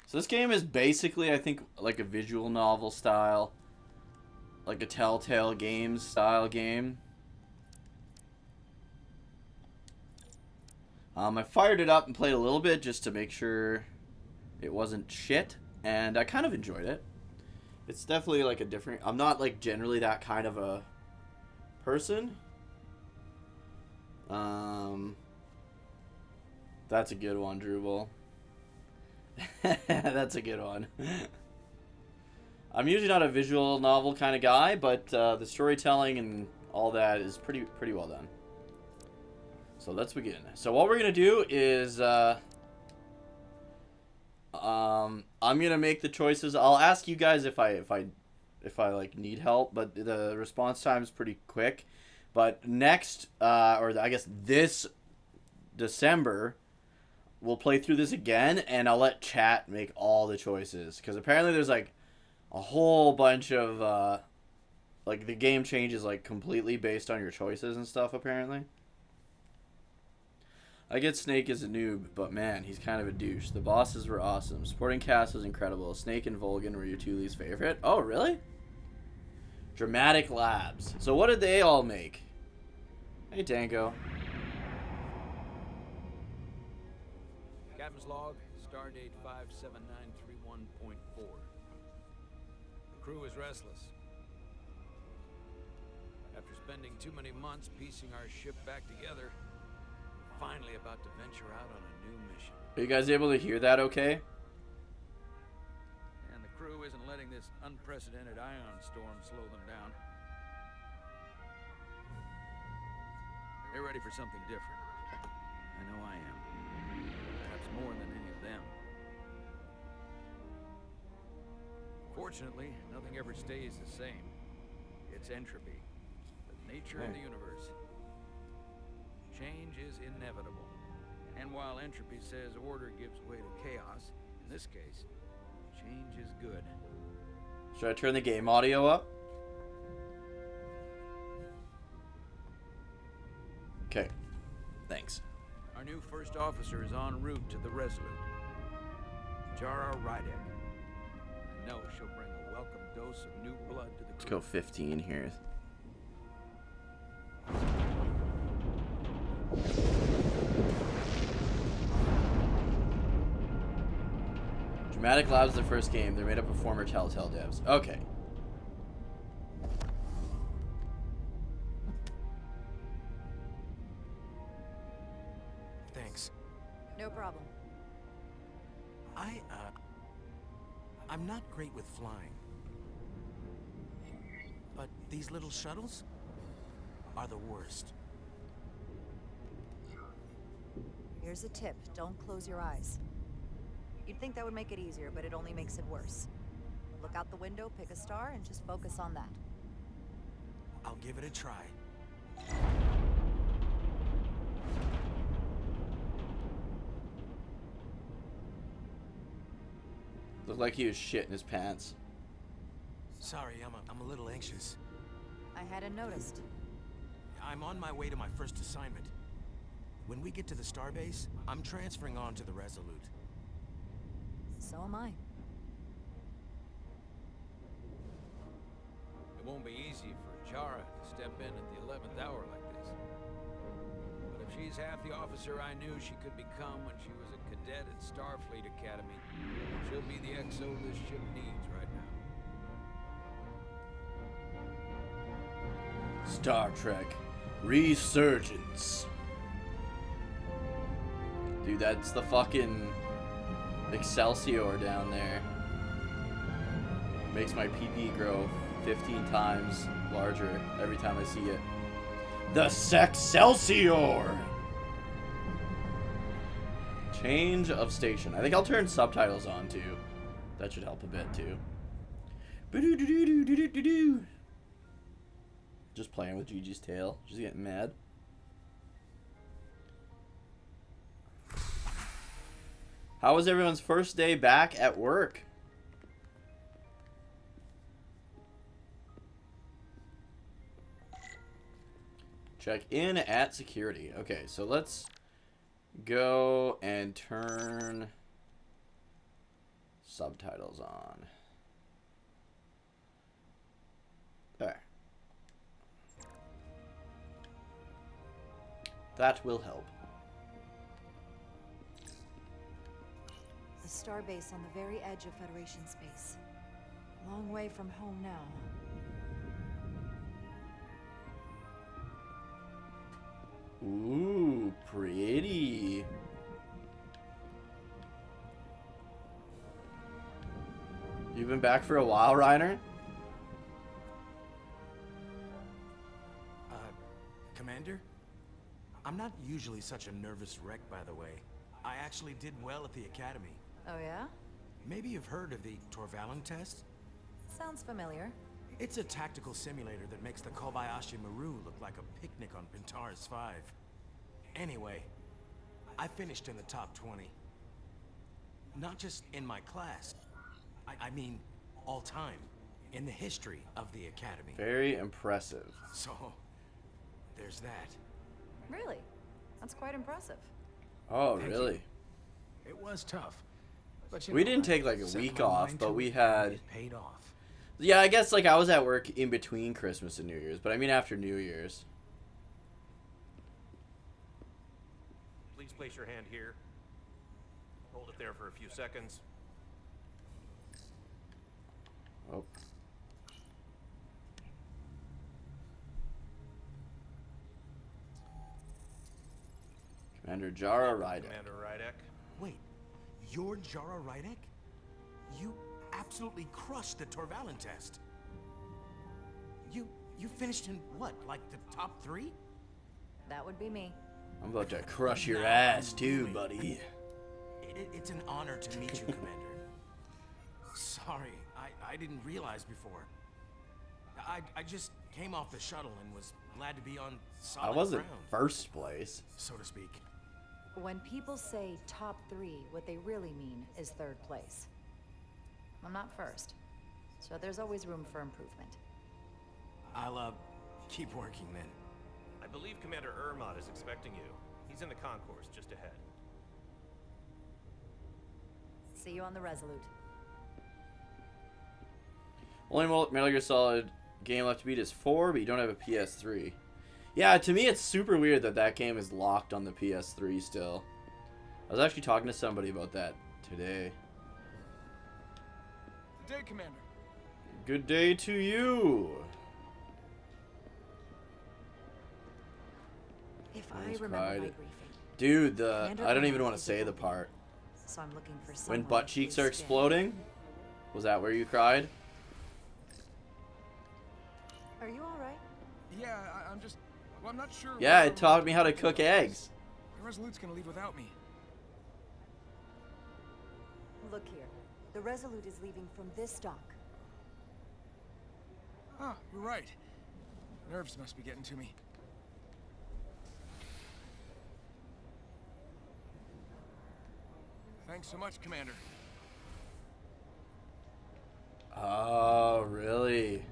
So this game is basically, I think, like a visual novel style, like a Telltale Games style game. I fired it up and played a little bit just to make sure it wasn't shit, and I kind of enjoyed it. It's definitely like a different... I'm not like generally that kind of a person. That's a good one, Drupal. That's a good one. I'm usually not a visual novel kind of guy, but the storytelling and all that is pretty well done. So let's begin. So what we're gonna do is I'm gonna make the choices. I'll ask you guys if I like need help, but the response time is pretty quick. But next, or I guess this December, we'll play through this again, and I'll let chat make all the choices, because apparently there's like a whole bunch of like the game changes like completely based on your choices and stuff apparently. I get Snake as a noob, but man, he's kind of a douche. The bosses were awesome. Supporting cast was incredible. Snake and Volgan were your two least favorite. Oh, really? Dramatic Labs. So what did they all make? Hey, Dango. Captain's log, stardate 57931.4. The crew is restless. After spending too many months piecing our ship back together, finally about to venture out on a new mission. Are you guys able to hear that okay? And the crew isn't letting this unprecedented ion storm slow them down. They're ready for something different. I know I am. Perhaps more than any of them. Fortunately, nothing ever stays the same. It's entropy, the nature of the universe. Change is inevitable. And while entropy says order gives way to chaos, in this case, change is good. Should I turn the game audio up? Okay. Thanks. Our new first officer is en route to the Resolute. Jara Rydek. I know she'll bring a welcome dose of new blood to the crew. Let's go 15 here. Dramatic Labs is the first game. They're made up of former Telltale devs. Okay. Thanks. No problem. I'm not great with flying. But these little shuttles are the worst. Here's a tip. Don't close your eyes. You'd think that would make it easier, but it only makes it worse. Look out the window, pick a star, and just focus on that. I'll give it a try. Looked like he was shitting his pants. Sorry, I'm a little anxious. I hadn't noticed. I'm on my way to my first assignment. When we get to the starbase, I'm transferring on to the Resolute. So am I. It won't be easy for Jara to step in at the 11th hour like this. But if she's half the officer I knew she could become when she was a cadet at Starfleet Academy, she'll be the XO this ship needs right now. Star Trek Resurgence. Dude, that's the fucking Excelsior down there. Makes my PP grow 15 times larger every time I see it. The Sexcelsior! Change of station. I think I'll turn subtitles on too. That should help a bit too. Boo-doo-doo-doo-doo-doo-doo-doo. Just playing with Gigi's tail. She's getting mad. How was everyone's first day back at work? Check in at security. Okay, so let's go and turn subtitles on. There. That will help. The starbase on the very edge of Federation space. Long way from home now. Ooh, pretty. You've been back for a while, Reiner? Commander? I'm not usually such a nervous wreck, by the way. I actually did well at the academy. Oh yeah? Maybe you've heard of the Torvalin test? Sounds familiar. It's a tactical simulator that makes the Kobayashi Maru look like a picnic on Pintaris 5. Anyway, I finished in the top 20. Not just in my class. I mean, all time. In the history of the academy. Very impressive. So, there's that. Really? That's quite impressive. Oh, Thank really? you. It was tough. But We didn't take like a set week my off, mind but to we it, had... and it paid off. Yeah, I guess like I was at work in between Christmas and New Year's, but I mean after New Year's. Please place your hand here. Hold it there for a few seconds. Oh. Commander Jara Rydek. Commander Rydek. Wait, you're Jara Rydek? You absolutely crushed the Torvalin test. You finished in what, like the top 3? That would be me. I'm about to crush your Now ass I'm too, really- buddy. It's an honor to meet you, Commander. Sorry, I didn't realize before. I just came off the shuttle and was glad to be on solid I wasn't ground, first place. so to speak. When people say top 3, what they really mean is 3rd place. I'm not first, so there's always room for improvement. I'll, keep working then. I believe Commander Ermot is expecting you. He's in the concourse just ahead. See you on the Resolute. Only Metal Gear Solid game left to beat is 4, but you don't have a PS3. Yeah, to me it's super weird that that game is locked on the PS3 still. I was actually talking to somebody about that today. Good day, Commander. Good day to you. If Almost I remember my cried. briefing. Dude, Commander I don't Ermot even want to is say the evolving, part. So I'm looking for When someone butt cheeks who's are steady. exploding? Was that where you cried? Are you alright? Yeah, I'm just... Well, I'm not sure... Yeah, where it taught me how to cook eggs. The Resolute's gonna leave without me. Look here. The Resolute is leaving from this dock. Ah, you're right. Nerves must be getting to me. Thanks so much, Commander. Oh, really?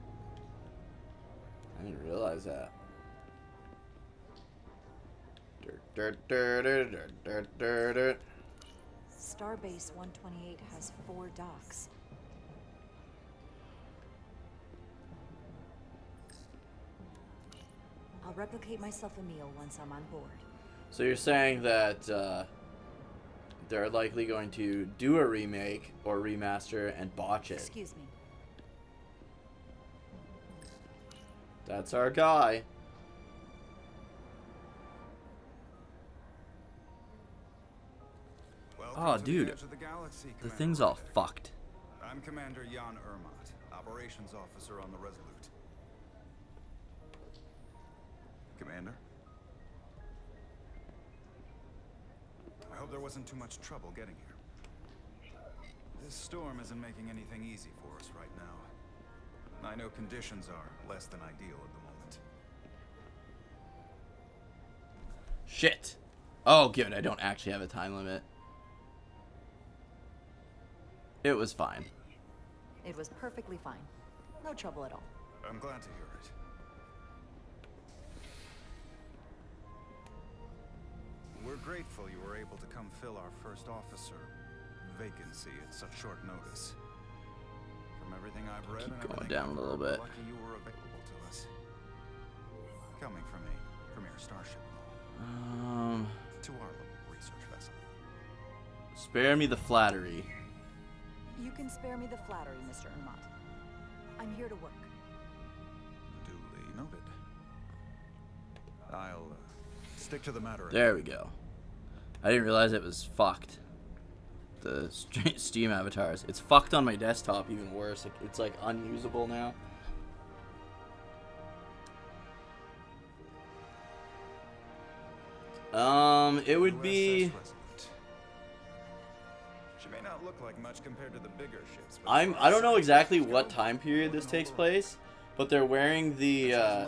I didn't realize that. Starbase 128 has 4 docks. I'll replicate myself a meal once I'm on board. So you're saying that they're likely going to do a remake or remaster and botch it. Excuse me. That's our guy. Oh, dude. The thing's all fucked. I'm Commander Jan Ermot, Operations Officer on the Resolute. Commander? I hope there wasn't too much trouble getting here. This storm isn't making anything easy for us right now. I know conditions are less than ideal at the moment. Shit. Oh, good. I don't actually have a time limit. It was fine. It was perfectly fine. No trouble at all. I'm glad to hear it. We're grateful you were able to come fill our first officer vacancy at such short notice. From everything I've read Keep and going everything down I've a little heard, bit. we're lucky you were available to us. Coming from a premier starship to our little research vessel. Spare me the flattery. You can spare me the flattery, Mr. Ermont. I'm here to work. Duly noted. I'll stick to the matter. There we go. I didn't realize it was fucked. The Steam avatars. It's fucked on my desktop, even worse. It's like unusable now. It would be. She may not look like much compared to the bigger ships. But I don't know exactly what time period this takes place, but they're wearing the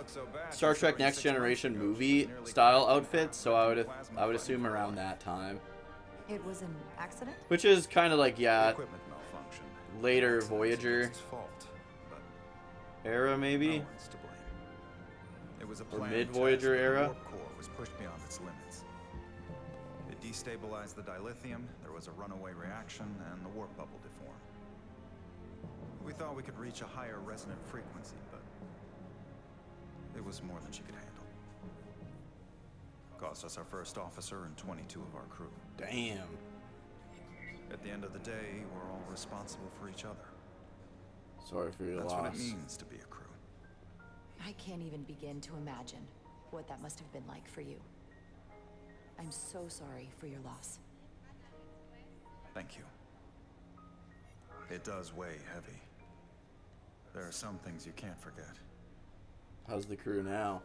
Star Trek Next Generation movie style outfits, so I would assume around that time. It was an accident? Which is kind of like, The yeah, equipment malfunction. later Accident Voyager is its fault, but era no maybe. one's to blame. It was a Or planned mid-Voyager test, but era. The warp core was pushed beyond its limits. It destabilized the dilithium, there was a runaway reaction, and the warp bubble deformed. We thought we could reach a higher resonant frequency, but it was more than she could handle. Cost us our first officer and 22 of our crew. Damn. At the end of the day, we're all responsible for each other. Sorry for your That's loss. what it means to be a crew. I can't even begin to imagine what that must have been like for you. I'm so sorry for your loss. Thank you. It does weigh heavy. There are some things you can't forget. How's the crew now?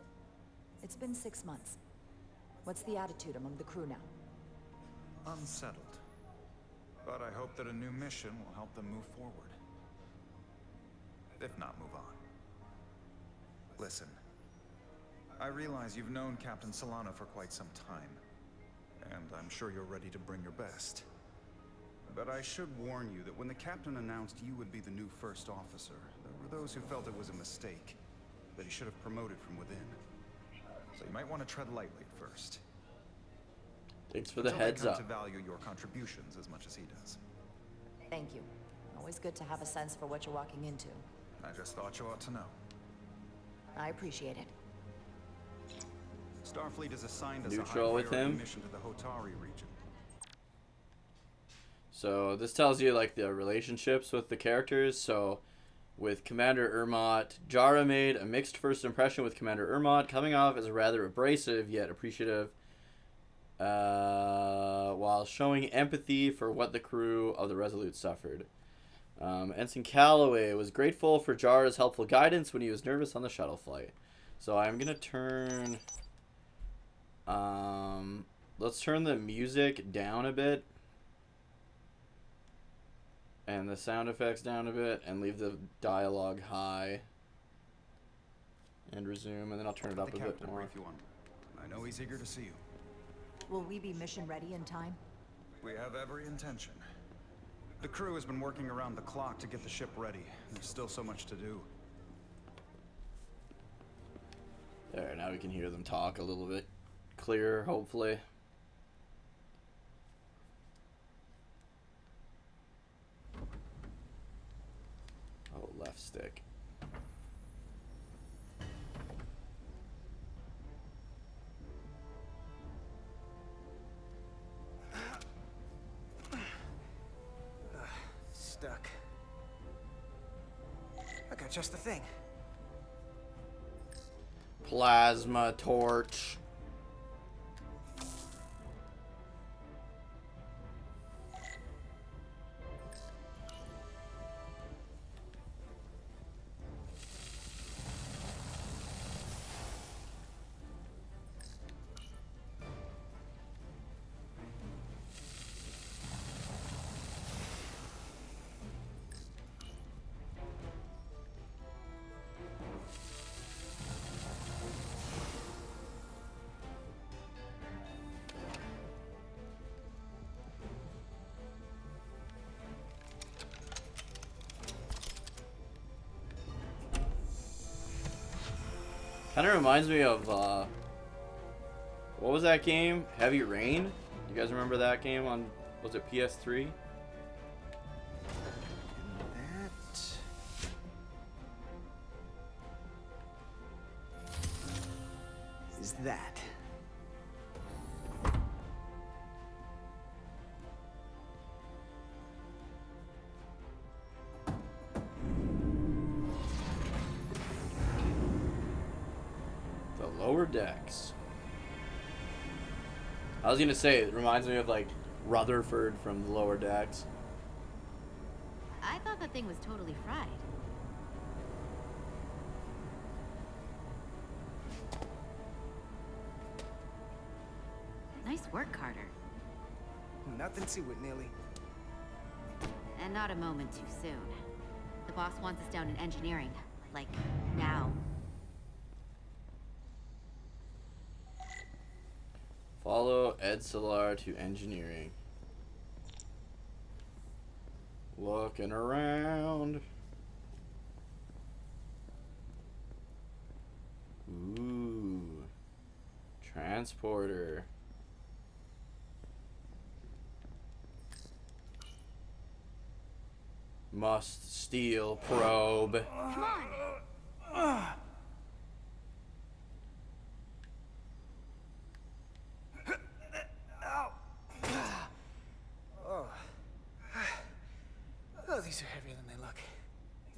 It's been 6 months. What's the attitude among the crew now? Unsettled. But I hope that a new mission will help them move forward. If not, move on. Listen. I realize you've known Captain Solano for quite some time. And I'm sure you're ready to bring your best. But I should warn you that when the captain announced you would be the new first officer, there were those who felt it was a mistake. That he should have promoted from within. So you might want to tread lightly at first. Thanks for the Until they heads come up. to value your contributions as much as he does. Thank you. Always good to have a sense for what you're walking into. I just thought you ought to know. I appreciate it. Starfleet has assigned us Neutral a high with priority him. mission to the Hotari region. So this tells you like the relationships with the characters. So with Commander Ermont, Jara made a mixed first impression with Commander Ermont, coming off as rather abrasive yet appreciative, while showing empathy for what the crew of the Resolute suffered. Ensign Calloway was grateful for Jara's helpful guidance when he was nervous on the shuttle flight. So I'm gonna turn. Let's turn the music down a bit. And the sound effects down a bit, and leave the dialogue high. And resume, and then I'll turn it Let up the a bit captain more. brief you on. I know he's eager to see you. Will we be mission ready in time? We have every intention. The crew has been working around the clock to get the ship ready. There's still so much to do. There, now we can hear them talk a little bit clearer, hopefully. Oh, left stick. Stuck. I got just the thing. Plasma torch. Kind of reminds me of, what was that game? Heavy Rain? You guys remember that game on, was it PS3? that. The lower decks. I was gonna say, it reminds me of like Rutherford from the lower decks. I thought that thing was totally fried. Nice work, Carter. Nothing to it, Neely. And not a moment too soon. The boss wants us down in engineering. Like, now. Follow Ed Solar to engineering. Looking around. Ooh. Transporter. Must steal probe. Come on! Oh, these are heavier than they look.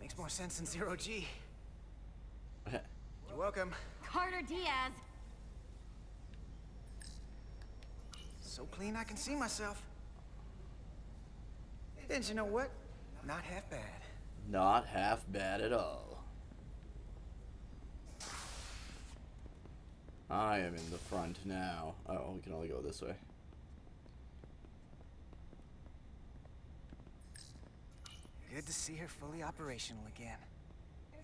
Makes more sense than zero G. You're welcome. Carter Diaz! So clean I can see myself. And you know what? Not half bad. Not half bad at all. I am in the front now. Oh, we can only go this way. Good to see her fully operational again.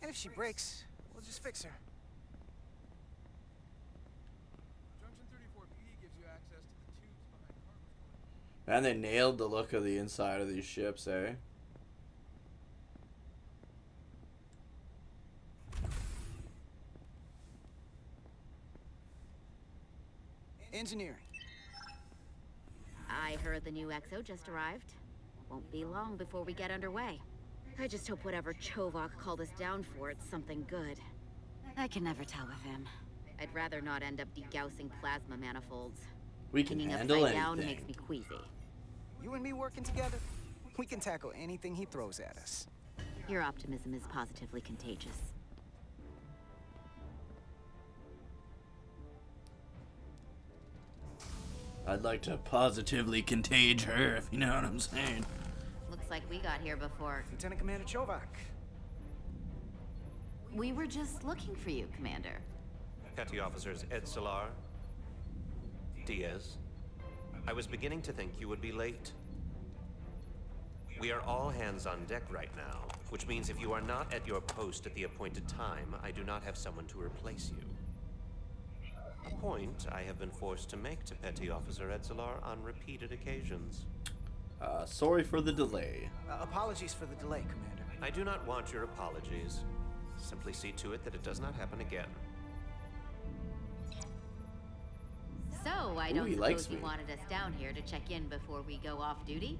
And if she breaks, we'll just fix her. Junction 34 PD gives you access to the tubes behind Carver's. And they nailed the look of the inside of these ships, eh? Engineering. I heard the new XO just arrived. Won't be long before we get underway. I just hope whatever Chovak called us down for, it's something good. I can never tell with him. I'd rather not end up degaussing plasma manifolds. We can Hanging handle upside down anything. makes me queasy. You and me working together, we can tackle anything he throws at us. Your optimism is positively contagious. I'd like to positively contage her, if you know what I'm saying. Looks like we got here before. Lieutenant Commander Chovak. We were just looking for you, Commander. Petty Officers Ed Solar, Diaz. I was beginning to think you would be late. We are all hands on deck right now, which means if you are not at your post at the appointed time, I do not have someone to replace you. A point I have been forced to make to Petty Officer Ed Solar on repeated occasions. Sorry for the delay. Apologies for the delay, Commander. I do not want your apologies. Simply see to it that it does not happen again. So, I Ooh, don't he likes suppose you me. wanted us down here to check in before we go off duty?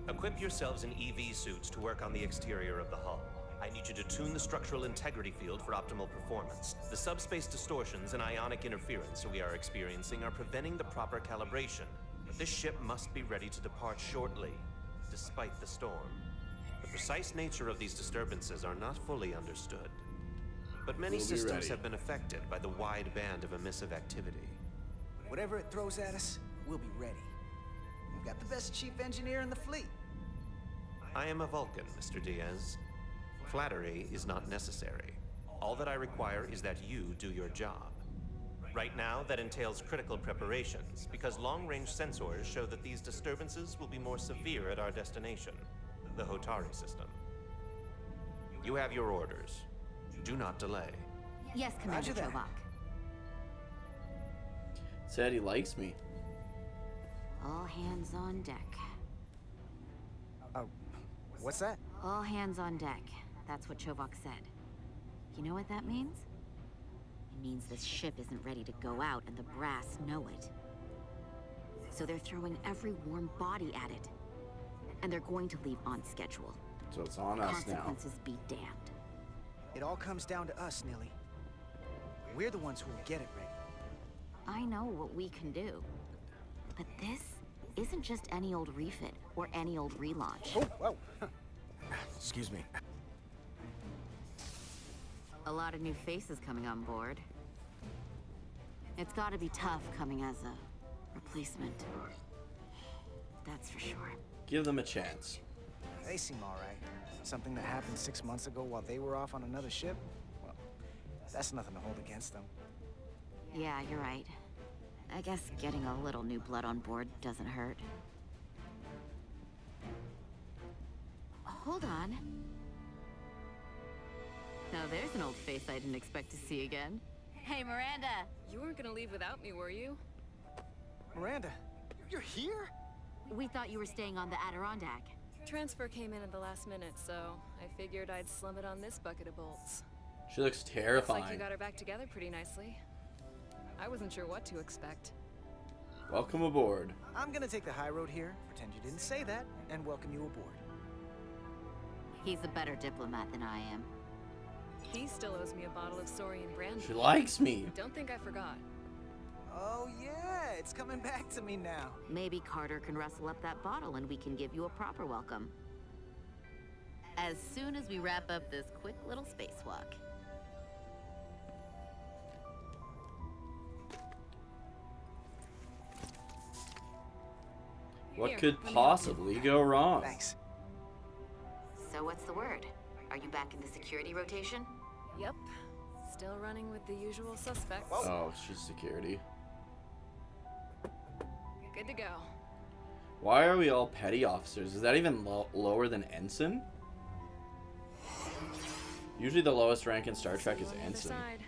Equip yourselves in EV suits to work on the exterior of the hull. I need you to tune the structural integrity field for optimal performance. The subspace distortions and ionic interference we are experiencing are preventing the proper calibration. But this ship must be ready to depart shortly, despite the storm. The precise nature of these disturbances are not fully understood. But many We'll be systems ready. have been affected by the wide band of emissive activity. Whatever it throws at us, we'll be ready. We've got the best chief engineer in the fleet. I am a Vulcan, Mr. Diaz. Flattery is not necessary. All that I require is that you do your job. Right now, that entails critical preparations, because long-range sensors show that these disturbances will be more severe at our destination, the Hotari system. You have your orders. Do not delay. Yes, Commander Roger that. Chovak. Said he likes me. All hands on deck. What's that? All hands on deck. That's what Chovak said. You know what that means? It means this ship isn't ready to go out, and the brass know it. So they're throwing every warm body at it. And they're going to leave on schedule. So it's on us now. Consequences be damned. It all comes down to us, Nilly. We're the ones who will get it ready. I know what we can do. But this isn't just any old refit or any old relaunch. Oh, whoa. Excuse me. A lot of new faces coming on board. It's gotta be tough coming as a replacement. That's for sure. Give them a chance. They seem all right. Something that happened 6 months ago while they were off on another ship? Well, that's nothing to hold against them. Yeah, you're right. I guess getting a little new blood on board doesn't hurt. Hold on. Now there's an old face I didn't expect to see again. Hey, Miranda! You weren't gonna leave without me, were you? Miranda, you're here? We thought you were staying on the Adirondack. Transfer came in at the last minute, so I figured I'd slum it on this bucket of bolts. She looks Looks terrifying. like you got her back together pretty nicely. I wasn't sure what to expect. Welcome aboard. I'm gonna take the high road here, pretend you didn't say that, and welcome you aboard. He's a better diplomat than I am. He still owes me a bottle of Saurian brandy. She likes me. Don't think I forgot. Oh yeah, it's coming back to me now. Maybe Carter can rustle up that bottle and we can give you a proper welcome. As soon as we wrap up this quick little spacewalk. What Here, could let me help possibly go wrong? Thanks. So what's the word? Are you back in the security rotation? Yep. Still running with the usual suspects. Oh, she's security. Good to go. Why are we all petty officers? Is that even lower than ensign? Usually the lowest rank in Star Trek See you is on the other ensign. side.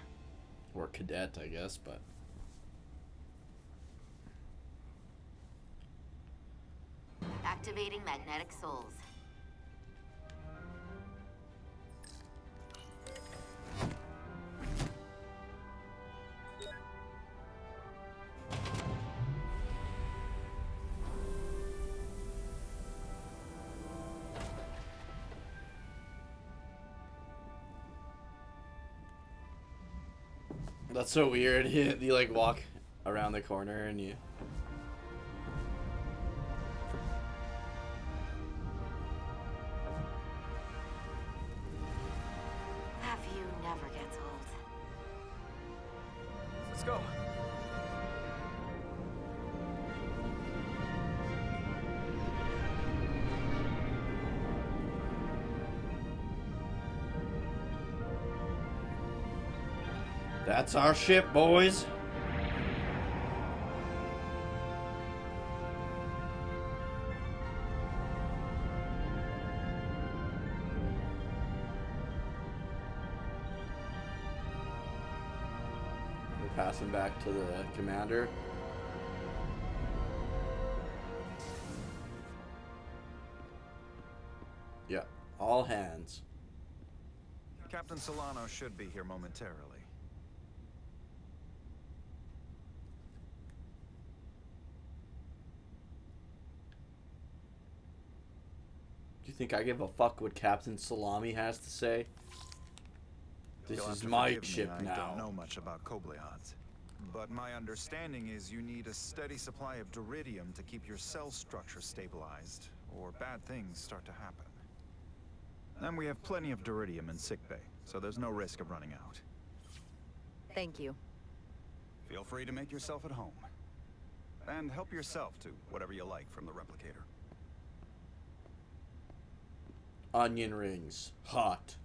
Or cadet, I guess, but... Activating magnetic souls. That's so weird. You like walk around the corner and you... Have you never gets old. Let's go. That's our ship, boys. We're passing back to the commander. Yeah, all hands. Captain Solano should be here momentarily. Do you think I give a fuck what Captain Salami has to say? This You'll have is to my forgive me, ship I now. don't know much about Kobleons. But my understanding is you need a steady supply of duridium to keep your cell structure stabilized, or bad things start to happen. And we have plenty of duridium in sickbay, so there's no risk of running out. Thank you. Feel free to make yourself at home. And help yourself to whatever you like from the replicator. Onion rings. Hot.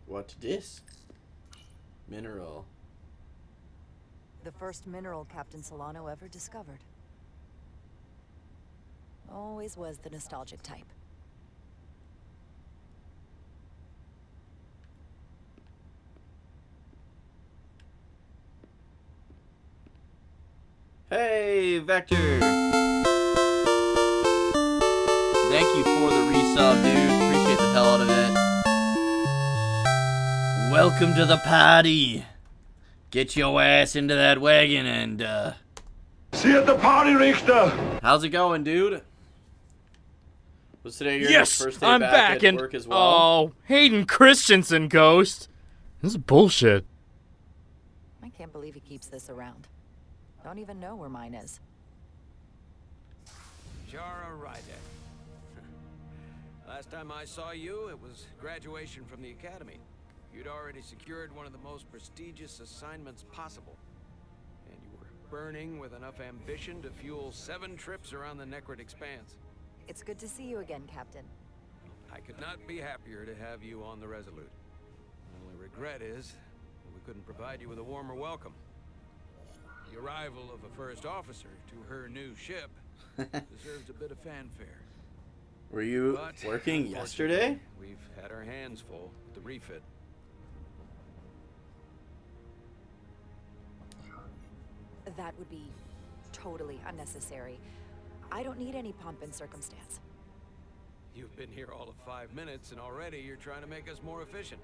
What this? Mineral. The first mineral Captain Solano ever discovered. Always was the nostalgic type. Hey, Vector! Thank you for the resub, dude. Appreciate the hell out of it. Welcome to the party! Get your ass into that wagon and, See you at the party, Richter! how's it going, dude? Was today your Yes, first day I'm back back at and work as well? oh, Hayden Christensen, Ghost. This is bullshit. I can't believe he keeps this around. Don't even know where mine is. Jara Ryder. Last time I saw you, it was graduation from the academy. You'd already secured one of the most prestigious assignments possible. And you were burning with enough ambition to fuel 7 trips around the Necrid Expanse. It's good to see you again, Captain. I could not be happier to have you on the Resolute. My only regret is that we couldn't provide you with a warmer welcome. The arrival of a first officer to her new ship deserves a bit of fanfare. Were you But, working yesterday? We've had our hands full with the refit. That would be totally unnecessary. I don't need any pomp and circumstance. You've been here all of 5 minutes, and already you're trying to make us more efficient.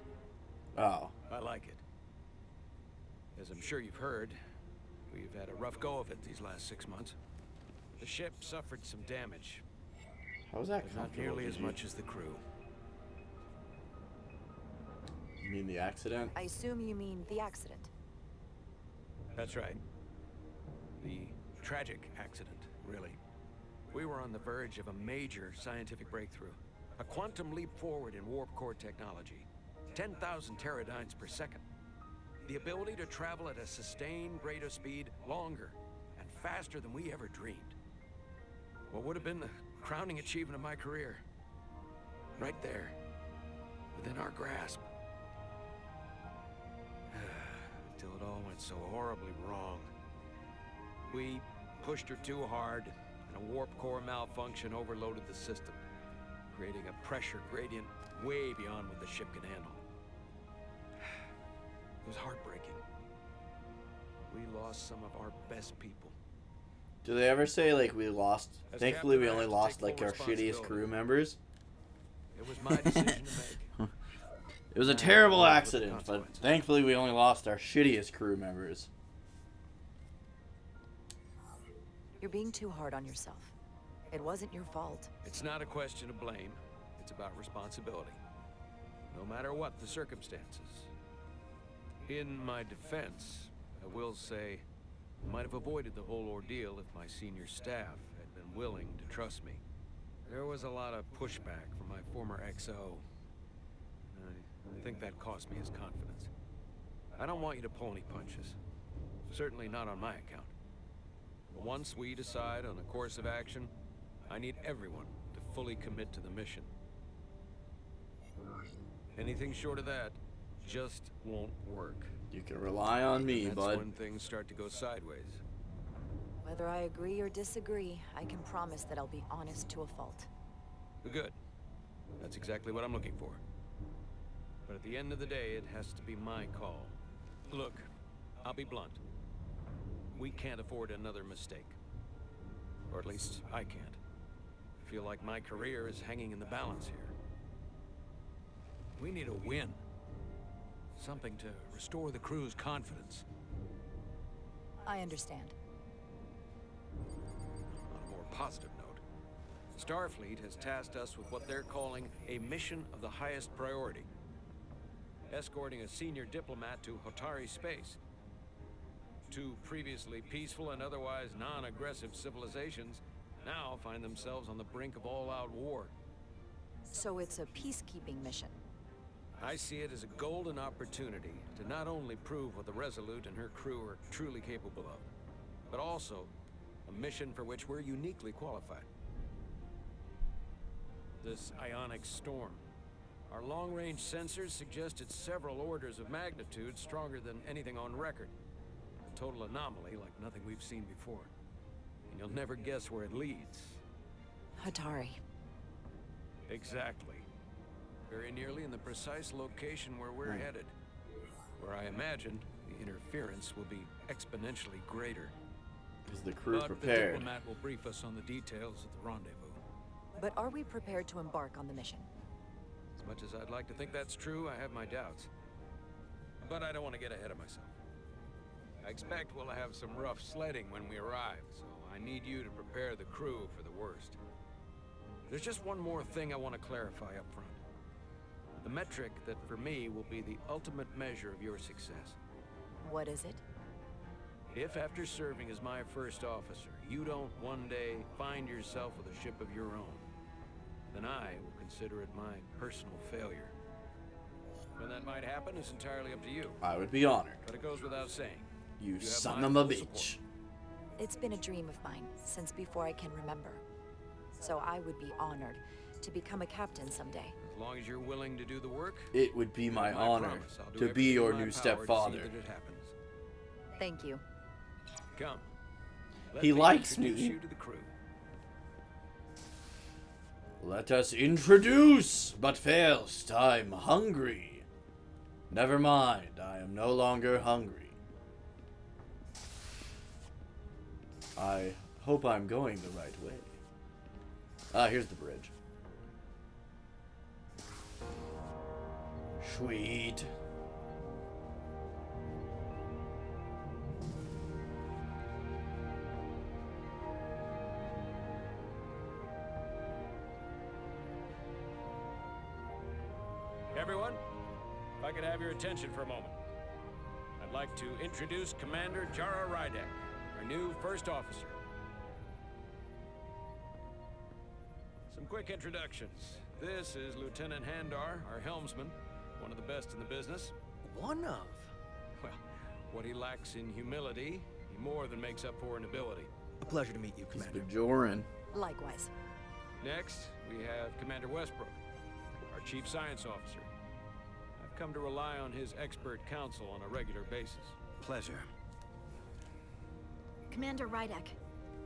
Oh. I like it. As I'm sure you've heard, we've had a rough go of it these last 6 months. The ship suffered some damage. How was that But not comfortable? nearly did as you- much as the crew. You mean the accident? I assume you mean the accident. That's right. The tragic accident, really. We were on the verge of a major scientific breakthrough. A quantum leap forward in warp core technology. 10,000 teradynes per second. The ability to travel at a sustained rate of speed longer and faster than we ever dreamed. What would have been the crowning achievement of my career. Right there. Within our grasp. Till it all went so horribly wrong. We pushed her too hard, and a warp core malfunction overloaded the system, creating a pressure gradient way beyond what the ship could handle. It was heartbreaking. We lost some of our best people. Do they ever say, like, we lost... As Thankfully, we captain, I only have to lost, take like, our full shittiest crew responsibility. members? It was my decision to make. It was a I terrible live with the accident, but consequences. thankfully we only lost our shittiest crew members. You're being too hard on yourself. It wasn't your fault. It's not a question of blame. It's about responsibility. No matter what the circumstances. In my defense, I will say I might have avoided the whole ordeal if my senior staff had been willing to trust me. There was a lot of pushback from my former XO. I think that cost me his confidence. I don't want you to pull any punches. Certainly not on my account. Once we decide on a course of action, I need everyone to fully commit to the mission. Anything short of that just won't work. You can rely on me, That's bud. when things start to go sideways. Whether I agree or disagree, I can promise that I'll be honest to a fault. Good. That's exactly what I'm looking for. But at the end of the day, it has to be my call. Look, I'll be blunt. We can't afford another mistake. Or at least, I can't. I feel like my career is hanging in the balance here. We need a win. Something to restore the crew's confidence. I understand. On a more positive note, Starfleet has tasked us with what they're calling a mission of the highest priority. Escorting a senior diplomat to Hotari space. 2 previously peaceful and otherwise non-aggressive civilizations now find themselves on the brink of all-out war. So it's a peacekeeping mission. I see it as a golden opportunity to not only prove what the Resolute and her crew are truly capable of, but also a mission for which we're uniquely qualified. This ionic storm. Our long-range sensors suggest it's several orders of magnitude stronger than anything on record. A total anomaly like nothing we've seen before. And you'll never guess where it leads. Hatari. Exactly. Very nearly in the precise location where we're headed. Where I imagine the interference will be exponentially greater. Is the crew But the prepared? diplomat will brief us on the details at the rendezvous. But are we prepared to embark on the mission? As much as I'd like to think that's true, I have my doubts. But I don't want to get ahead of myself. I expect we'll have some rough sledding when we arrive, so I need you to prepare the crew for the worst. There's just one more thing I want to clarify up front. The metric that for me will be the ultimate measure of your success. What is it? If after serving as my first officer, you don't one day find yourself with a ship of your own, then I will consider it my personal failure. When that might happen is entirely up to you. I would be honored. But it goes without saying. You have son my of a full bitch. support. It's been a dream of mine since before I can remember. So I would be honored to become a captain someday. As long as you're willing to do the work, It would be my I honor promise I'll do to be everything your in my new power to see stepfather. that it happens. Thank you. Come. He me likes introduce me. you to the crew. Let us introduce, but first, I'm hungry. Never mind, I am no longer hungry. I hope I'm going the right way. Ah, here's the bridge. Sweet. Everyone, if I could have your attention for a moment. I'd like to introduce Commander Jara Rydek, our new first officer. Some quick introductions. This is Lieutenant Handar, our helmsman, one of the best in the business. One of? Well, what he lacks in humility, he more than makes up for in ability. A pleasure to meet you, Commander. Bajoran. Likewise. Next, we have Commander Westbrook, our Chief Science Officer. I've come to rely on his expert counsel on a regular basis. Pleasure. Commander Rydek,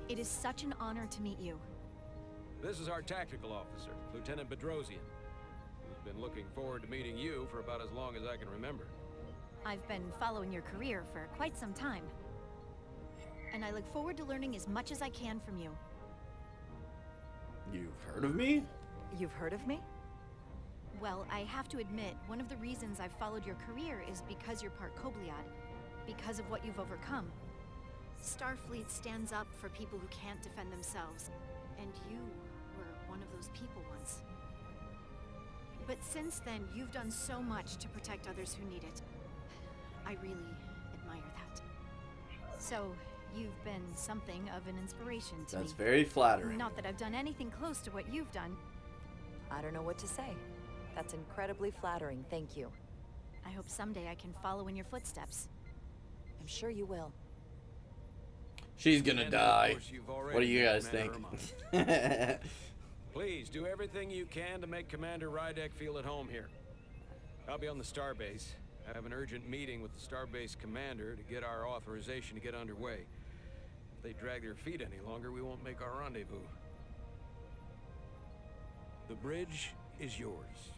it is such an honor to meet you. This is our tactical officer, Lieutenant Bedrosian, who's been looking forward to meeting you for about as long as I can remember. I've been following your career for quite some time. And I look forward to learning as much as I can from you. You've heard of me? You've heard of me? Well, I have to admit, one of the reasons I've followed your career is because you're part Kobliad, because of what you've overcome. Starfleet stands up for people who can't defend themselves, and you were one of those people once. But since then, you've done so much to protect others who need it. I really admire that. So, you've been something of an inspiration to me. That's very flattering. Not that I've done anything close to what you've done. I don't know what to say. That's incredibly flattering, thank you. I hope someday I can follow in your footsteps. I'm sure you will. She's gonna And die. of course, you've already What do you met guys think? Commander Herman. Please do everything you can to make Commander Rydek feel at home here. I'll be on the starbase. I have an urgent meeting with the starbase commander to get our authorization to get underway. If they drag their feet any longer, we won't make our rendezvous. The bridge is yours.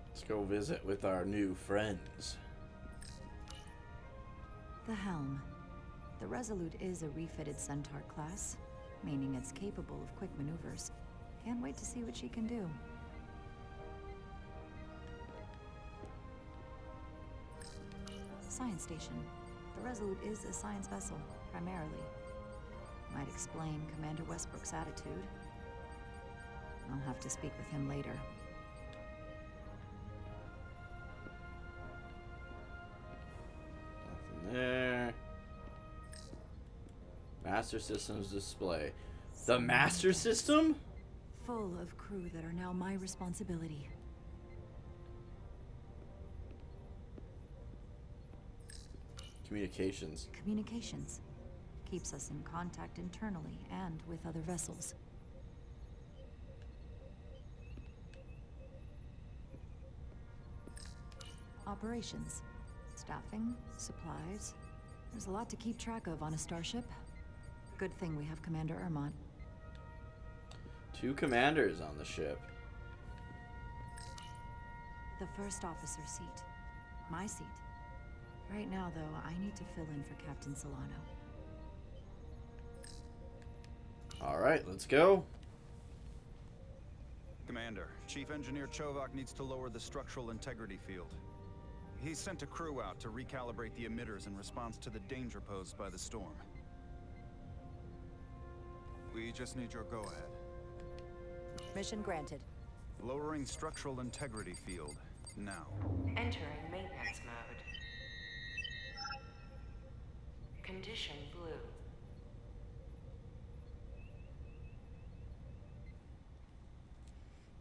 Let's go visit with our new friends. The helm. The Resolute is a refitted Centaur class, meaning it's capable of quick maneuvers. Can't wait to see what she can do. Science station. The Resolute is a science vessel, primarily. Might explain Commander Westbrook's attitude. I'll have to speak with him later. Nothing there. Master Systems display. The Master System? Full of crew that are now my responsibility. Communications. Communications. Keeps us in contact internally and with other vessels. Operations. Staffing, supplies. There's a lot to keep track of on a starship. Good thing we have Commander Ermont. 2 commanders on the ship. The first officer seat. My seat. Right now, though, I need to fill in for Captain Solano. Alright, let's go. Commander? Commander, Chief Engineer Chovak needs to lower the structural integrity field. He's sent a crew out to recalibrate the emitters in response to the danger posed by the storm. We just need your go-ahead. Mission granted. Lowering structural integrity field, now. Entering maintenance mode. Condition blue.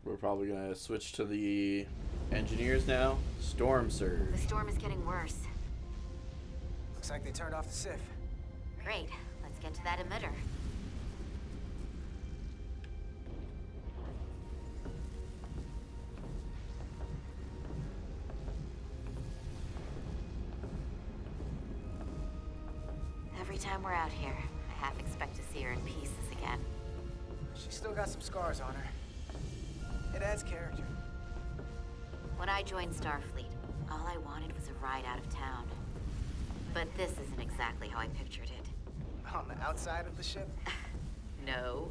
We're probably gonna switch to the engineers now. Storm surge. The storm is getting worse. Looks like they turned off the SIF. Great. Let's get to that emitter. Every time we're out here, I half expect to see her in pieces again. She's still got some scars on her. It adds character. When I joined Starfleet, all I wanted was a ride out of town. But this isn't exactly how I pictured it. On the outside of the ship? No.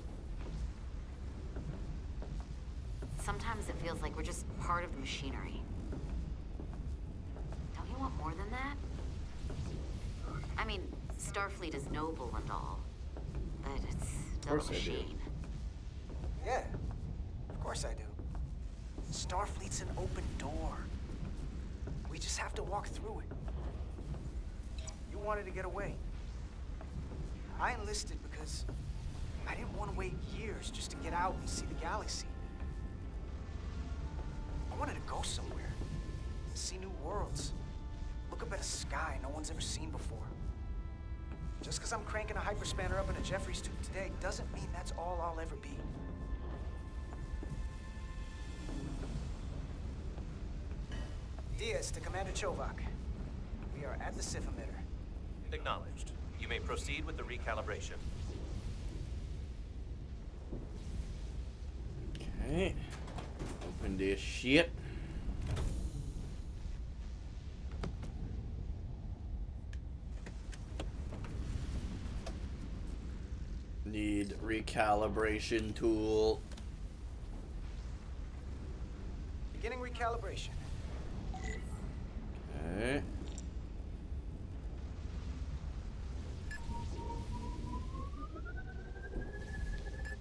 Sometimes it feels like we're just part of the machinery. Don't you want more than that? I mean, Starfleet is noble and all, but it's still a machine. Yeah, of course I do. Starfleet's an open door. We just have to walk through it. You wanted to get away. I enlisted because I didn't want to wait years just to get out and see the galaxy. I wanted to go somewhere, see new worlds, look up at a sky no one's ever seen before. Just because I'm cranking a hyperspanner up in a Jeffries tube today doesn't mean that's all I'll ever be. Diaz to Commander Chovak. We are at the SIF emitter. Acknowledged. You may proceed with the recalibration. Okay. Open this shit. Need recalibration tool. Beginning recalibration. Okay.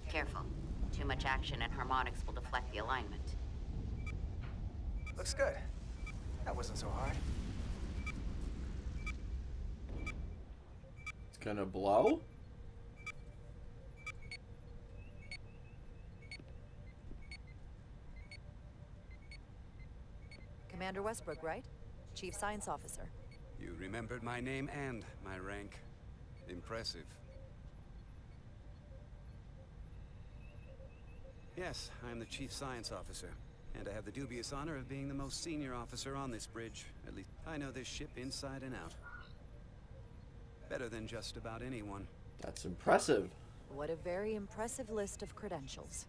Careful. Too much action and harmonics will deflect the alignment. Looks good. That wasn't so hard. It's gonna blow? Commander Westbrook, right? Chief Science Officer. You remembered my name and my rank. Impressive. Yes, I'm the Chief Science Officer, and I have the dubious honor of being the most senior officer on this bridge. At least I know this ship inside and out. Better than just about anyone. That's impressive. What a very impressive list of credentials.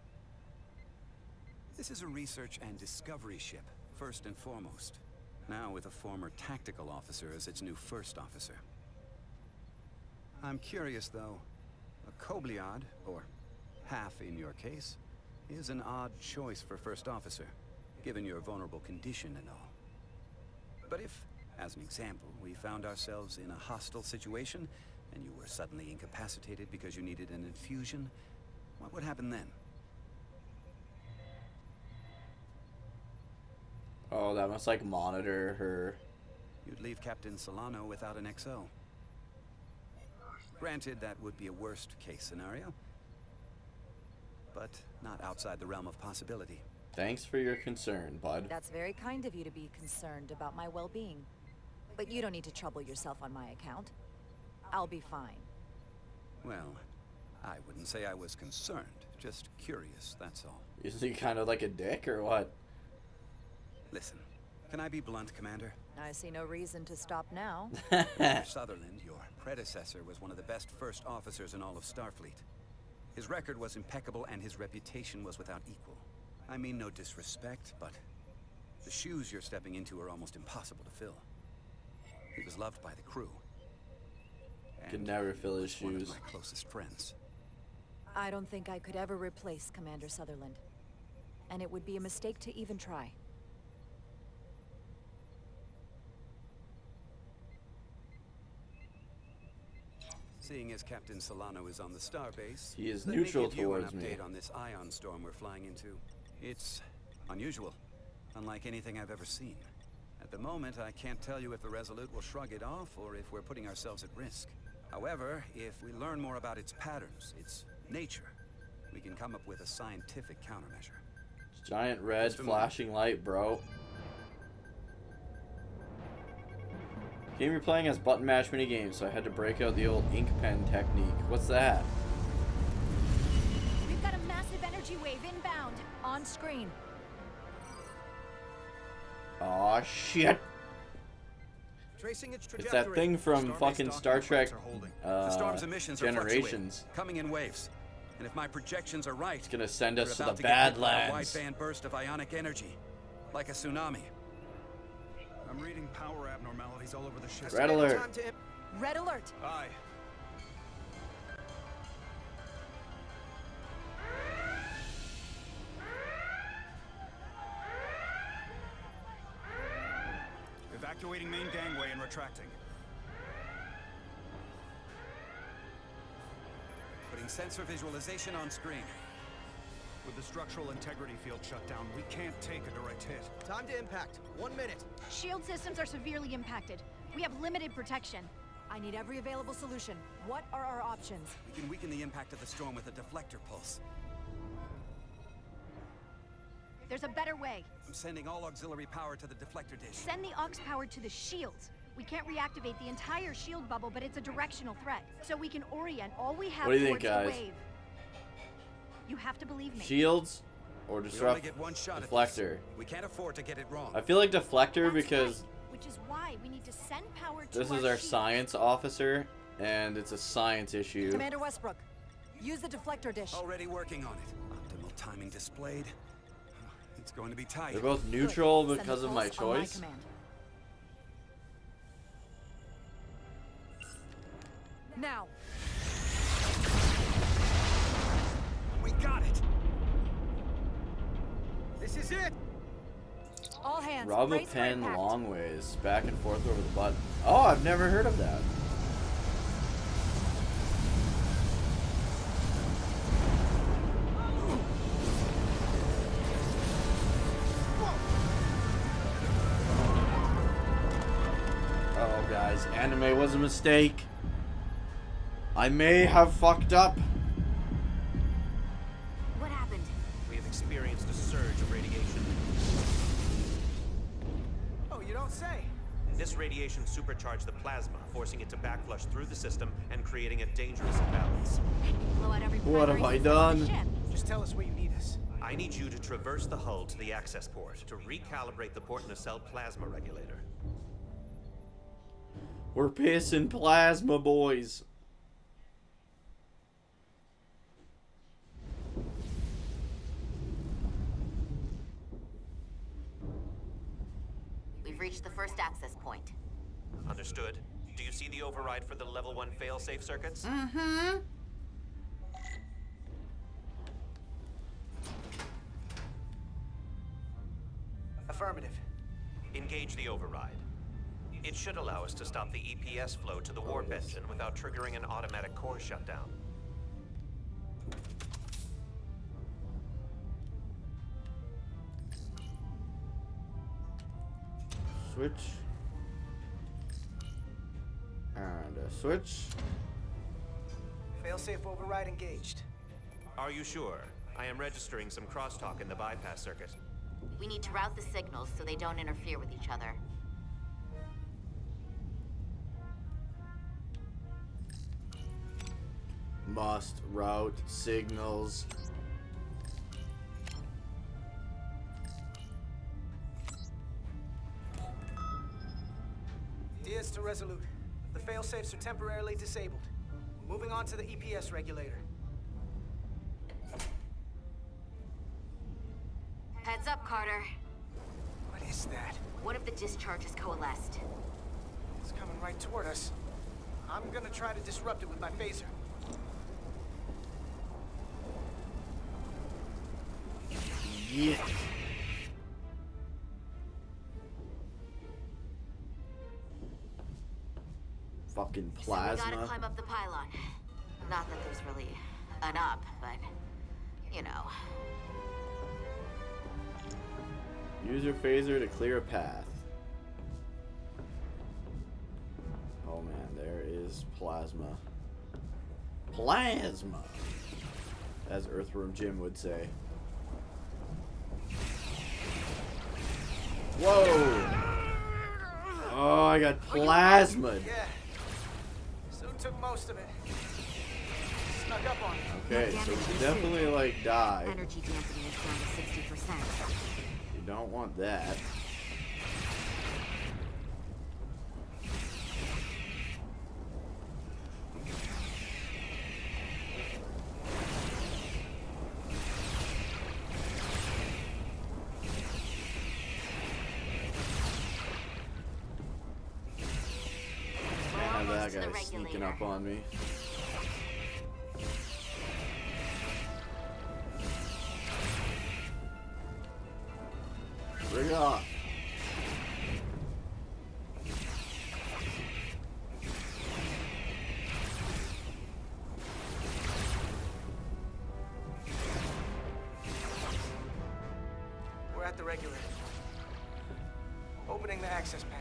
This is a research and discovery ship, first and foremost. Now with a former tactical officer as its new first officer. I'm curious, though. A Kobliad, or half in your case, is an odd choice for first officer, given your vulnerable condition and all. But if, as an example, we found ourselves in a hostile situation, and you were suddenly incapacitated because you needed an infusion, what would happen then? Oh, that must like monitor her. You'd leave Captain Solano without an XO. Granted, that would be a worst-case scenario, but not outside the realm of possibility. Thanks for your concern, bud. That's very kind of you to be concerned about my well-being. But you don't need to trouble yourself on my account. I'll be fine. Well, I wouldn't say I was concerned, just curious, that's all. Is he kind of like a dick or what? Listen, can I be blunt, Commander? I see no reason to stop now. Mr. Sutherland, your predecessor, was one of the best first officers in all of Starfleet. His record was impeccable and his reputation was without equal. I mean no disrespect, but the shoes you're stepping into are almost impossible to fill. He was loved by the crew. Could never fill his shoes. One of my closest friends. I don't think I could ever replace Commander Sutherland. and it would be a mistake to even try. Seeing as Captain Solano is on the starbase, he is let neutral me give you an towards me. update on this ion storm we're flying into. It's unusual, unlike anything I've ever seen. At the moment, I can't tell you if the Resolute will shrug it off or if we're putting ourselves at risk. However, if we learn more about its patterns, its nature, we can come up with a scientific countermeasure. It's giant red flashing light, bro. Game you're playing has button mash minigames, so I had to break out the old ink pen technique. What's that? We've got a massive energy wave inbound. On screen. Aw, shit. Tracing its It's that thing from fucking Star Trek The storm's emissions are Generations. fluctuating, coming in waves. And if my projections are right, It's gonna send us to we're about the get hit by a Badlands. wide-band burst of ionic energy, like a tsunami. I'm reading power abnormalities all over the ship. Red alert. Red alert. Aye. Evacuating main gangway and retracting. Putting sensor visualization on screen. With the structural integrity field shut down, we can't take a direct hit. Time to impact. 1 minute. Shield systems are severely impacted. We have limited protection. I need every available solution. What are our options? We can weaken the impact of the storm with a deflector pulse. There's a better way. I'm sending all auxiliary power to the deflector dish. Send the aux power to the shields. We can't reactivate the entire shield bubble, but it's a directional threat. So we can orient all we have What do you think, towards the guys? wave. You have to believe me. Shields or We only disrupt get one shot deflector? At this. We can't afford to get it wrong. I feel like deflector That's because right, which is why we need to send power to this is our our shields. science officer, and it's a science issue. Commander Westbrook, use the deflector dish. Already working on it. Optimal timing displayed. It's going to be tight. They're both neutral Good. Send because the of my pulse on choice. command. Now. We got it. This is it. All hands. Rub a brace for pen impact. long ways, back and forth over the button. Oh, I've never heard of that. Oh, guys, anime was a mistake. I may have fucked up. What happened? We have experienced a surge of radiation. Oh, you don't say. This radiation supercharged the plasma, forcing it to backflush through the system and creating a dangerous imbalance. Blow out every What have primary I system on the done? ship. Just tell us where you need us. I need you to traverse the hull to the access port to recalibrate the port nacelle plasma regulator. We're pissing plasma, boys. We've reached the first access point. Understood. Do you see the override for the level 1 failsafe circuits? Mm-hmm. Affirmative. Engage the override. It should allow us to stop the EPS flow to the warp engine without triggering an automatic core shutdown. Switch. And a switch. Failsafe override engaged. Are you sure? I am registering some crosstalk in the bypass circuit. We need to route the signals so they don't interfere with each other. Must route signals. Diaz to Resolute. The failsafes are temporarily disabled. Moving on to the EPS regulator. Heads up, Carter. What is that? One of the discharges coalesced. It's coming right toward us. I'm gonna try to disrupt it with my phaser. Yeah. Fucking So we gotta plasma. climb up the pylon. Not that there's really an up, but you know. Use your phaser to clear a path. Oh man, there is plasma. Plasma! As Earthworm Jim would say. Whoa! Oh, I got plasma. Yeah. Soon took most of it. Snuck up on it. Okay, so we definitely like die. Energy dampening is down to 60%. You don't want that. Can't have that guy sneaking up on me. Bring it on. We're at the regulator. Opening the access panel.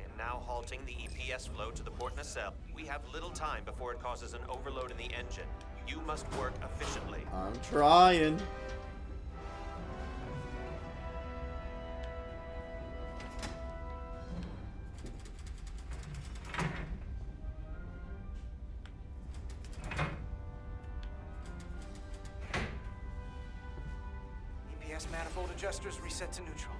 And now halting the EPS flow to the port nacelle. We have little time before it causes an overload in the engine. You must work efficiently. I'm trying. EPS manifold adjusters reset to neutral.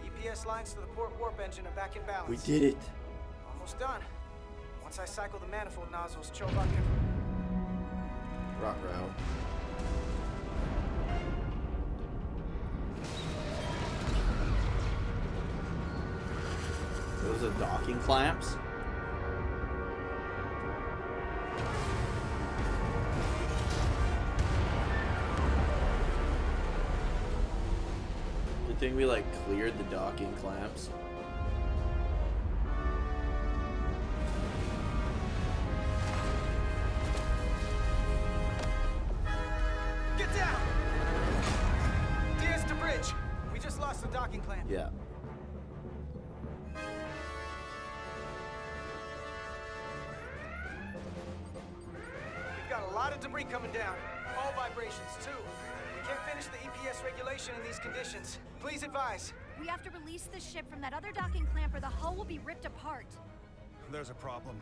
The EPS lines to the port warp engine are back in balance. We did it. Almost done. Once I cycle the manifold nozzles, Chovak can... Rock route. Those are docking clamps. Good thing we like cleared the docking clamps. Get down! Diaz to bridge. We just lost the docking clamp. Yeah. We've got a lot of debris coming down. All vibrations, too. We can't finish the EPS regulation in these conditions. Please advise. We have to release the ship from that other docking clamp or the hull will be ripped apart. There's a problem.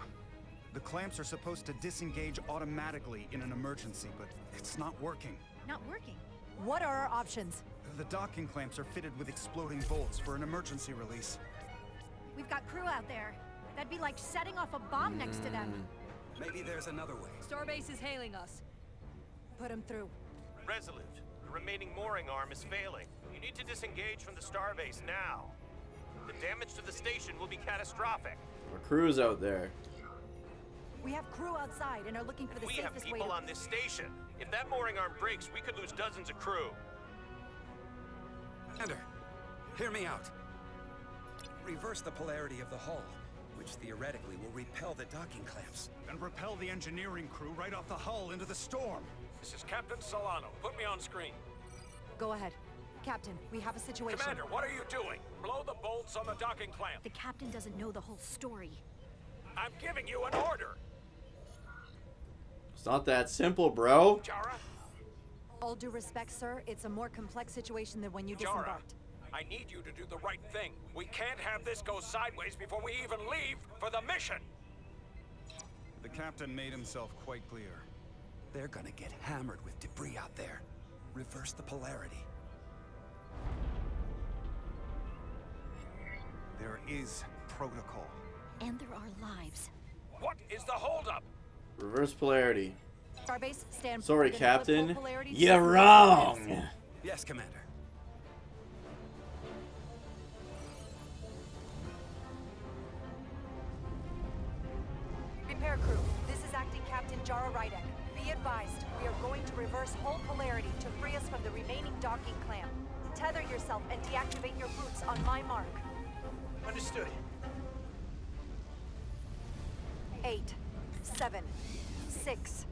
The clamps are supposed to disengage automatically in an emergency, but it's not working. Not working. What are our options? The docking clamps are fitted with exploding bolts for an emergency release. We've got crew out there. That'd be like setting off a bomb next to them. Maybe there's another way. Starbase is hailing us. Put him through. Resolute. The remaining mooring arm is failing. You need to disengage from the starbase now. The damage to the station will be catastrophic. Our crew's out there. We have crew outside and are looking for the We have safest way people to... on this station. If that mooring arm breaks, we could lose dozens of crew. Commander, hear me out. Reverse the polarity of the hull, which theoretically will repel the docking clamps. And repel the engineering crew right off the hull into the storm. This is Captain Solano. Put me on screen. Go ahead. Captain, we have a situation. Commander, what are you doing? Blow the bolts on the docking clamp. The captain doesn't know the whole story. I'm giving you an order. It's not that simple, bro. Jara? All due respect, sir, it's a more complex situation than when you Jara, disembarked. I need you to do the right thing. We can't have this go sideways before we even leave for the mission. The captain made himself quite clear. They're gonna get hammered with debris out there. Reverse the polarity. There is protocol. And there are lives. What is the holdup? Reverse polarity. Starbase, stand Sorry, forward and flip Captain. full polarity to You're the wrong. Yes, Commander. Repair crew, this is Acting Captain Jara Rydek. Be advised, we are going to reverse hull polarity to free us from the remaining docking clamp. Tether yourself and deactivate your boots on my mark. Understood. 8, 7, 6,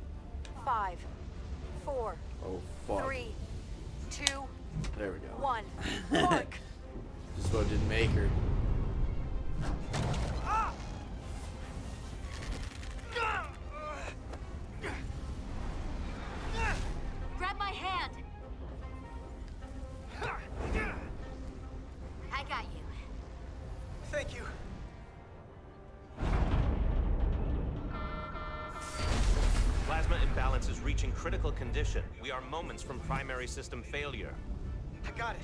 5, 4, Oh, fuck. 3, 2, There we go. 1. Mark! Just what didn't make her. Grab my hand. I got you. Thank you. Plasma imbalance is reaching critical condition. We are moments from primary system failure. I got it.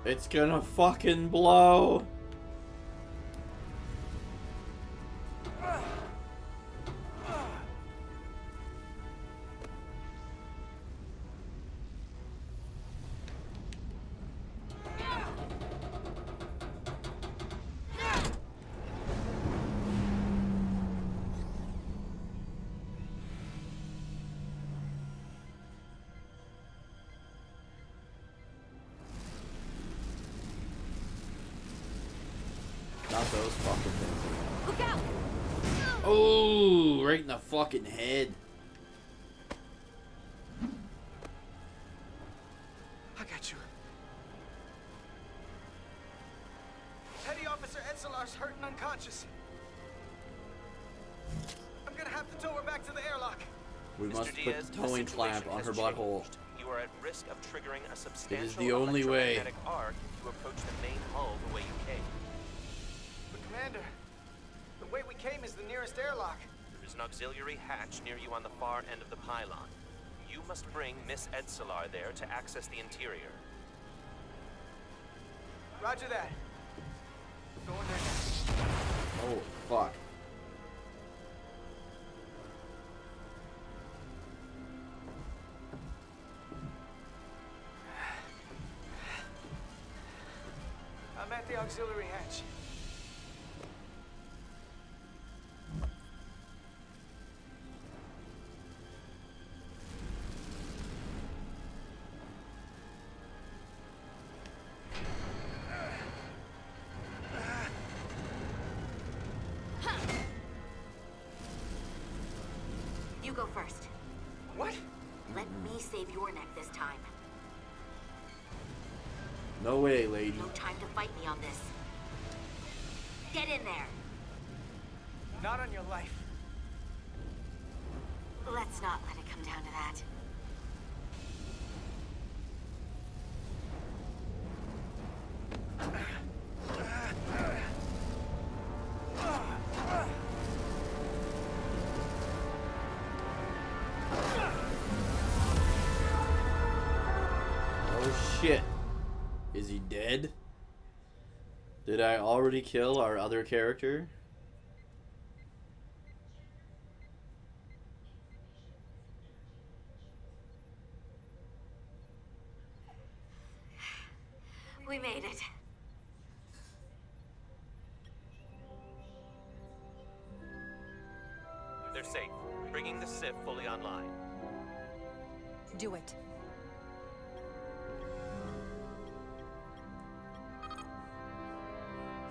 It's gonna fucking blow. Not those fucking things. Look out! Oh, right in the fucking head. I got you. Petty Officer Etzelar's hurt and unconscious. I'm gonna have to tow her back to the airlock. We must Mr. put Diaz, the towing the clamp situation on has her butthole. changed. You are at risk of triggering a substantial the only way. electromagnetic arc to approach the main hull the way you came. But Commander, the way we came is the nearest airlock. There is an auxiliary hatch near you on the far end of the pylon. You must bring Miss Etzelar there to access the interior. Roger that. Going there now. Oh, fuck. I'm at the auxiliary hatch. You go first. What? Let me save your neck this time. No way, lady. No time to fight me on this. Get in there. Not on your life. Let's not let it come down to that. Oh shit. Is he dead? Did I already kill our other character? We made it. They're safe, bringing the SIF fully online. Do it.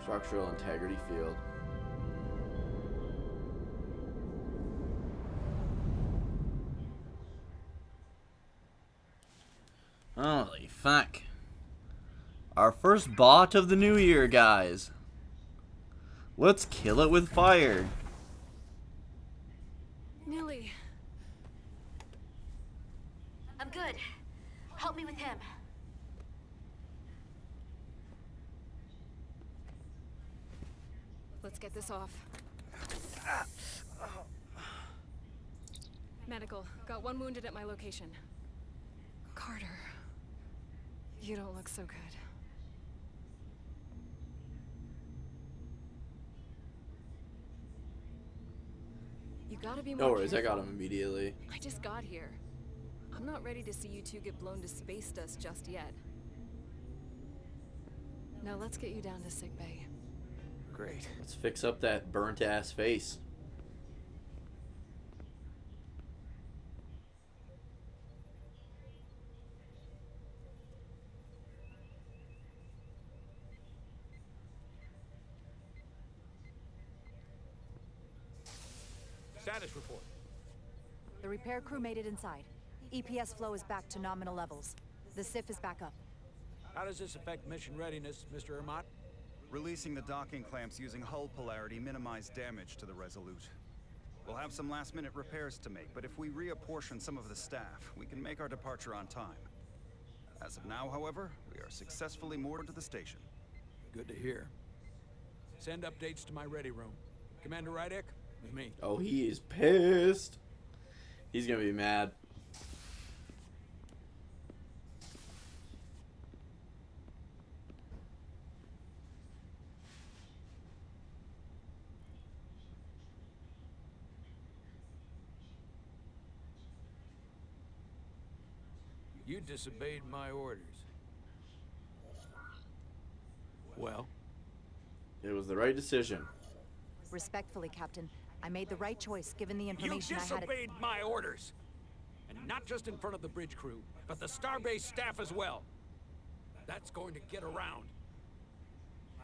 Structural integrity field. Holy fuck. Our first bot of the new year, guys. Let's kill it with fire. Nilly. I'm good. Help me with him. Let's get this off. Medical. Got one wounded at my location. Carter. You don't look so good. You gotta be more No worries, I got careful. him immediately. I just got here. I'm not ready to see you two get blown to space dust just yet. Now let's get you down to sickbay. Great. Let's fix up that burnt ass face. Status report. The repair crew made it inside. EPS flow is back to nominal levels. The SIF is back up. How does this affect mission readiness, Mr. Ermot? Releasing the docking clamps using hull polarity minimized damage to the Resolute. We'll have some last-minute repairs to make, but if we reapportion some of the staff, we can make our departure on time. As of now, however, we are successfully moored to the station. Good to hear. Send updates to my ready room. Commander Rydek, with me. Oh, he is pissed. He's gonna be mad. You disobeyed my orders. Well? It was the right decision. Respectfully, Captain, I made the right choice given the You information I had. disobeyed my orders! And not just in front of the bridge crew, but the Starbase staff as well. That's going to get around.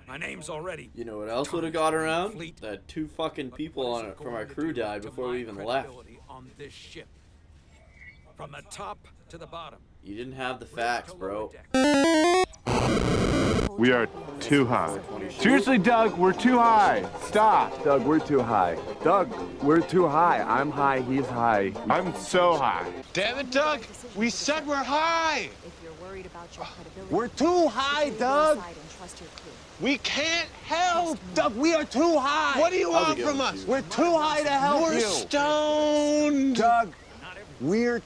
My name's already... You know what else would have got around? That 2 fucking people on it from our crew died before we even left. On this ship. From the top to the bottom. You didn't have the facts, bro. We are too high. Seriously, Doug, we're too high. Stop. Doug, we're too high. Doug, we're too high. I'm high, he's high. I'm so high. Damn it, Doug. We said we're high. If you're worried about your credibility, We're too high, Doug. We can't help. Doug, we are too high. What do you How's it want going, from us? dude? We're too high to help We're you. stoned. Doug, we're...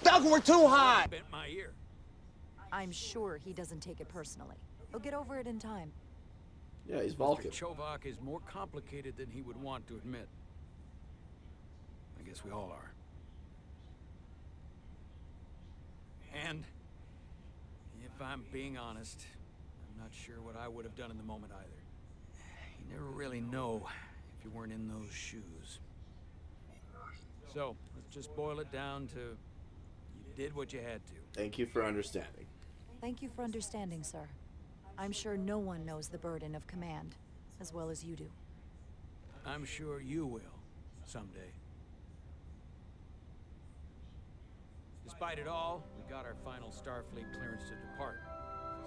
Doug, we're too high. Bent my ear. I'm sure he doesn't take it personally. He'll get over it in time. Yeah, he's Vulcan. Mr. Chovak is more complicated than he would want to admit. I guess we all are. And if I'm being honest, I'm not sure what I would have done in the moment either. You never really know if you weren't in those shoes. So, let's just boil it down to you did what you had to. Thank you for understanding. Thank you for understanding, sir. I'm sure no one knows the burden of command as well as you do. I'm sure you will, someday. Despite it all, we got our final Starfleet clearance to depart.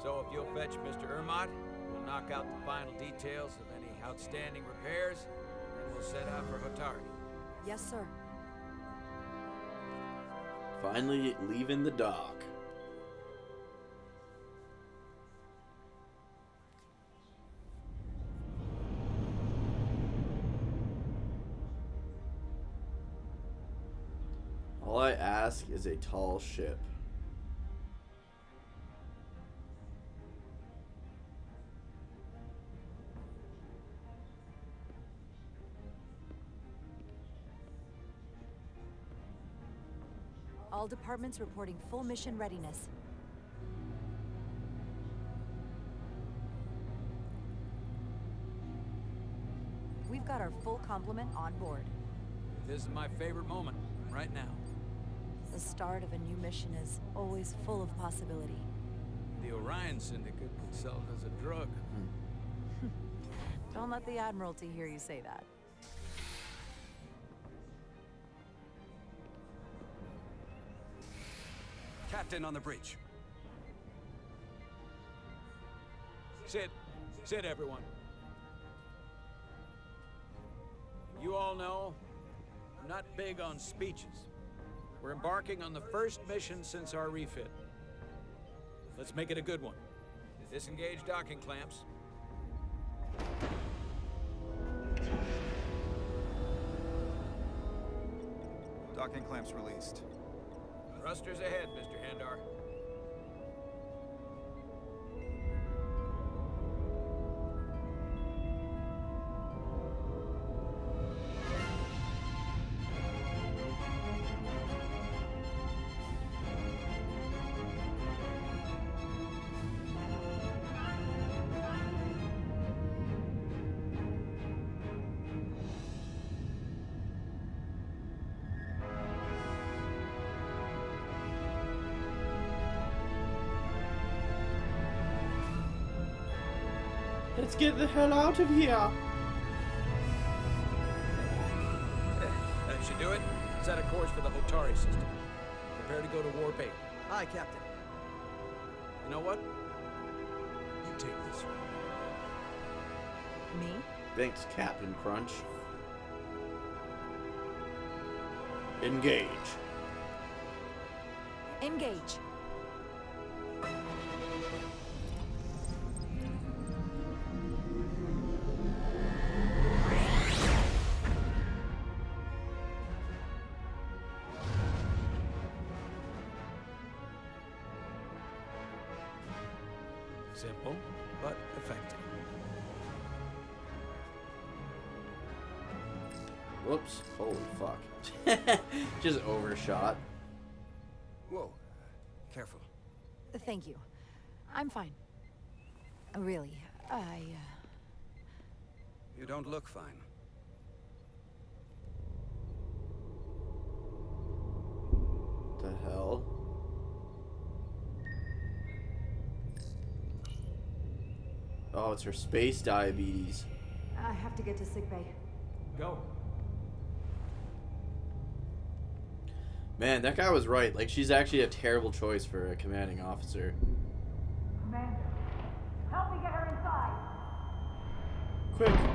So if you'll fetch Mr. Ermot, we'll knock out the final details of any outstanding repairs, and we'll set out for Hotari. Yes, sir. Finally leaving the dock. All I ask is a tall ship. All departments reporting full mission readiness. We've got our full complement on board. This is my favorite moment, right now. The start of a new mission is always full of possibility. The Orion Syndicate could sell it as a drug. Don't let the Admiralty hear you say that. Captain on the bridge. Sit. Sit, everyone. You all know, I'm not big on speeches. We're embarking on the first mission since our refit. Let's make it a good one. Disengage docking clamps. Docking clamps released. Thrusters ahead, Mr. Handar. Let's get the hell out of here. That should do it. Set a course for the Hotari system. Prepare to go to Warp 8. Aye, Captain. You know what? You take this one. Me? Thanks, Captain Crunch. Engage. Engage. Simple, but effective. Whoops. Holy fuck. Just overshot. Whoa. Careful. Thank you. I'm fine. Really, You don't look fine. The hell? Oh, it's her space diabetes. I have to get to sickbay. Go. Man, that guy was right. Like, she's actually a terrible choice for a commanding officer. Commander, help me get her inside. Quick!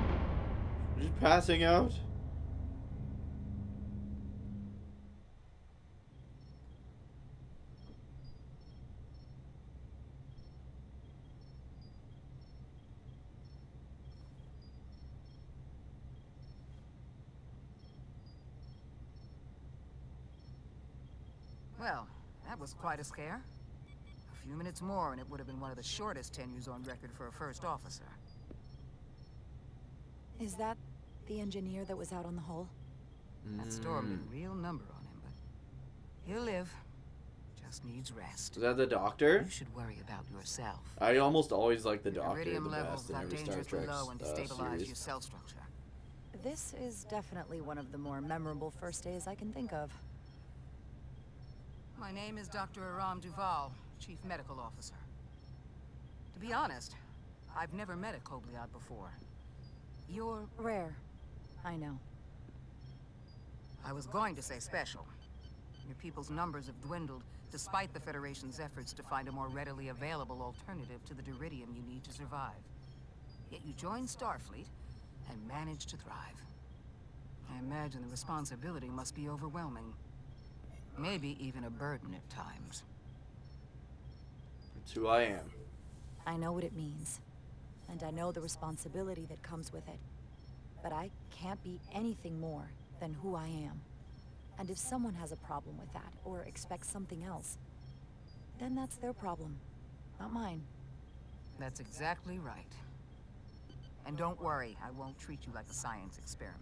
She's passing out. Well, that was quite a scare. A few minutes more and it would have been one of the shortest tenures on record for a first officer. is that the engineer that was out on the hull? That storm did a real number on him, but he'll live. Just needs rest. Is that the doctor? You should worry about yourself. I almost always like the doctor the Iridium levels best in got every Star dangerously Trek low and destabilize series. your cell structure. This is definitely one of the more memorable first days I can think of. My name is Dr. Aram Duval, Chief Medical Officer. To be honest, I've never met a Kobliad before. You're Rare. I know. I was going to say special. Your people's numbers have dwindled, despite the Federation's efforts to find a more readily available alternative to the Duridium you need to survive. Yet you joined Starfleet and managed to thrive. I imagine the responsibility must be overwhelming. Maybe even a burden at times. That's who I am. I know what it means. And I know the responsibility that comes with it. But I can't be anything more than who I am. And if someone has a problem with that, or expects something else, then that's their problem, not mine. That's exactly right. And don't worry, I won't treat you like a science experiment.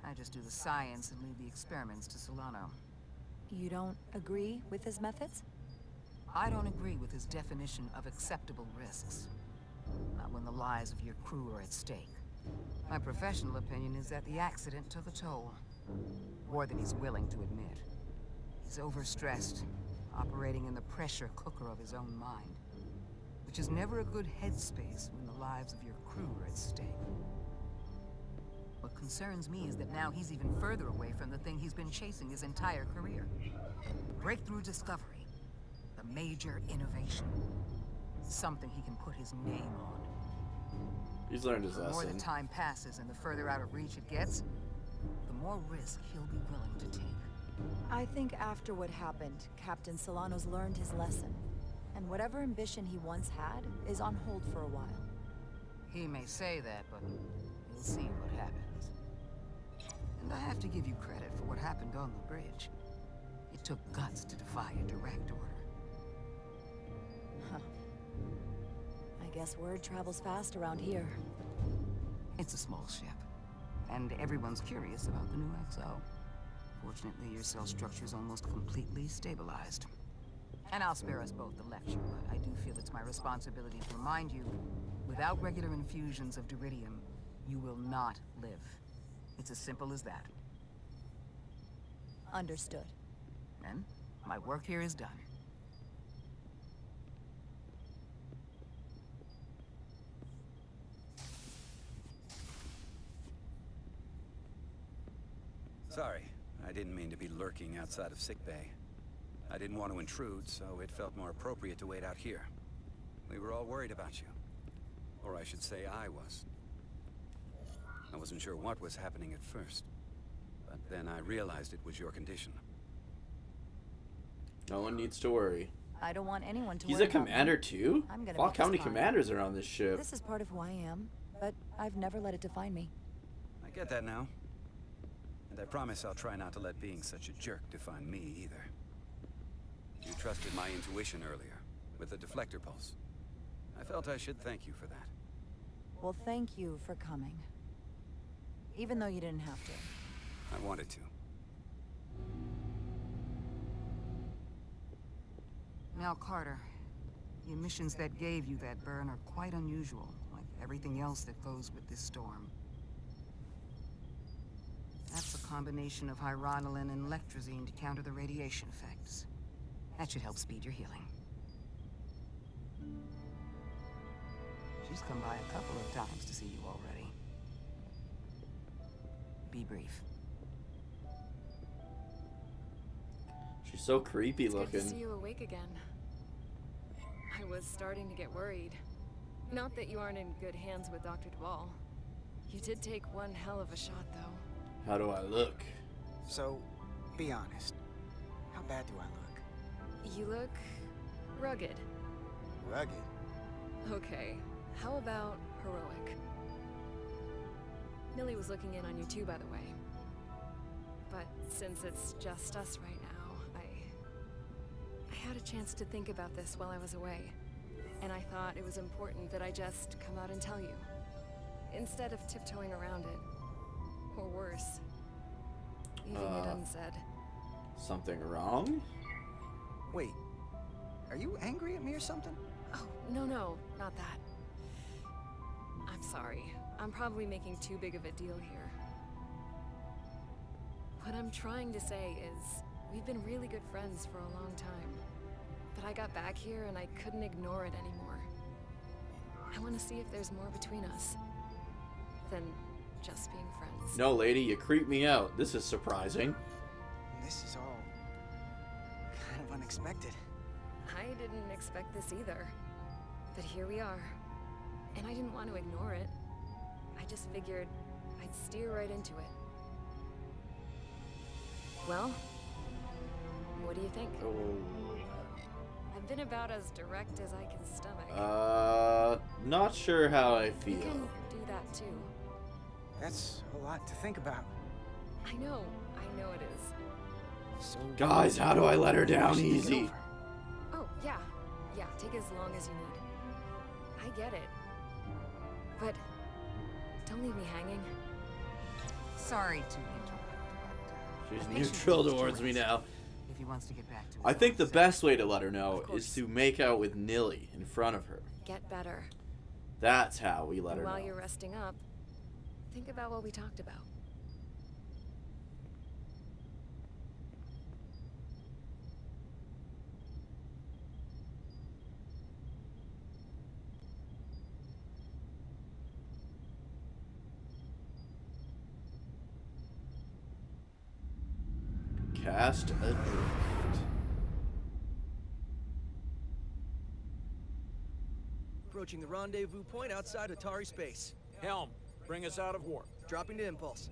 I just do the science and leave the experiments to Solano. You don't agree with his methods? I don't agree with his definition of acceptable risks. Not when the lives of your crew are at stake. My professional opinion is that the accident took a toll. More than he's willing to admit. He's overstressed, operating in the pressure cooker of his own mind. Which is never a good headspace when the lives of your crew are at stake. What concerns me is that now he's even further away from the thing he's been chasing his entire career. Breakthrough discovery. The major innovation. Something he can put his name on. He's learned his The more lesson. the time passes and the further out of reach it gets, the more risk he'll be willing to take. I think after what happened, Captain Solano's learned his lesson. And whatever ambition he once had is on hold for a while. He may say that, but we'll see what happens. And I have to give you credit for what happened on the bridge. It took guts to defy a direct order. Huh. I guess word travels fast around here. It's a small ship, and everyone's curious about the new XO. Fortunately, your cell structure's almost completely stabilized. And I'll spare us both the lecture, but I do feel it's my responsibility to remind you, without regular infusions of Duridium, you will not live. It's as simple as that. Understood. Then, my work here is done. Sorry, I didn't mean to be lurking outside of sickbay. I didn't want to intrude, so it felt more appropriate to wait out here. We were all worried about you. Or I should say I was. I wasn't sure what was happening at first. But then I realized it was your condition. No one needs to worry. I don't want anyone to He's worry a commander about me. too? I'm gonna Fuck, make how this many fine. commanders are on this ship? This is part of who I am, but I've never let it define me. I get that now. And I promise I'll try not to let being such a jerk define me either. You trusted my intuition earlier, with the deflector pulse. I felt I should thank you for that. Well, thank you for coming. Even though you didn't have to. I wanted to. Now, Carter, the emissions that gave you that burn are quite unusual, like everything else that goes with this storm. That's a combination of hyronolin and lectrazine to counter the radiation effects. That should help speed your healing. She's come by a couple of times to see you already. Be brief. She's so creepy It's looking. good to see you awake again. I was starting to get worried. Not that you aren't in good hands with Dr. Duvall. You did take one hell of a shot, though. How do I look? So, be honest. How bad do I look? You look rugged. Rugged? Okay, how about heroic? Millie was looking in on you too, by the way. But since it's just us right now, I had a chance to think about this while I was away. And I thought it was important that I just come out and tell you. Instead of tiptoeing around it. Or worse. Leaving it unsaid. Something wrong? Wait, are you angry at me or something? Oh, no, not that. I'm sorry. I'm probably making too big of a deal here. What I'm trying to say is, we've been really good friends for a long time. But I got back here and I couldn't ignore it anymore. I want to see if there's more between us than just being friends. No, lady, you creep me out. This is surprising. This is all kind of unexpected. I didn't expect this either. But here we are. And I didn't want to ignore it. I just figured I'd steer right into it. Well, what do you think? Oh. I've been about as direct as I can stomach. Not sure how I feel. You can do that too. That's a lot to think about. I know it is. So, Guys, how do I let her down easy? Oh, yeah, take as long as you need. I get it. But don't leave me hanging. Sorry to interrupt, but She's the patient neutral needs towards me choice now. If he wants to get back to his I think the own best way to let her know Of course. is to make out with Nilly in front of her. Get better. That's how we let And her while know. you're resting up, think about what we talked about. Cast adrift. Approaching the rendezvous point outside Atari space. Helm, bring us out of warp. Dropping to impulse.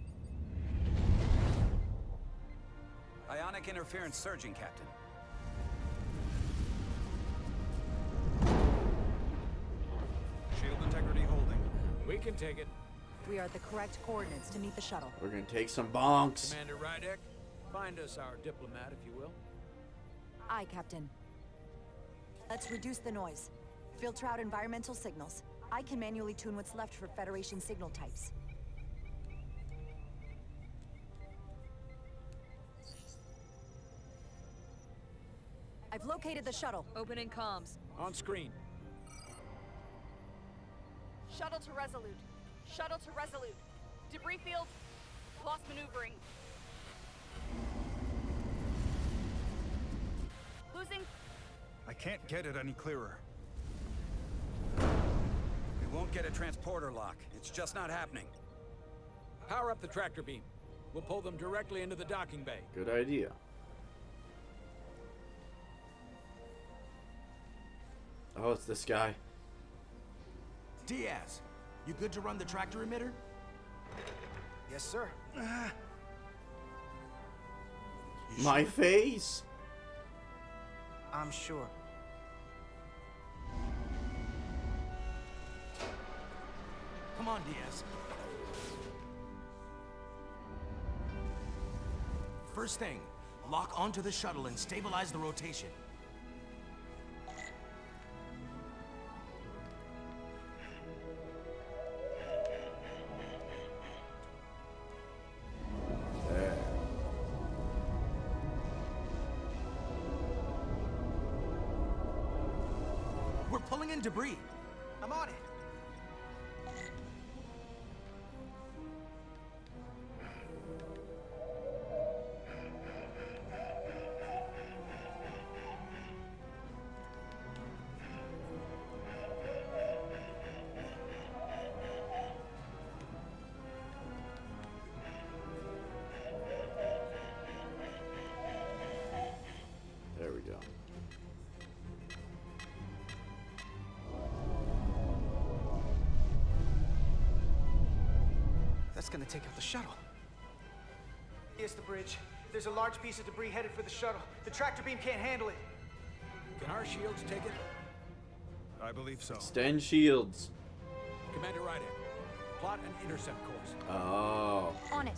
Ionic interference surging, Captain. Shield integrity holding. We can take it. We are at the correct coordinates to meet the shuttle. We're gonna take some bonks. Commander Rydek, find us our diplomat, if you will. Aye, Captain. Let's reduce the noise. Filter out environmental signals. I can manually tune what's left for Federation signal types. I've located the shuttle. Opening comms. On screen. Shuttle to Resolute. Shuttle to Resolute. Debris field. Lost maneuvering. Losing. I can't get it any clearer. We won't get a transporter lock. It's just not happening. Power up the tractor beam. We'll pull them directly into the docking bay. Good idea. Oh, it's this guy. Diaz, you good to run the tractor emitter? Yes, sir. My face. I'm sure. Come on, Diaz. First thing, lock onto the shuttle and stabilize the rotation. We're pulling in debris. I'm on it. There we go. That's gonna take out the shuttle. Here's the bridge. There's a large piece of debris headed for the shuttle. The tractor beam can't handle it. Can our shields take it? I believe so. Extend shields. Commander Rydek, plot an intercept course. Oh. On it.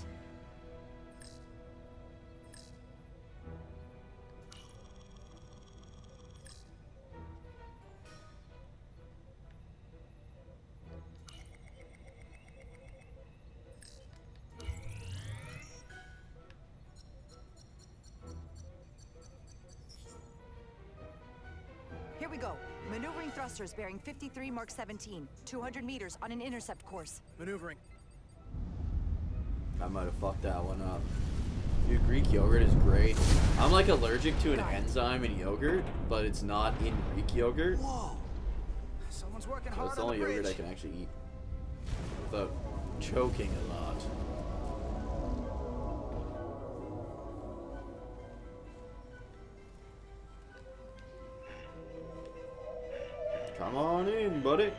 Here we go. Maneuvering thrusters bearing 53 Mark 17. 200 meters on an intercept course. Maneuvering. I might have fucked that one up. Dude, Greek yogurt is great. I'm like allergic to an enzyme in yogurt, but it's not in Greek yogurt. Whoa! Someone's working So hard it's the on the only bridge. yogurt I can actually eat without choking a lot. Come on in, buddy.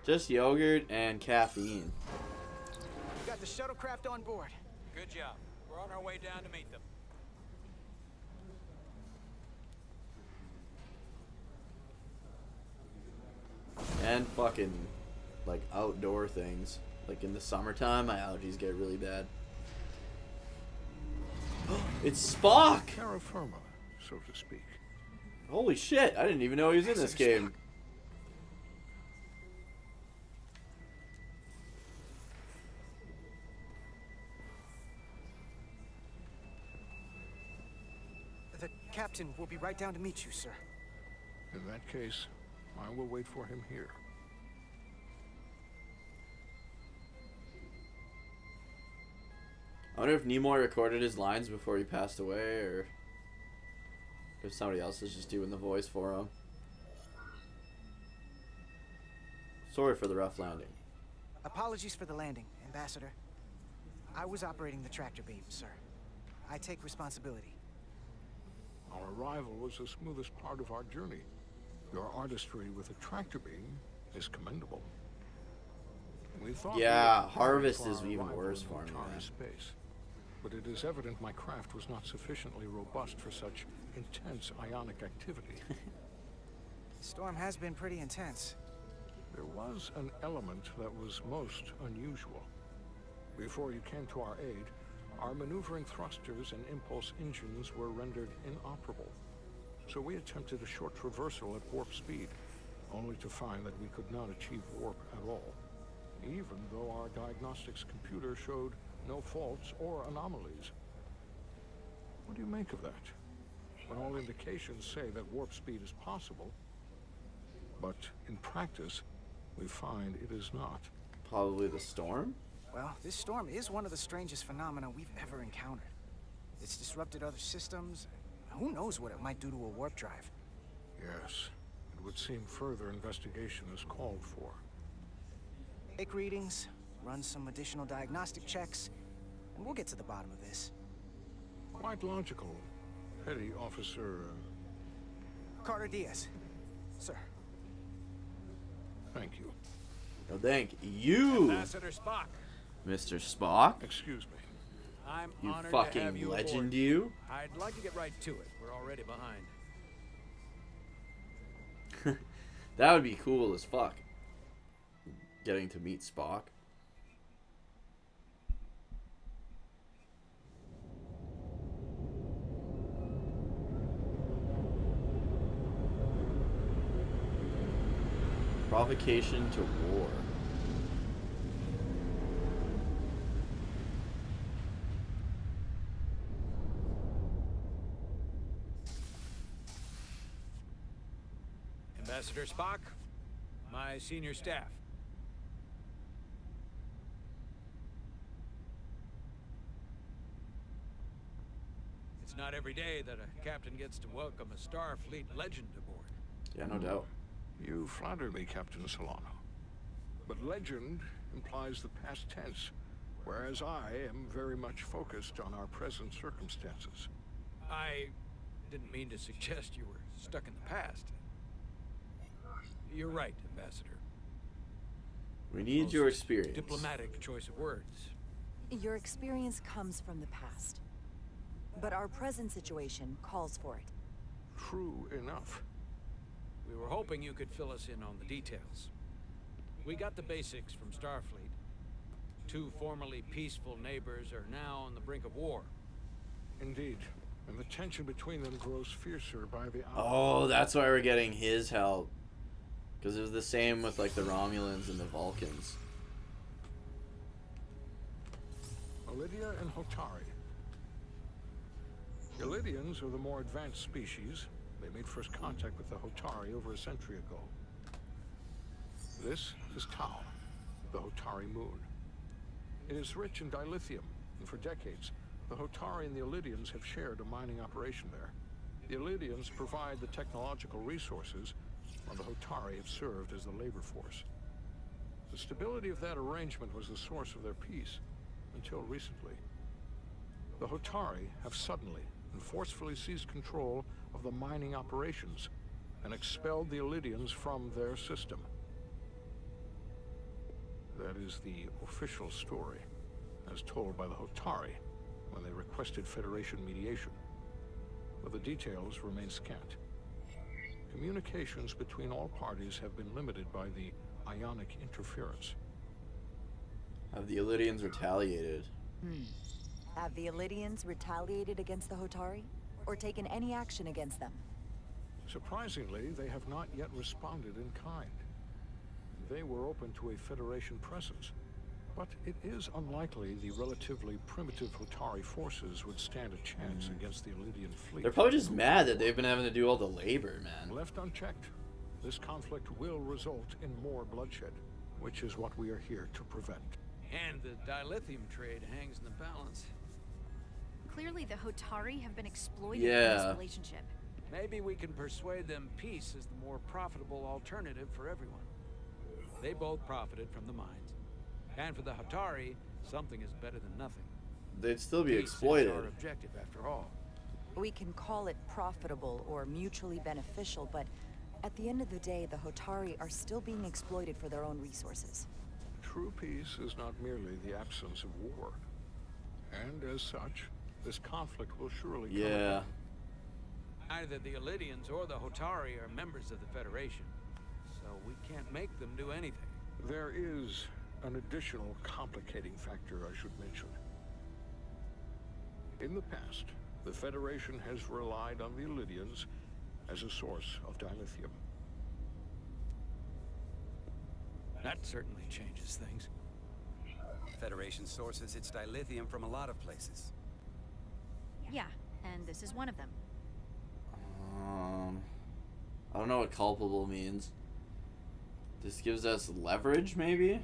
Just yogurt and caffeine. We got the shuttlecraft on board. Good job. We're on our way down to meet them. And fucking, like, outdoor things. Like, in the summertime, my allergies get really bad. It's Spock! Terra firma, so to speak. Holy shit, I didn't even know he was in this game. The captain will be right down to meet you, sir. In that case, I will wait for him here. I wonder if Nimoy recorded his lines before he passed away, or if somebody else is just doing the voice for him. Sorry for the rough landing. Apologies for the landing, Ambassador. I was operating the tractor beam, sir. I take responsibility. Our arrival was the smoothest part of our journey. Your artistry with the tractor beam is commendable. We thought Yeah, we had Harvest planned is for our even arrival worse in for me, Otari man. space, but it is evident my craft was not sufficiently robust for such intense ionic activity. The storm has been pretty intense. There was an element that was most unusual. Before you came to our aid, our maneuvering thrusters and impulse engines were rendered inoperable. So we attempted a short traversal at warp speed, only to find that we could not achieve warp at all, even though our diagnostics computer showed no faults or anomalies. What do you make of that? When all indications say that warp speed is possible, but in practice, we find it is not. Probably the storm? Well, this storm is one of the strangest phenomena we've ever encountered. It's disrupted other systems. Who knows what it might do to a warp drive? Yes, it would seem further investigation is called for. Take readings, run some additional diagnostic checks, and we'll get to the bottom of this. Quite logical, Petty Officer... Carter Diaz. Sir. Thank you. No, thank you, Ambassador Spock. Mr. Spock. Excuse me. I'm You honored to have fucking you legend, aboard. you. I'd like to get right to it. We're already behind. That would be cool as fuck. Getting to meet Spock. Provocation to war. Ambassador Spock, my senior staff. It's not every day that a captain gets to welcome a Starfleet legend aboard. Yeah, no doubt. You flatter me, Captain Solano. But legend implies the past tense, whereas I am very much focused on our present circumstances. I didn't mean to suggest you were stuck in the past. You're right, Ambassador. We need Most your experience. Diplomatic choice of words. Your experience comes from the past. But our present situation calls for it. True enough. We were hoping you could fill us in on the details. We got the basics from Starfleet. Two formerly peaceful neighbors are now on the brink of war. Indeed. And the tension between them grows fiercer by the hour. Oh, that's why we're getting his help. Because it was the same with like the Romulans and the Vulcans. Lydia and Hotari. The Lydians are the more advanced species. They made first contact with the Hotari over a century ago. This is Tau, the Hotari moon. It is rich in dilithium, and for decades, the Hotari and the Illydians have shared a mining operation there. The Illydians provide the technological resources, while the Hotari have served as the labor force. The stability of that arrangement was the source of their peace, until recently. The Hotari have suddenly and forcefully seized control of the mining operations and expelled the Illydians from their system. That is the official story, as told by the Hotari when they requested Federation mediation. But the details remain scant. Communications between all parties have been limited by the ionic interference. Have the Illydians retaliated? Have the Illydians retaliated against the Hotari? Or taken any action against them? Surprisingly, they have not yet responded in kind. They were open to a Federation presence, but it is unlikely the relatively primitive Hotari forces would stand a chance against the Illydian fleet. They're probably just mad that they've been having to do all the labor, man. Left unchecked, this conflict will result in more bloodshed, which is what we are here to prevent. And the dilithium trade hangs in the balance. Clearly the Hotari have been exploited in this relationship. Maybe we can persuade them peace is the more profitable alternative for everyone. They both profited from the mines. And for the Hotari, something is better than nothing. They'd still be Peace exploited. is our objective, after all. We can call it profitable or mutually beneficial, but At the end of the day, the Hotari are still being exploited for their own resources. True peace is not merely the absence of war. And as such, this conflict will surely come again. Neither the Illidians or the Hotari are members of the Federation, so we can't make them do anything. There is an additional complicating factor I should mention. In the past, the Federation has relied on the Illidians as a source of dilithium. That certainly changes things. Federation sources its dilithium from a lot of places. Yeah, and this is one of them. I don't know what culpable means. This gives us leverage, maybe?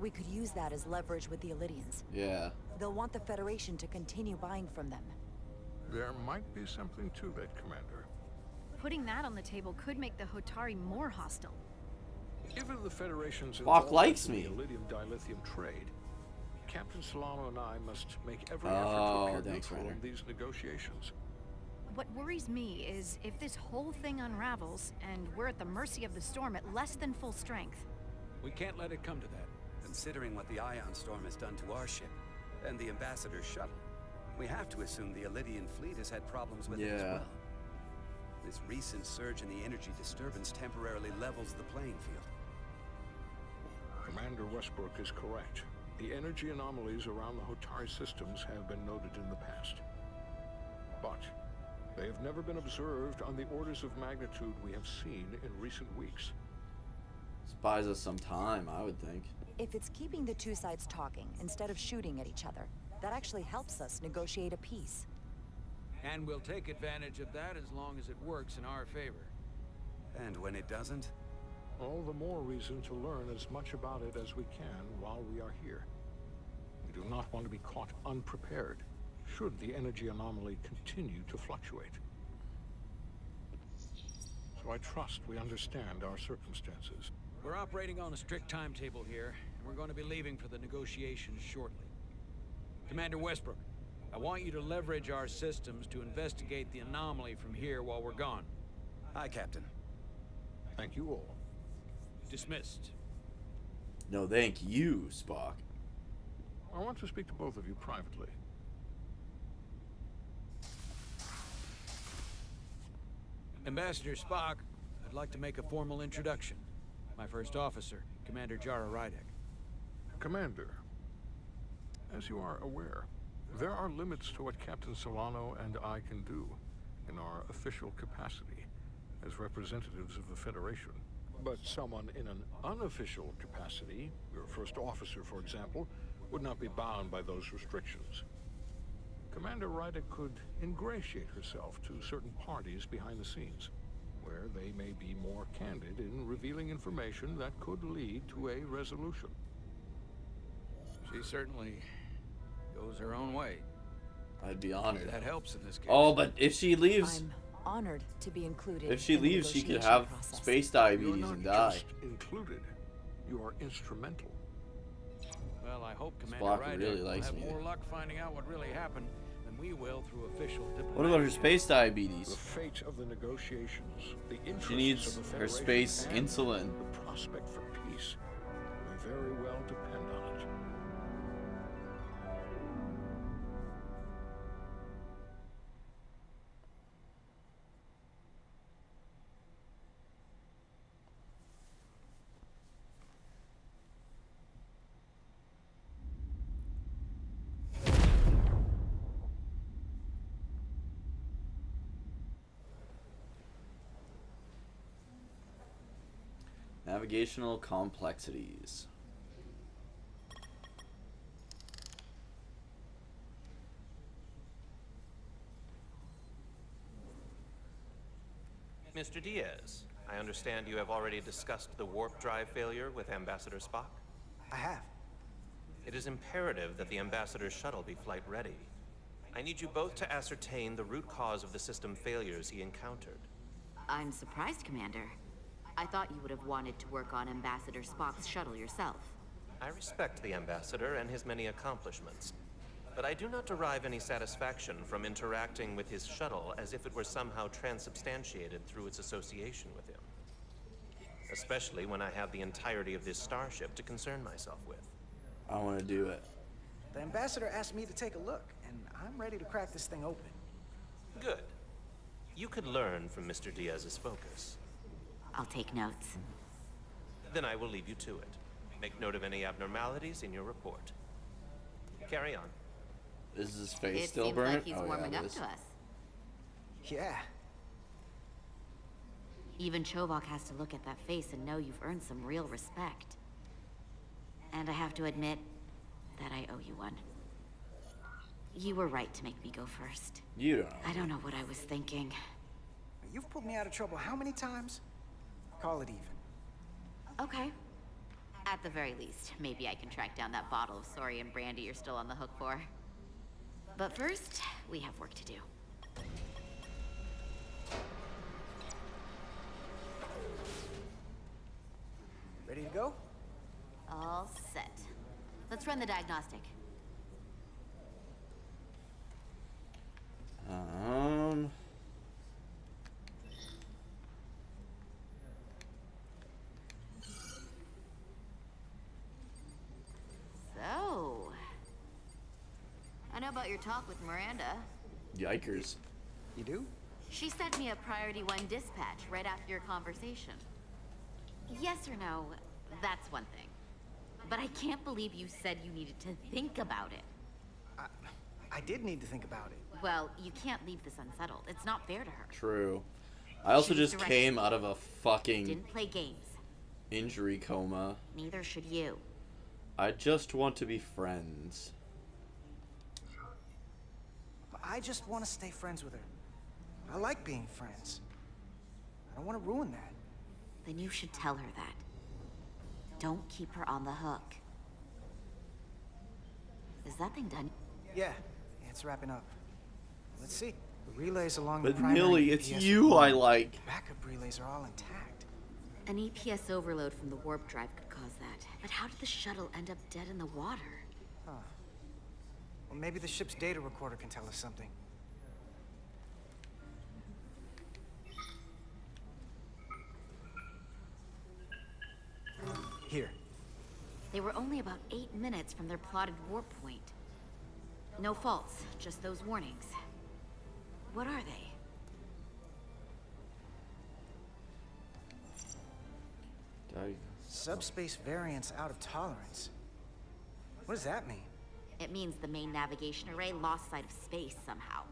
We could use that as leverage with the Illidians. Yeah. They'll want the Federation to continue buying from them. There might be something to that, Commander. Putting that on the table could make the Hotari more hostile. Given the Federation's Spock likes involvement me. in the Iridium-dilithium trade, Captain Solano and I must make every effort Oh, to appear thanks, neutral Ryder. in these negotiations. What worries me is if this whole thing unravels and we're at the mercy of the storm at less than full strength. We can't let it come to that. Considering what the Ion Storm has done to our ship, and the Ambassador's shuttle, we have to assume the Illidian fleet has had problems with it as well. This recent surge in the energy disturbance temporarily levels the playing field. Commander Westbrook is correct. The energy anomalies around the Hotari systems have been noted in the past. But they have never been observed on the orders of magnitude we have seen in recent weeks. This buys us some time, I would think. If it's keeping the two sides talking instead of shooting at each other, that actually helps us negotiate a peace. And we'll take advantage of that as long as it works in our favor. And when it doesn't? All the more reason to learn as much about it as we can while we are here. We do not want to be caught unprepared, should the energy anomaly continue to fluctuate. So I trust we understand our circumstances. We're operating on a strict timetable here, and we're going to be leaving for the negotiations shortly. Commander Westbrook, I want you to leverage our systems to investigate the anomaly from here while we're gone. Aye, Captain. Thank you all. Dismissed. No, thank you, Spock. I want to speak to both of you privately. Ambassador Spock, I'd like to make a formal introduction. My first officer, Commander Jara Rydek. Commander, as you are aware, there are limits to what Captain Solano and I can do in our official capacity as representatives of the Federation. But someone in an unofficial capacity, your first officer, for example, would not be bound by those restrictions. Commander Rydek could ingratiate herself to certain parties behind the scenes, where they may be more candid in revealing information that could lead to a resolution. She certainly goes her own way. I'd be honored. That helps in this case. Oh, but if she leaves... I'm honored to be included. If she in the leaves, she could negotiation have process. space diabetes You're and not die. just included, you are instrumental. Well, I hope Commander Spock Rydek really will likes have me. more luck finding out what really happened than we will through official diplomacy. What about her space diabetes? The fate of the negotiations, the interests She needs of the her Federation, space and insulin. the prospect for peace may very well depend on it. Navigational complexities. Mr. Diaz, I understand you have already discussed the warp drive failure with Ambassador Spock? I have. It is imperative that the Ambassador's shuttle be flight ready. I need you both to ascertain the root cause of the system failures he encountered. I'm surprised, Commander. I thought you would have wanted to work on Ambassador Spock's shuttle yourself. I respect the Ambassador and his many accomplishments, but I do not derive any satisfaction from interacting with his shuttle as if it were somehow transubstantiated through its association with him. especially when I have the entirety of this starship to concern myself with. I want to do it. The ambassador asked me to take a look, and I'm ready to crack this thing open. Good. You could learn from Mr. Diaz's focus. I'll take notes. Then I will leave you to it. Make note of any abnormalities in your report. Carry on. Is his face It still seems burnt? like he's Oh, warming yeah, up it is. to us. Yeah. Even Chovok has to look at that face and know you've earned some real respect. And I have to admit that I owe you one. You were right to make me go first. You don't know. I don't know what I was thinking. You've pulled me out of trouble how many times? Call it even. Okay. At the very least, maybe I can track down that bottle of Saurian brandy you're still on the hook for. But first, we have work to do. Ready to go? All set. Let's run the diagnostic. So, I know about your talk with Miranda. Yikers. You do? She sent me a Priority 1 dispatch right after your conversation. Yes or no, that's one thing. But I can't believe you said you needed to think about it. I did need to think about it. Well, you can't leave this unsettled. It's not fair to her. True. I also She was just directed. came out of a fucking Didn't play games. injury coma. Neither should you. I just want to be friends. I just want to stay friends with her. I like being friends. I don't want to ruin that. Then you should tell her that. Don't keep her on the hook. Is that thing done? Yeah, it's wrapping up. Let's see. The relays along But the primary Millie, it's EPS you are I gone. like. Backup relays are all intact. An EPS overload from the warp drive could cause that. But how did the shuttle end up dead in the water? Huh. Well, maybe the ship's data recorder can tell us something. Here. They were only about 8 minutes from their plotted warp point. No faults, just those warnings. What are they? Subspace variance out of tolerance. What does that mean? It means the main navigation array lost sight of space somehow.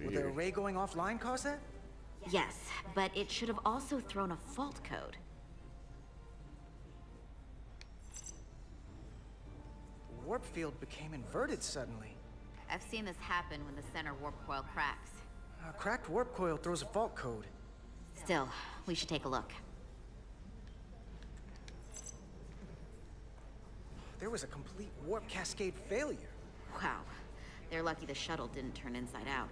Would the array going offline cause that? Yes, but it should have also thrown a fault code. The warp field became inverted suddenly. I've seen this happen when the center warp coil cracks. A cracked warp coil throws a fault code. Still, we should take a look. There was a complete warp cascade failure. Wow. They're lucky the shuttle didn't turn inside out.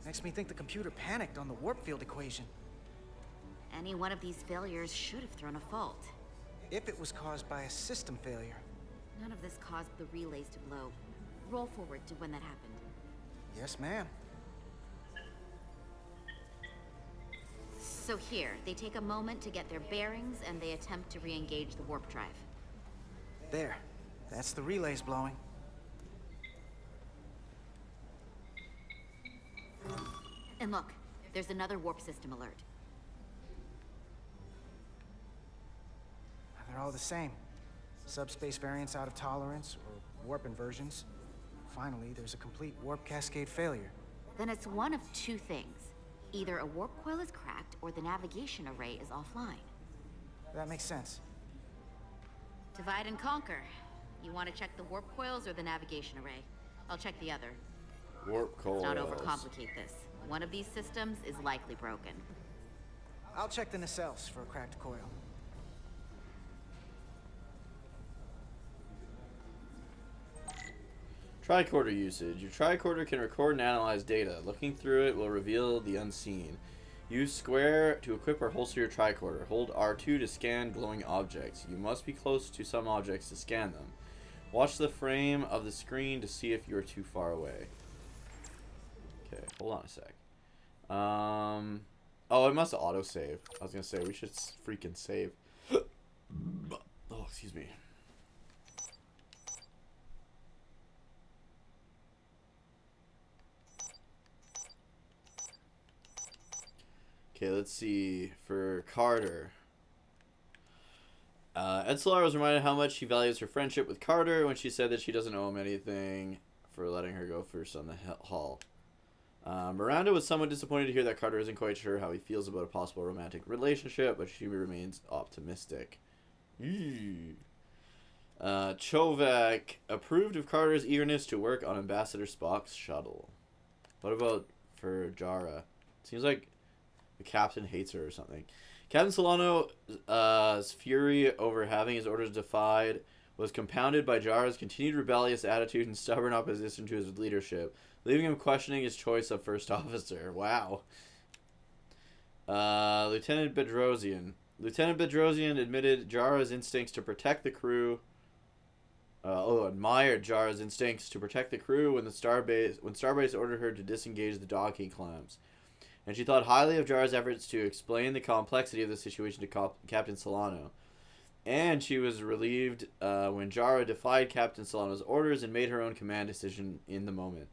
Makes me think the computer panicked on the warp field equation. Any one of these failures should have thrown a fault. If it was caused by a system failure. None of this caused the relays to blow. Roll forward to when that happened. Yes, ma'am. So here, they take a moment to get their bearings and they attempt to re-engage the warp drive. There. That's the relays blowing. And look, there's another warp system alert. They're all the same. Subspace variance out of tolerance, or warp inversions. Finally, there's a complete warp cascade failure. Then it's one of two things. Either a warp coil is cracked or the navigation array is offline. That makes sense. Divide and conquer. You want to check the warp coils or the navigation array? I'll check the other. Warp coils. Let's not overcomplicate this. One of these systems is likely broken. I'll check the nacelles for a cracked coil. Tricorder usage. Your tricorder can record and analyze data. Looking through it will reveal the unseen. Use square to equip or holster your tricorder. Hold R2 to scan glowing objects. You must be close to some objects to scan them. Watch the frame of the screen to see if you are too far away. Okay, hold on a sec. Oh, it must auto-save. I was gonna say, we should freaking save. Oh, excuse me. Okay, let's see. For Carter. Ed Solar was reminded how much she values her friendship with Carter when she said that she doesn't owe him anything for letting her go first on the hall. Miranda was somewhat disappointed to hear that Carter isn't quite sure how he feels about a possible romantic relationship, but she remains optimistic. Chovak approved of Carter's eagerness to work on Ambassador Spock's shuttle. What about for Jara? Seems like the captain hates her or something. Captain Solano's fury over having his orders defied was compounded by Jara's continued rebellious attitude and stubborn opposition to his leadership, leaving him questioning his choice of first officer. Wow. Lieutenant Bedrosian. Lieutenant Bedrosian admitted Jara's instincts to protect the crew. Admired Jara's instincts to protect the crew when Starbase ordered her to disengage the docking clamps. And she thought highly of Jara's efforts to explain the complexity of the situation to Captain Solano. And she was relieved when Jara defied Captain Solano's orders and made her own command decision in the moment.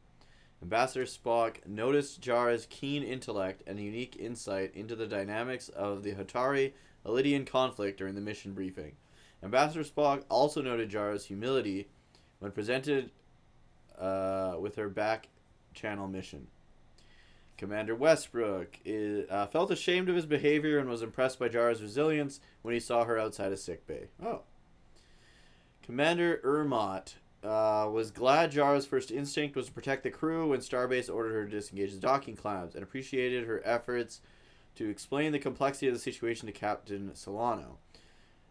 Ambassador Spock noticed Jara's keen intellect and unique insight into the dynamics of the Hatari-Elidian conflict during the mission briefing. Ambassador Spock also noted Jara's humility when presented with her back-channel mission. Commander Westbrook felt ashamed of his behavior and was impressed by Jara's resilience when he saw her outside of sickbay. Oh. Commander Ermot was glad Jara's first instinct was to protect the crew when Starbase ordered her to disengage the docking clamps and appreciated her efforts to explain the complexity of the situation to Captain Solano.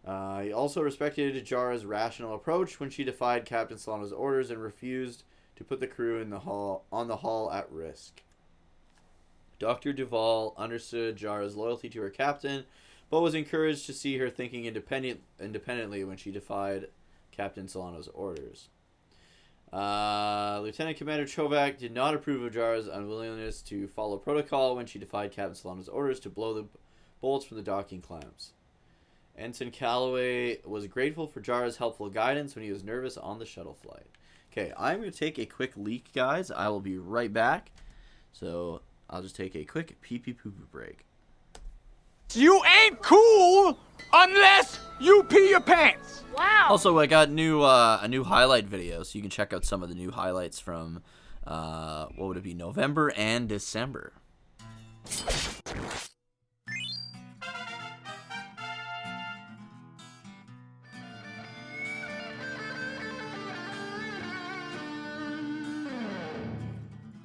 He also respected Jara's rational approach when she defied Captain Solano's orders and refused to put the crew on the hull at risk. Dr. Duvall understood Jara's loyalty to her captain, but was encouraged to see her thinking independently when she defied Captain Solano's orders. Lieutenant Commander Chovak did not approve of Jara's unwillingness to follow protocol when she defied Captain Solano's orders to blow the bolts from the docking clamps. Ensign Calloway was grateful for Jara's helpful guidance when he was nervous on the shuttle flight. Okay, I'm going to take a quick leak, guys. I will be right back. So I'll just take a quick pee-pee-poo-poo break. You ain't cool unless you pee your pants. Wow. Also, I got a new highlight video, so you can check out some of the new highlights from, what would it be, November and December.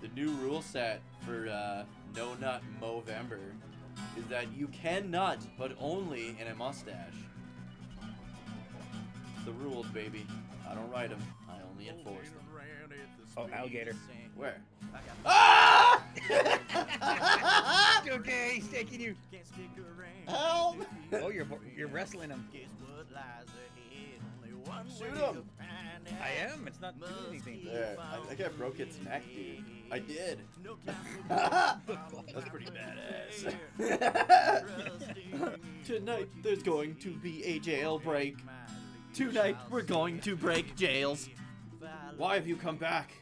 The new rule set for No Nut Movember is that you can nut, but only in a mustache. It's the rules, baby. I don't write them. I only enforce them. Oh, alligator. Where? Ah! Okay, he's taking you. Help! Oh, you're wrestling him. Shoot him! I am. It's not doing anything. There. I think I broke its neck, dude. I did. That's pretty badass. Tonight there's going to be a jailbreak. Tonight we're going to break jails. Why have you come back?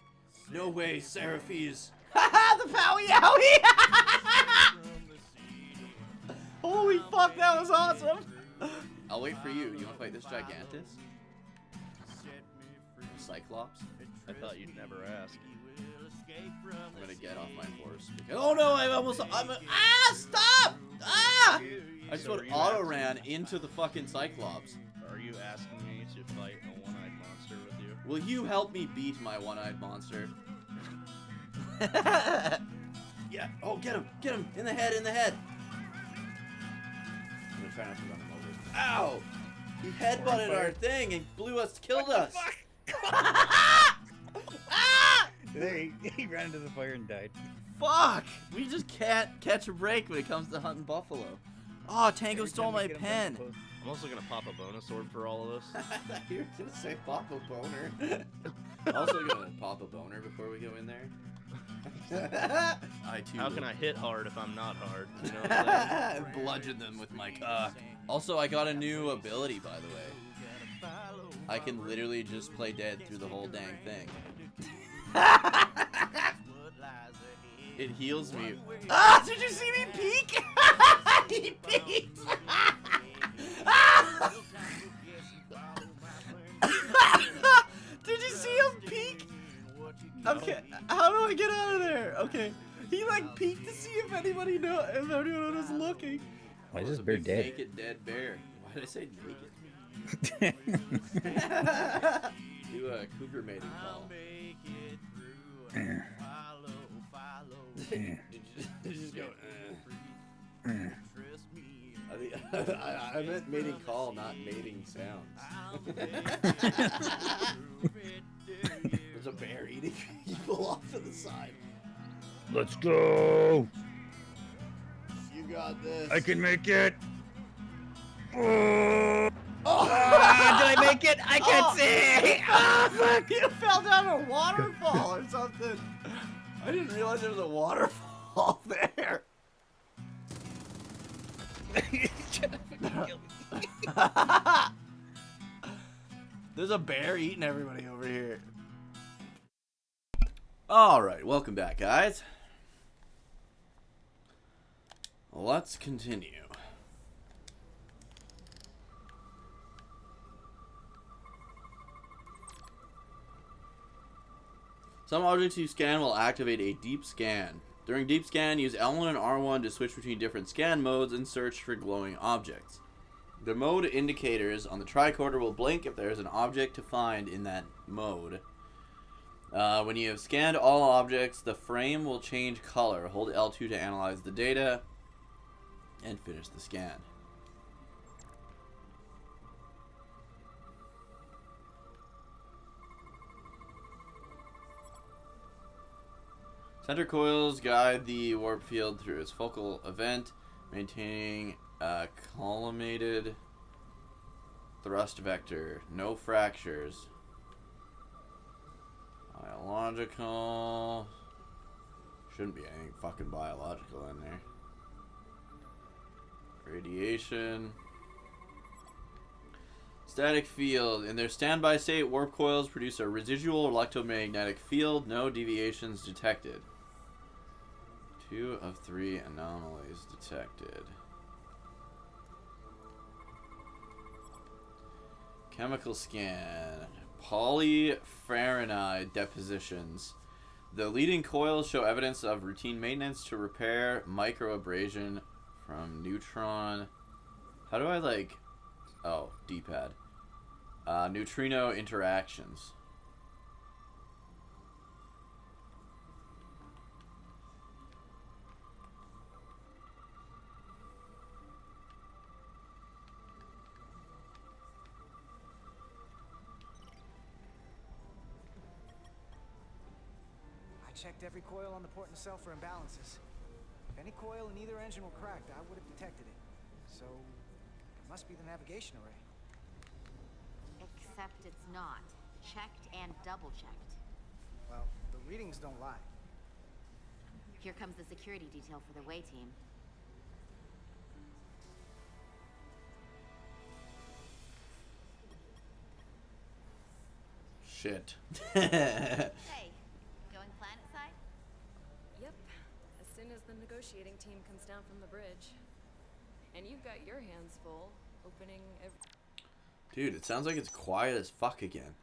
No way, Seraphes. The Powie Owie! Holy fuck, that was awesome! I'll wait for you. You want to fight this Gigantus? Cyclops? I thought you'd never ask. I'm gonna get off my horse. Oh no, stop! Ah! I just went auto-ran into the fucking Cyclops. Are you asking me to fight a one-eyed monster with you? Will you help me beat my one-eyed monster? Yeah. Oh, get him! Get him! In the head! In the head! I'm gonna try not to run him over. Ow! He headbutted our thing and killed us! There, he ran into the fire and died. Fuck! We just can't catch a break when it comes to hunting buffalo. Oh, Tango stole my pen. I'm also gonna pop a bonus sword for all of us. I thought you were gonna say pop a boner. Also gonna pop a boner before we go in there. I too. How can I hit hard if I'm not hard? You know what I'm saying? Bludgeon them with my cock. Also, I got a new ability, by the way. I can literally just play dead through the whole dang thing. It heals me. Ah! Did you see me peek? He peeked! Did you see him peek? Okay, how do I get out of there? Okay, he like peeked to see if anybody if anyone was looking. Why is this bear dead? Naked dead bear. Why did I say naked? Do a cougar mating call. Did you just go? I meant mating call, not mating sounds. There's a bear eating people off to the side. Let's go. You got this. I can make it. Oh. Did I make it? I can't see. Oh, fuck! You fell down a waterfall or something. I didn't realize there was a waterfall there. There's a bear eating everybody over here. Alright, welcome back, guys. Let's continue. Some objects you scan will activate a deep scan. During deep scan, use L1 and R1 to switch between different scan modes and search for glowing objects. The mode indicators on the tricorder will blink if there is an object to find in that mode. When you have scanned all objects, the frame will change color. Hold L2 to analyze the data and finish the scan. Center coils guide the warp field through its focal event, maintaining a collimated thrust vector. No fractures. Biological. Shouldn't be anything fucking biological in there. Radiation. Static field. In their standby state, warp coils produce a residual electromagnetic field. No deviations detected. 2 of 3 anomalies detected. Chemical scan. Polyfarinide depositions. The leading coils show evidence of routine maintenance to repair microabrasion from neutron. How do I like... Oh, D-pad. Neutrino interactions. I checked every coil on the port nacelle for imbalances. If any coil in either engine were cracked, I would have detected it. So, it must be the navigation array. Except it's not. Checked and double-checked. Well, the readings don't lie. Here comes the security detail for the way team. Shit. Hey, going planet side? Yep. As soon as the negotiating team comes down from the bridge. And you've got your hands full, opening every... Dude, it sounds like it's quiet as fuck again.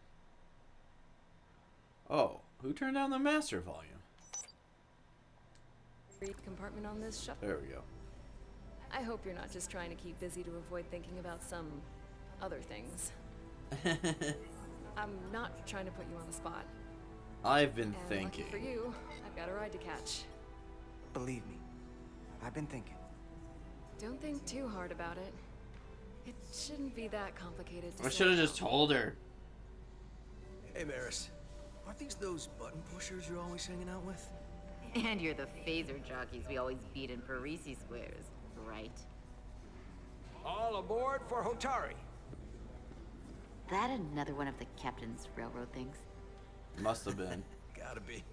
Oh, who turned down the master volume? compartment on this shuttle. There we go. I hope you're not just trying to keep busy to avoid thinking about some other things. I'm not trying to put you on the spot. I've been And thinking. lucky for you, I've got a ride to catch. Believe me, I've been thinking. Don't think too hard about it. It shouldn't be that complicated to I say should have no. just told her. Hey, Maris. Aren't these those button pushers you're always hanging out with? And you're the phaser jockeys we always beat in Parisi squares, right? All aboard for Hotari. That another one of the captain's railroad things? Must have been. Gotta be.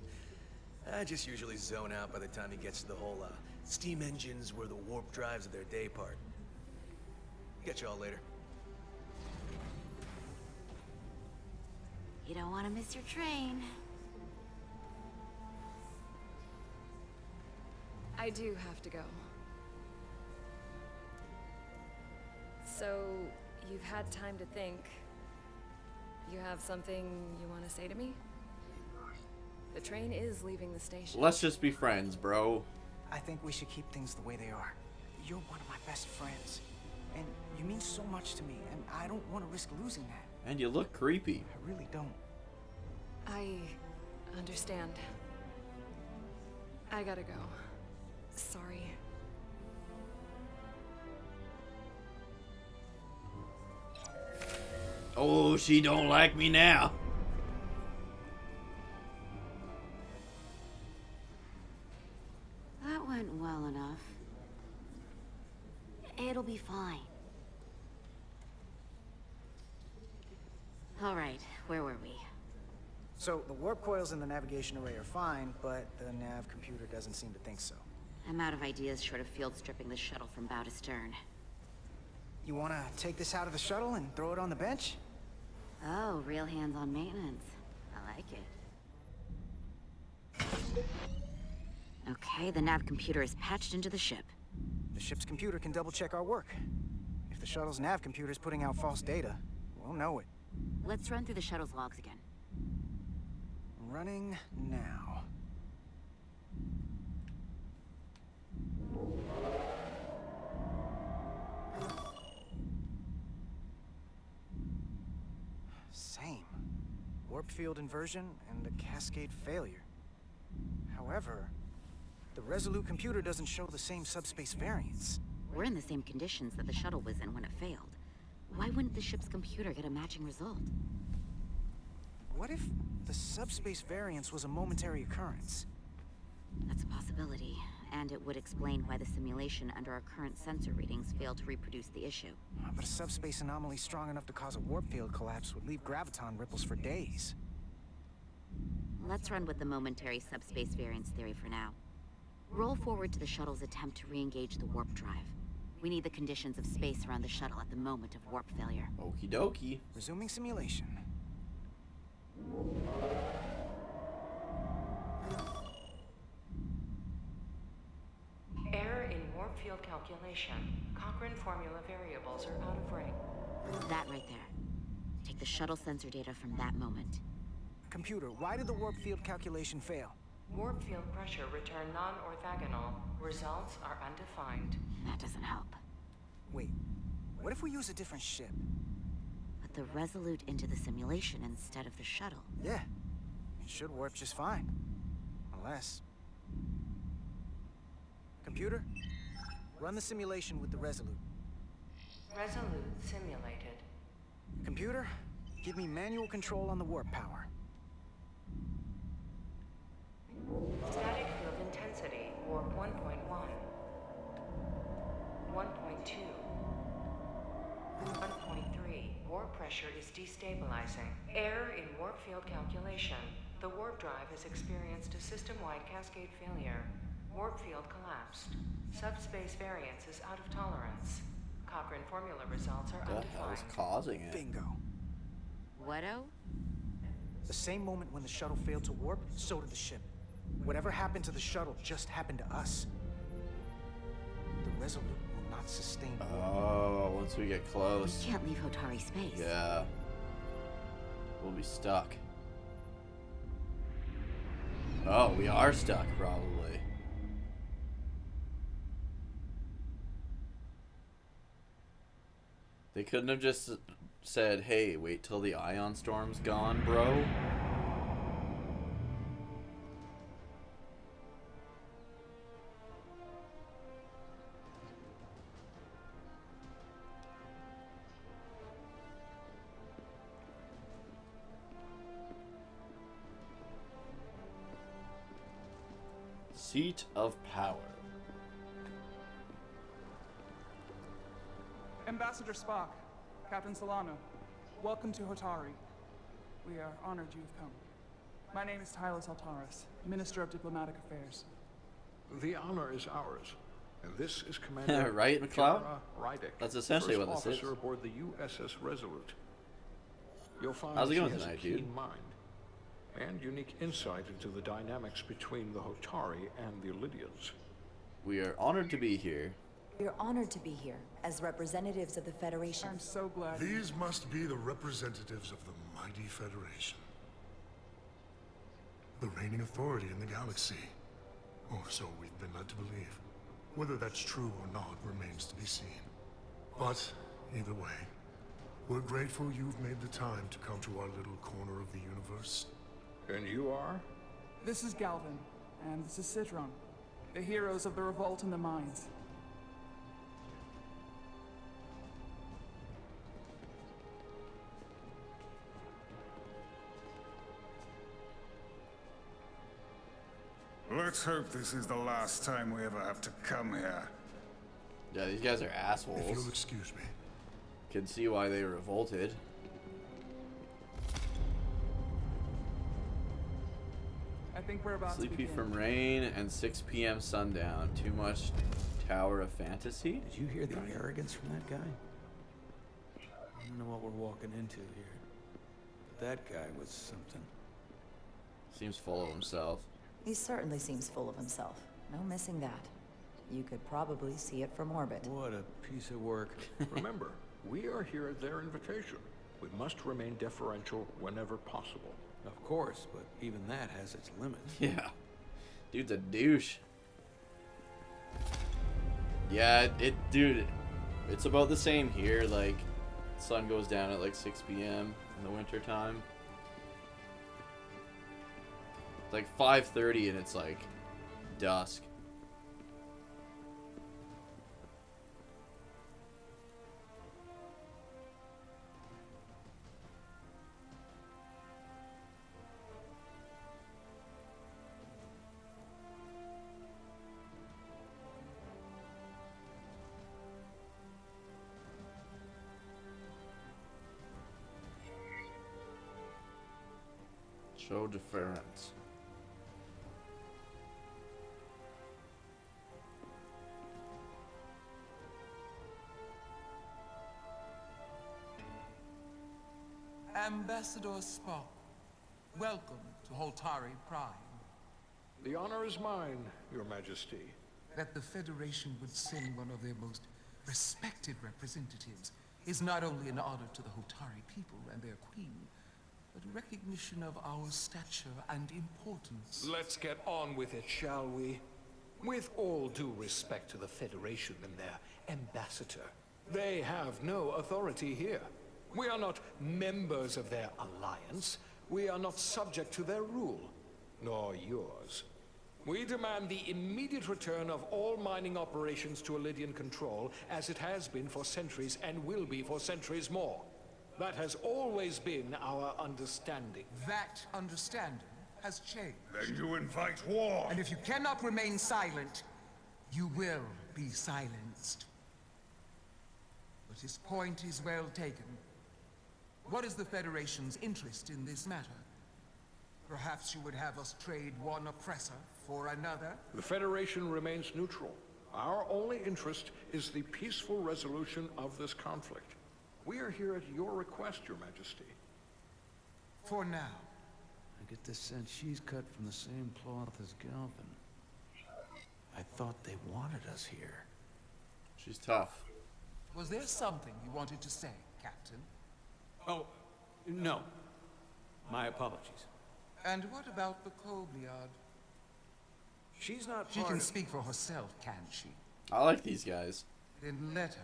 I just usually zone out by the time he gets to the whole, steam engines were the warp drives of their day part. Catch y'all later. You don't want to miss your train. I do have to go. So, you've had time to think. You have something you want to say to me? The train is leaving the station. Let's just be friends, bro. I think we should keep things the way they are. You're one of my best friends. And you mean so much to me, and I don't want to risk losing that. And you look creepy. I really don't. I understand. I gotta go. Sorry. Oh, she don't like me now. That went well enough. It'll be fine. All right, where were we? So, the warp coils in the navigation array are fine, but the nav computer doesn't seem to think so. I'm out of ideas short of field stripping the shuttle from bow to stern. You wanna take this out of the shuttle and throw it on the bench? Oh, real hands-on maintenance. I like it. Okay, the nav computer is patched into the ship. The ship's computer can double-check our work. If the shuttle's nav computer is putting out false data, we'll know it. Let's run through the shuttle's logs again. Running now. Same. Warp field inversion and a cascade failure. However, the Resolute computer doesn't show the same subspace variance. We're in the same conditions that the shuttle was in when it failed. Why wouldn't the ship's computer get a matching result? What if the subspace variance was a momentary occurrence? That's a possibility, and it would explain why the simulation under our current sensor readings failed to reproduce the issue. But a subspace anomaly strong enough to cause a warp field collapse would leave graviton ripples for days. Let's run with the momentary subspace variance theory for now. Roll forward to the shuttle's attempt to re-engage the warp drive. We need the conditions of space around the shuttle at the moment of warp failure. Okie dokie. Resuming simulation. Error in warp field calculation. Cochrane formula variables are out of range. That right there. Take the shuttle sensor data from that moment. Computer, why did the warp field calculation fail? Warp field pressure returned non-orthogonal. Results are undefined. That doesn't help. Wait, what if we use a different ship? Put the Resolute into the simulation instead of the shuttle. Yeah, it should work just fine. Unless... Computer, run the simulation with the Resolute. Resolute simulated. Computer, give me manual control on the warp power. Static field intensity, warp 1.1. 1.2. 1.3. Warp pressure is destabilizing. Error in warp field calculation. The warp drive has experienced a system-wide cascade failure. Warp field collapsed. Subspace variance is out of tolerance. Cochrane formula results are What the hell is undefined. causing it? Bingo. What-o? The same moment when the shuttle failed to warp, so did the ship. Whatever happened to the shuttle just happened to us. The Resolute will not sustain warp. Oh, once we get close. We can't leave Hotari space. Yeah. We'll be stuck. Oh, we are stuck, probably. They couldn't have just said, hey, wait till the ion storm's gone, bro. Seat of power. Ambassador Spock, Captain Solano, welcome to Hotari. We are honored you have come. My name is Tyler Saltaris, Minister of Diplomatic Affairs. The honor is ours. And this is Commander Right, McLeod? Jara Rydek, That's essentially first what this is. officer aboard the USS Resolute. You'll find How's it she going has tonight, a keen dude? mind and unique insight into the dynamics between the Hotari and the Illidians. We are honored to be here. We are honored to be here as representatives of the Federation. I'm so glad. These must be the representatives of the mighty Federation. The reigning authority in the galaxy. Or so we've been led to believe. Whether that's true or not remains to be seen. But, either way, we're grateful you've made the time to come to our little corner of the universe. And you are? This is Galvin, and this is Citron, the heroes of the revolt in the mines. Let's hope this is the last time we ever have to come here. Yeah, these guys are assholes. If you'll excuse me. Can see why they revolted. I think we're about Sleepy to begin. from rain and 6 p.m. sundown. Too much Tower of Fantasy? Did you hear the arrogance from that guy? I don't know what we're walking into here. But that guy was something. Seems full of himself. He certainly seems full of himself. No missing that. You could probably see it from orbit. What a piece of work. Remember, we are here at their invitation. We must remain deferential whenever possible. Of course, but even that has its limits. Yeah. Dude's a douche. Yeah, dude, it's about the same here. Like, sun goes down at like 6 p.m. in the winter time. It's like 5:30 and it's like dusk. Show deference. Ambassador Spock, welcome to Holtari Prime. The honor is mine, Your Majesty. That the Federation would send one of their most respected representatives is not only an honor to the Hotari people and their queen, but a recognition of our stature and importance. Let's get on with it, shall we? With all due respect to the Federation and their ambassador, they have no authority here. We are not members of their alliance. We are not subject to their rule, nor yours. We demand the immediate return of all mining operations to Illidian control, as it has been for centuries and will be for centuries more. That has always been our understanding. That understanding has changed. Then you invite war! And if you cannot remain silent, you will be silenced. But his point is well taken. What is the Federation's interest in this matter? Perhaps you would have us trade one oppressor for another? The Federation remains neutral. Our only interest is the peaceful resolution of this conflict. We are here at your request, Your Majesty. For now. I get the sense she's cut from the same cloth as Galvin. I thought they wanted us here. She's tough. Was there something you wanted to say, Captain? Oh, no. My apologies. And what about the Kobliad? She's not She part can of... speak for herself, can't she? I like these guys. Then let her.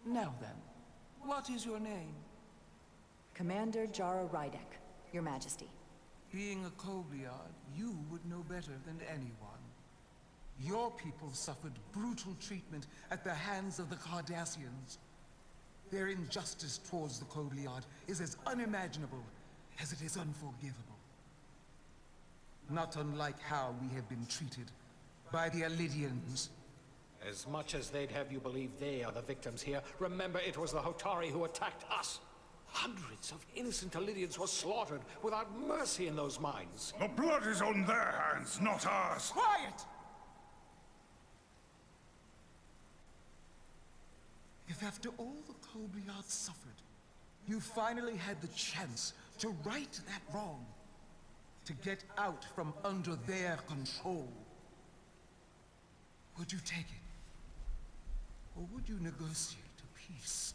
Now then, what is your name? Commander Jara Rydek, Your Majesty. Being a Kobliad, you would know better than anyone. Your people suffered brutal treatment at the hands of the Cardassians. Their injustice towards the Kobliad is as unimaginable as it is unforgivable. Not unlike how we have been treated by the Alidians. As much as they'd have you believe they are the victims here, remember it was the Hotari who attacked us. Hundreds of innocent Alidians were slaughtered without mercy in those mines. The blood is on their hands, not ours. Quiet! If after all the Kobliad suffered, you finally had the chance to right that wrong, to get out from under their control, would you take it? Or would you negotiate a peace?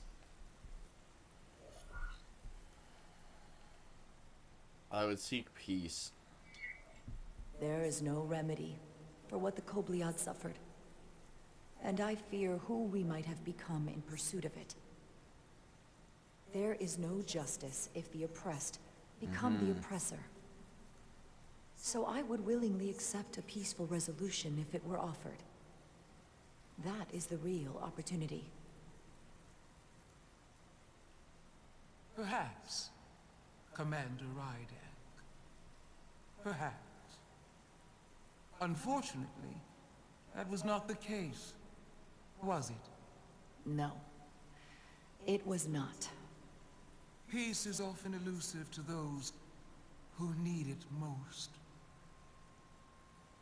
I would seek peace. There is no remedy for what the Kobliad suffered. And I fear who we might have become in pursuit of it. There is no justice if the oppressed become the oppressor. So I would willingly accept a peaceful resolution if it were offered. That is the real opportunity. Perhaps, Commander Rydek. Perhaps. Unfortunately, that was not the case, was it? No, it was not. Peace is often elusive to those who need it most.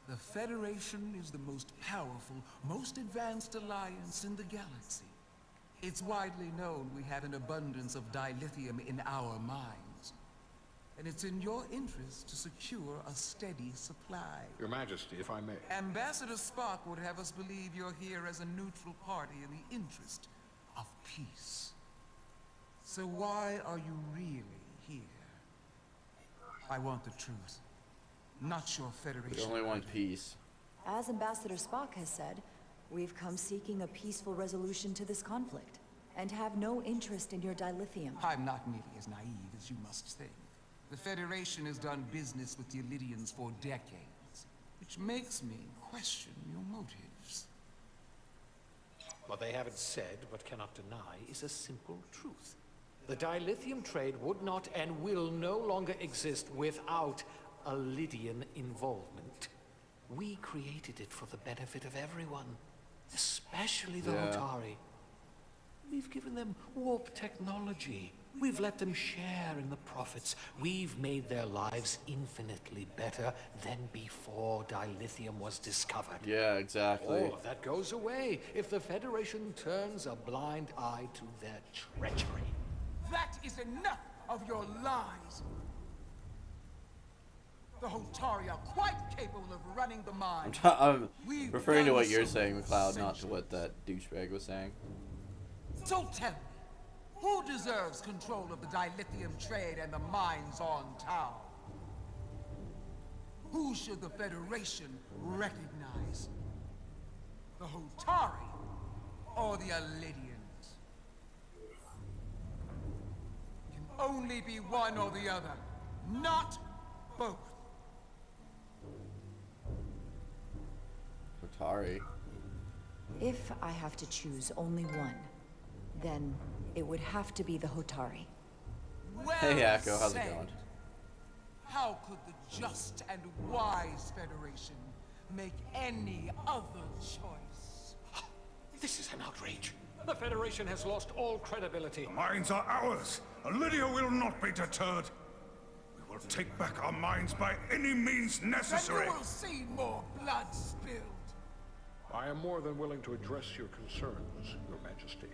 The Federation is the most powerful, most advanced alliance in the galaxy. It's widely known we have an abundance of dilithium in our mines. And it's in your interest to secure a steady supply. Your Majesty, if I may. Ambassador Spock would have us believe you're here as a neutral party in the interest of peace. So why are you really here? I want the truth, not your Federation. We only want peace. As Ambassador Spock has said, we've come seeking a peaceful resolution to this conflict, and have no interest in your dilithium. I'm not nearly as naive as you must think. The Federation has done business with the Alidians for decades, which makes me question your motives. What they haven't said, but cannot deny, is a simple truth. The dilithium trade would not and will no longer exist without Alidian involvement. We created it for the benefit of everyone, especially the Hotari. We've given them warp technology. We've let them share in the profits. We've made their lives infinitely better than before dilithium was discovered. Yeah, exactly. All of that goes away if the Federation turns a blind eye to their treachery. That is enough of your lies! The Hotari are quite capable of running the mine. I'm referring to what you're saying, McLeod, not to what that douchebag was saying. So tell me, who deserves control of the dilithium trade and the mines on Tau? Who should the Federation recognize? The Hotari or the Alidians? It can only be one or the other, not both. Hotari. If I have to choose only one, then it would have to be the Hotari. Well Hey, Akko, how's it said. going? How could the just and wise Federation make any other choice? This is an outrage. The Federation has lost all credibility. The mines are ours. Lydia will not be deterred. We will take back our mines by any means necessary. And you will see more blood spilled. I am more than willing to address your concerns, Your Majesty.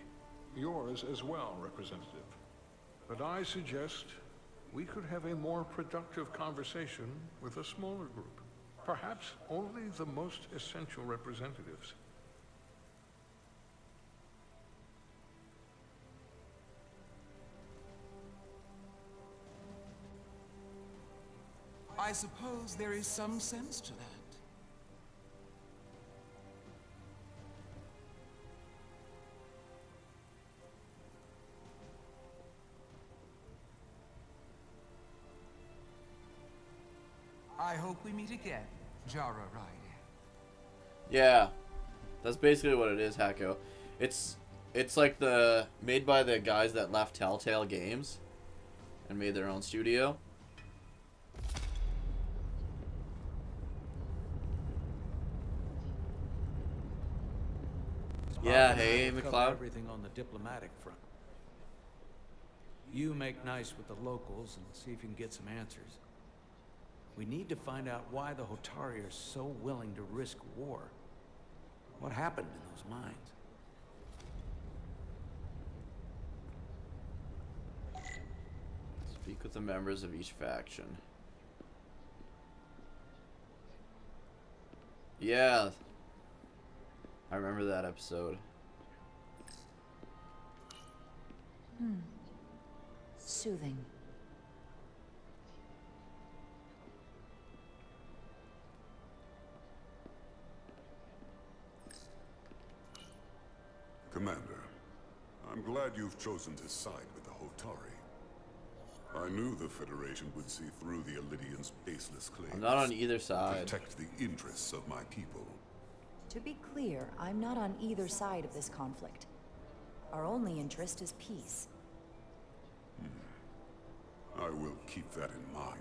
Yours as well, Representative. But I suggest we could have a more productive conversation with a smaller group. Perhaps only the most essential representatives. I suppose there is some sense to that. I hope we meet again, Jara Ryder. Yeah, that's basically what it is, Hacko. It's It's like made by the guys that left Telltale Games and made their own studio. Yeah, hey, We'll cover McLeod. everything on the diplomatic front. You make nice with the locals and see if you can get some answers. We need to find out why the Hotari are so willing to risk war. What happened in those mines? Speak with the members of each faction. Yeah. I remember that episode. Soothing. Commander, I'm glad you've chosen to side with the Hotari. I knew the Federation would see through the Illidians' baseless claims. I'm not on either side. Protect the interests of my people. To be clear, I'm not on either side of this conflict. Our only interest is peace. I will keep that in mind.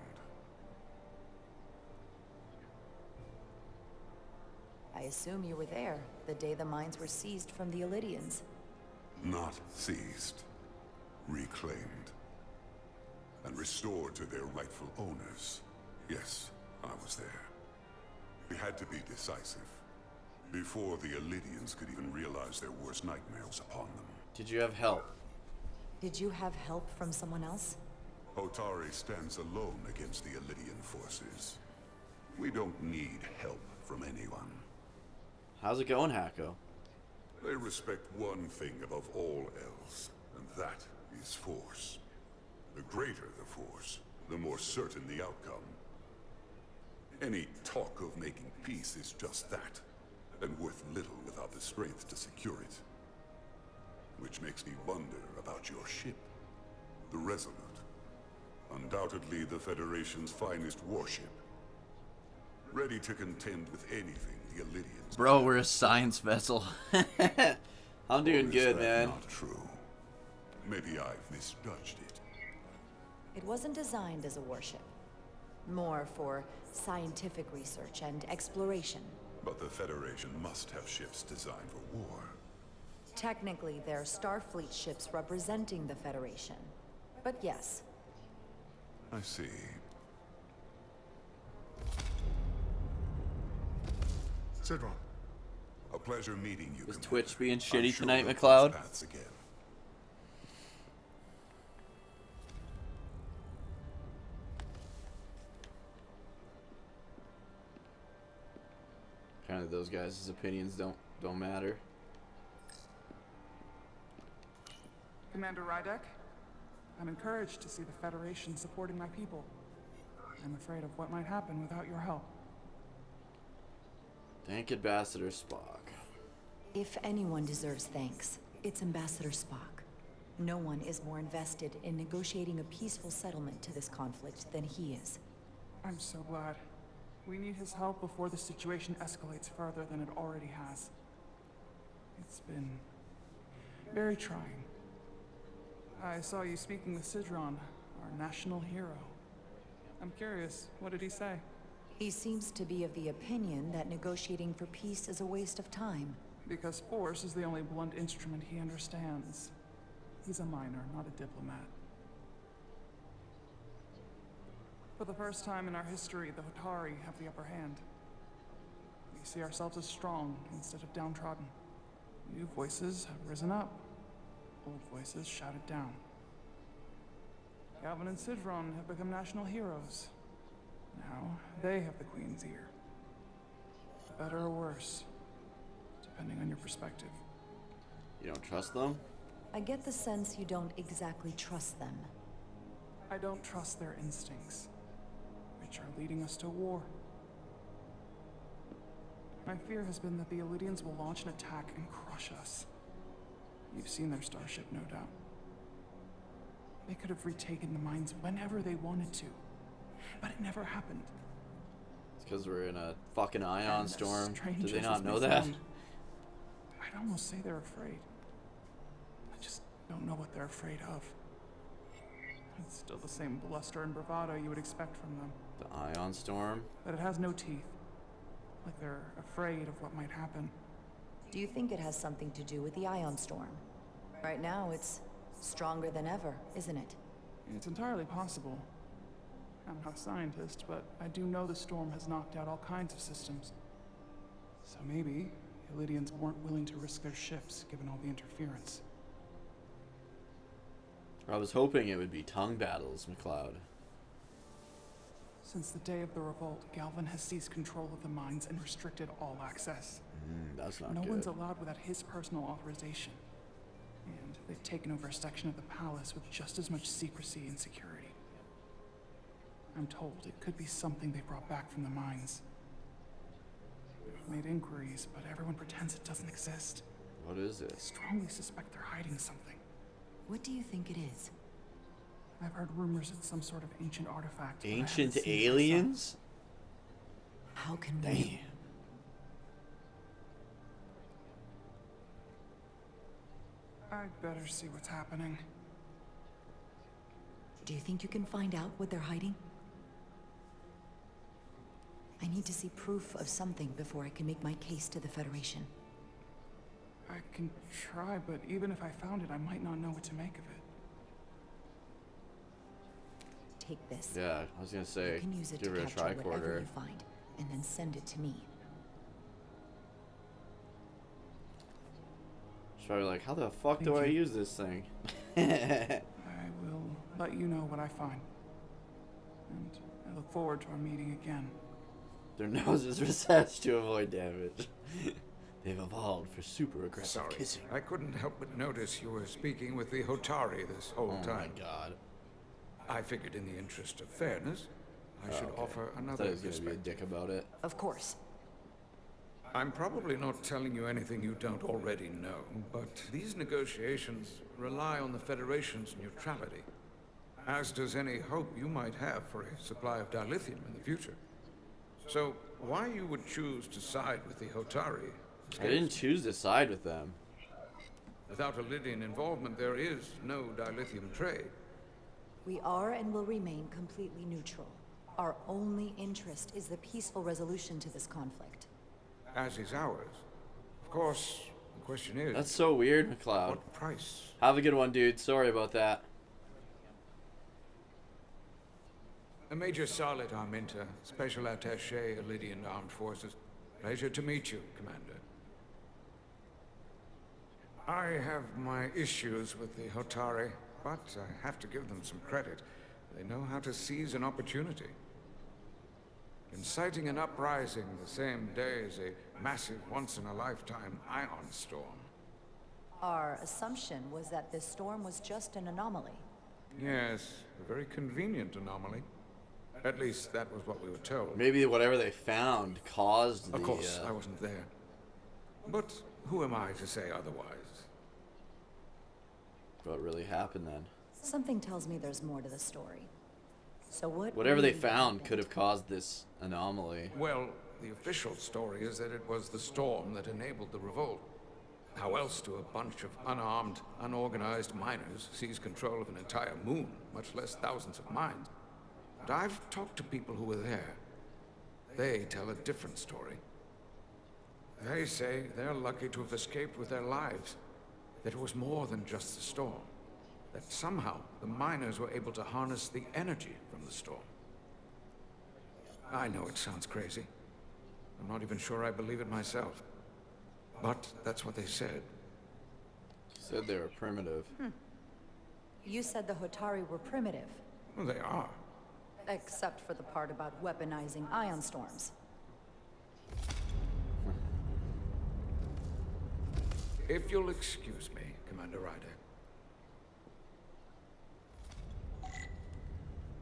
I assume you were there the day the mines were seized from the Illidians. Not seized. Reclaimed. And restored to their rightful owners. Yes, I was there. We had to be decisive. Before the Illidians could even realize their worst nightmares upon them. Did you have help? Did you have help from someone else? Hotari stands alone against the Illidian forces. We don't need help from anyone. How's it going, Hako? They respect one thing above all else, and that is force. The greater the force, the more certain the outcome. Any talk of making peace is just that, and worth little without the strength to secure it. Which makes me wonder about your ship, the Resolute. Undoubtedly the Federation's finest warship. Ready to contend with anything the Illidians. Bro, we're a science vessel. I'm doing good, man. Not true. Maybe I've misjudged it. It wasn't designed as a warship. More for scientific research and exploration. But the Federation must have ships designed for war. Technically, they're Starfleet ships representing the Federation. But yes. I see. Sidron. A pleasure meeting you. Is Twitch being I'm shitty sure tonight, we'll McLeod? cross paths again. Apparently those guys' opinions don't matter. Commander Rydek, I'm encouraged to see the Federation supporting my people. I'm afraid of what might happen without your help. Thank Ambassador Spock. If anyone deserves thanks, it's Ambassador Spock. No one is more invested in negotiating a peaceful settlement to this conflict than he is. I'm so glad. We need his help before the situation escalates further than it already has. It's been very trying. I saw you speaking with Sidron, our national hero. I'm curious, what did he say? He seems to be of the opinion that negotiating for peace is a waste of time. Because force is the only blunt instrument he understands. He's a miner, not a diplomat. For the first time in our history, the Hotari have the upper hand. We see ourselves as strong instead of downtrodden. New voices have risen up. Old voices shouted down. Calvin and Sidron have become national heroes. Now, they have the Queen's ear. Better or worse, depending on your perspective. You don't trust them? I get the sense you don't exactly trust them. I don't trust their instincts, which are leading us to war. My fear has been that the Illidians will launch an attack and crush us. You've seen their starship, no doubt. They could have retaken the mines whenever they wanted to, but it never happened. It's because we're in a fucking ion And storm. strange Do they as not this know may that? sound, I'd almost say they're afraid. don't know what they're afraid of. It's still the same bluster and bravado you would expect from them. The ion storm? But it has no teeth. Like they're afraid of what might happen. Do you think it has something to do with the ion storm? Right now, it's stronger than ever, isn't it? It's entirely possible. I'm not a scientist, but I do know the storm has knocked out all kinds of systems. So maybe the Illydians weren't willing to risk their ships, given all the interference. I was hoping it would be tongue battles, McLeod. Since the day of the revolt, Galvin has seized control of the mines and restricted all access. That's not No good. one's allowed without his personal authorization. And they've taken over a section of the palace with just as much secrecy and security. I'm told it could be something they brought back from the mines. I've made inquiries, but everyone pretends it doesn't exist. What is it? I strongly suspect they're hiding something. What do you think it is? I've heard rumors it's some sort of ancient artifact. but I haven't Ancient seen it myself. aliens? How can Damn. we? I'd better see what's happening. Do you think you can find out what they're hiding? I need to see proof of something before I can make my case to the Federation. I can try, but even if I found it, I might not know what to make of it. Take this. Yeah, I was gonna say, You can use it to give her a capture whatever tricorder. you find, and then send it to me. She's probably like, how the fuck Thank do I you. use this thing? I will let you know what I find. And I look forward to our meeting again. Their noses recessed to avoid damage. They've evolved for super aggressive Sorry, kissing. I couldn't help but notice you were speaking with the Hotari this whole Oh time. my god. I figured in the interest of fairness, I should Okay. offer I thought another he was gonna be a perspective. dick about it. Of course. I'm probably not telling you anything you don't already know, but these negotiations rely on the Federation's neutrality, as does any hope you might have for a supply of dilithium in the future. So, why you would choose to side with the Hotari? I didn't choose to side with them. Without Illydian involvement, there is no dilithium trade. We are and will remain completely neutral. Our only interest is the peaceful resolution to this conflict. As is ours. Of course, the question is... That's so weird, McLeod. What price? Have a good one, dude. Sorry about that. Major Solid Arminta, Special Attaché, Illydian Armed Forces. Pleasure to meet you, Commander. I have my issues with the Hotari, but I have to give them some credit. They know how to seize an opportunity. Inciting an uprising the same day as a massive, once-in-a-lifetime ion storm. Our assumption was that this storm was just an anomaly. Yes, a very convenient anomaly. At least that was what we were told. Maybe whatever they found caused the... Of course, I wasn't there. But who am I to say otherwise? What really happened then? Something tells me there's more to the story. So what? Whatever they really found happened? could have caused this anomaly. Well, the official story is that it was the storm that enabled the revolt. How else do a bunch of unarmed, unorganized miners seize control of an entire moon, much less thousands of mines? But I've talked to people who were there. They tell a different story. They say they're lucky to have escaped with their lives. That it was more than just the storm. That somehow the miners were able to harness the energy from the storm. I know it sounds crazy. I'm not even sure I believe it myself. But that's what they said. Said they were primitive. You said the Hotari were primitive. Well, they are. Except for the part about weaponizing ion storms. If you'll excuse me, Commander Ryder.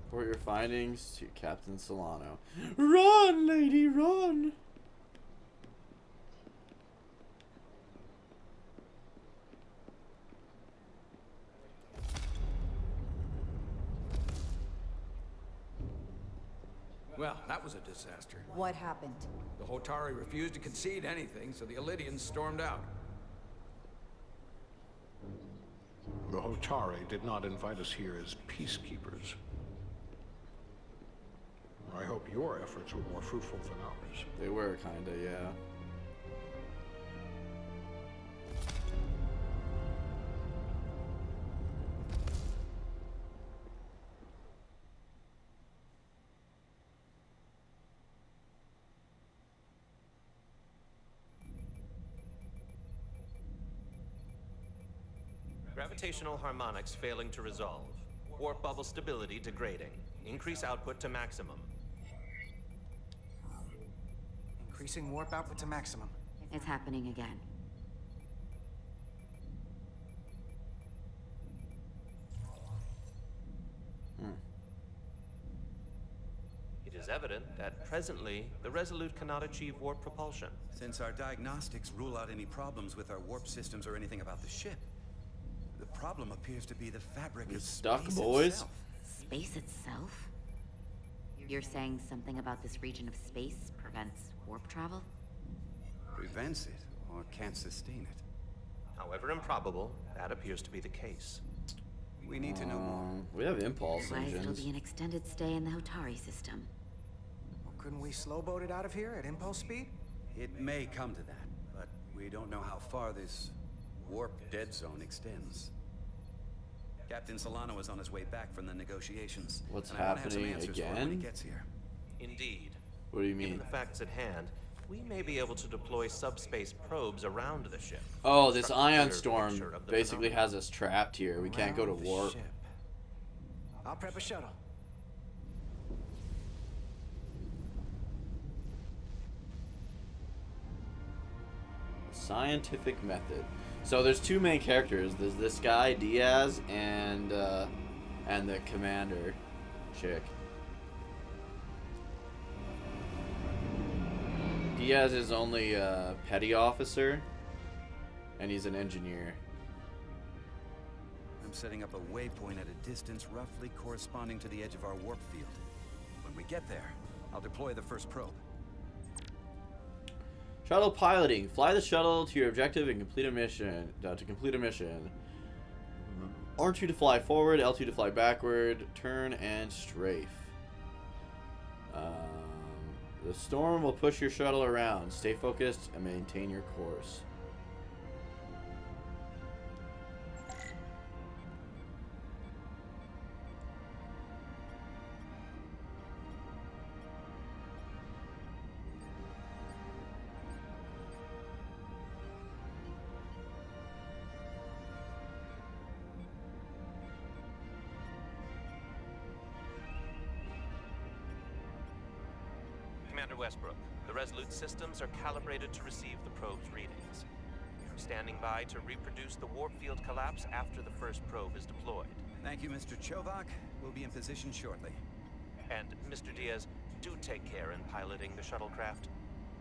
Report your findings to Captain Solano. Run, lady, run! Well, that was a disaster. What happened? The Hotari refused to concede anything, so the Illydians stormed out. The Hotari did not invite us here as peacekeepers. I hope your efforts were more fruitful than ours. They were, kinda, yeah. Gravitational harmonics failing to resolve. Warp bubble stability degrading. Increase output to maximum. Increasing warp output to maximum. It's happening again. It is evident that presently, the Resolute cannot achieve warp propulsion. Since our diagnostics rule out any problems with our warp systems or anything about the ship, the problem appears to be the fabric We of stuck, space boys. itself. Space itself? You're saying something about this region of space prevents warp travel? Prevents it, or can't sustain it. However improbable, that appears to be the case. We need to know more. We have impulse Why it'll engines. be an extended stay in the Hotari system. Well, couldn't we slowboat it out of here at impulse speed? It may come to that, but we don't know how far this warp dead zone extends. Captain Solano is on his way back from the negotiations. What's and I wanna have some happening answers for him when he again? gets here. Indeed. What do you Given mean? the facts at hand, we may be able to deploy subspace probes around the ship. Oh, this Construct a ion clearer storm picture of the basically phenomenon. has us trapped here. We can't go to Around the warp. ship. I'll prep a shuttle. Scientific method. So there's two main characters. There's this guy Diaz and the commander chick. Diaz is only a petty officer, and he's an engineer. I'm setting up a waypoint at a distance roughly corresponding to the edge of our warp field. When we get there, I'll deploy the first probe. Shuttle piloting. Fly the shuttle to your objective and complete a mission. To complete a mission. R2 to fly forward, L2 to fly backward, turn and strafe. The storm will push your shuttle around. Stay focused and maintain your course. Commander Westbrook, the Resolute systems are calibrated to receive the probe's readings. We're standing by to reproduce the warp field collapse after the first probe is deployed. Thank you, Mr. Chovak. We'll be in position shortly. And, Mr. Diaz, do take care in piloting the shuttlecraft.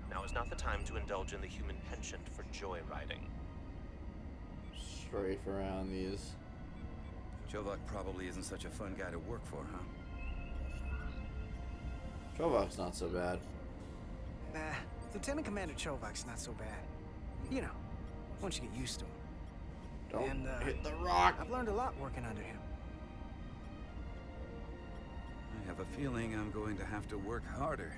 Now is not the time to indulge in the human penchant for joyriding. Strafe around these. Chovak probably isn't such a fun guy to work for, huh? Trovak's not so bad. Nah, Lieutenant Commander Chovak's not so bad. You know, once you get used to him. Don't hit the rock. I've learned a lot working under him. I have a feeling I'm going to have to work harder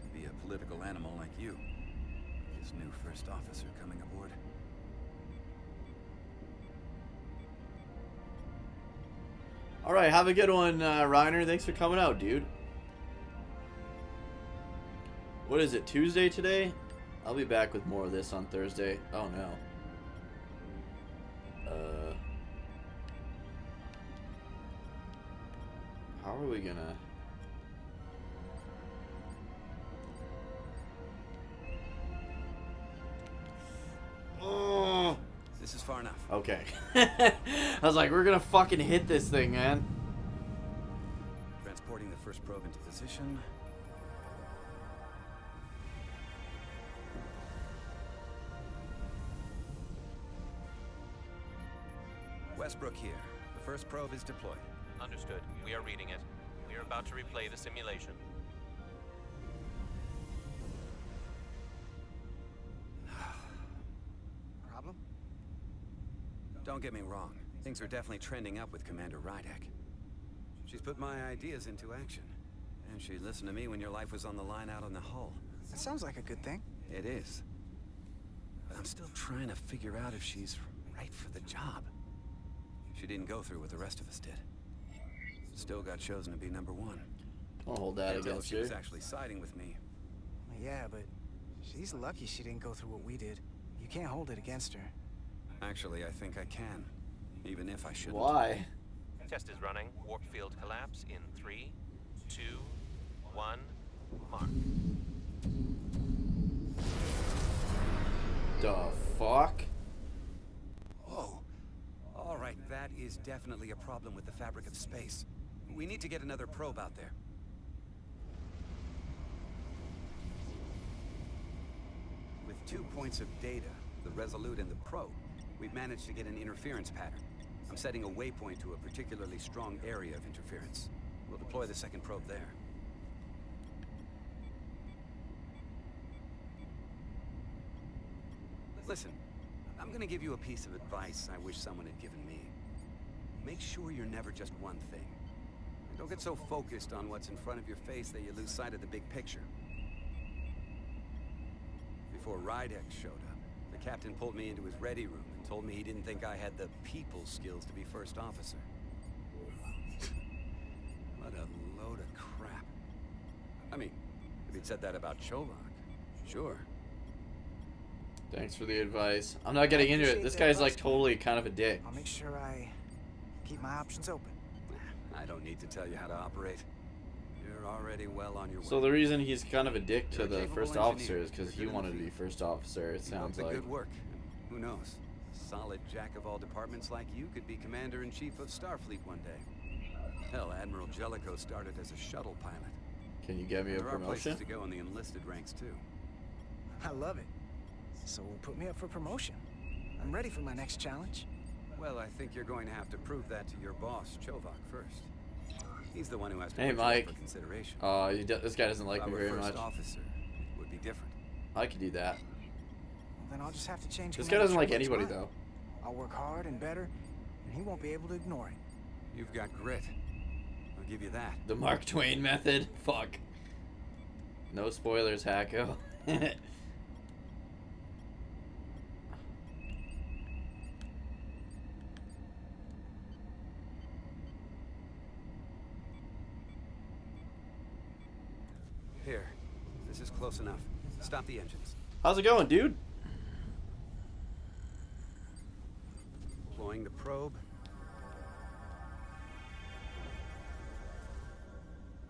to be a political animal like you. This new first officer coming aboard. All right, have a good one, Reiner. Thanks for coming out, dude. What is it, Tuesday today? I'll be back with more of this on Thursday. Oh, no. How are we gonna... Oh. This is far enough. Okay. I was like, we're gonna fucking hit this thing, man. Transporting the first probe into position. Westbrook here. The first probe is deployed. Understood. We are reading it. We are about to replay the simulation. Problem? Don't get me wrong. Things are definitely trending up with Commander Rydek. She's put my ideas into action. And she listened to me when your life was on the line out on the hull. That sounds like a good thing. It is. But I'm still trying to figure out if she's right for the job. She didn't go through what the rest of us did. Still got chosen to be #1. Don't hold that Can't tell if against she her. was actually siding with me. Yeah, but she's lucky she didn't go through what we did. You can't hold it against her. Actually, I think I can. Even if I shouldn't. Why? Test is running. Warp field collapse in 3, 2, 1, mark. The fuck? Oh. All right, that is definitely a problem with the fabric of space. We need to get another probe out there. With 2 points of data, the Resolute and the probe, we've managed to get an interference pattern. I'm setting a waypoint to a particularly strong area of interference. We'll deploy the second probe there. Listen, I'm gonna give you a piece of advice I wish someone had given me. Make sure you're never just one thing. Don't get so focused on what's in front of your face that you lose sight of the big picture. Before Rydek showed up, the captain pulled me into his ready room and told me he didn't think I had the people skills to be first officer. What a load of crap. I mean, if he'd said that about Chovak, sure. Thanks for the advice. I'm not getting into it. This guy's like totally kind of a dick. I'll make sure I keep my options open. I don't need to tell you how to operate. You're already well on your way. So the reason he's kind of a dick to You're a the capable first engineer. officer is because he You're good wanted to in be first officer, it sounds Keep up like. the good work. Who knows? A solid jack of all departments like you could be commander-in-chief of Starfleet one day. Hell, Admiral Jellicoe started as a shuttle pilot. Can you get me a There are promotion? places to go in the enlisted ranks too. I love it. So put me up for promotion. I'm ready for my next challenge. Well, I think you're going to have to prove that to your boss, Chovak, first. He's the one who has to Hey, put you up Mike. for consideration. This guy doesn't like If I me were very first much. officer, it would be different. I could do that. Well, then I'll just have to change. This guy doesn't like anybody, mind. though. I'll work hard and better, and he won't be able to ignore it. You've got grit. I'll give you that. The Mark Twain method? Fuck. No spoilers, Hacko. Here. This is close enough. Stop the engines. How's it going, dude? Deploying the probe.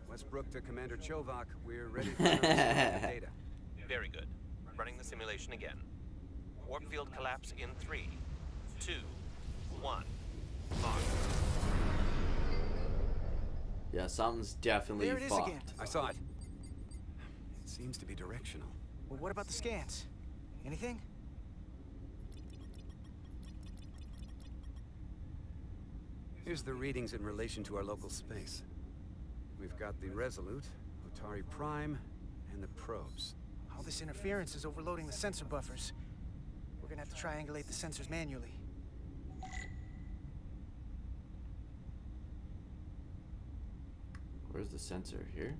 Westbrook to Commander Chovak. We're ready for another scan of data. Very good. Running the simulation again. Warp field collapse in 3, 2, 1, mark. Yeah, something's definitely There it is fucked. again. I saw it. It seems to be directional. Well, what about the scans? Anything? Here's the readings in relation to our local space. We've got the Resolute, Otari Prime, and the probes. All this interference is overloading the sensor buffers. We're gonna have to triangulate the sensors manually. Where's the sensor? Here?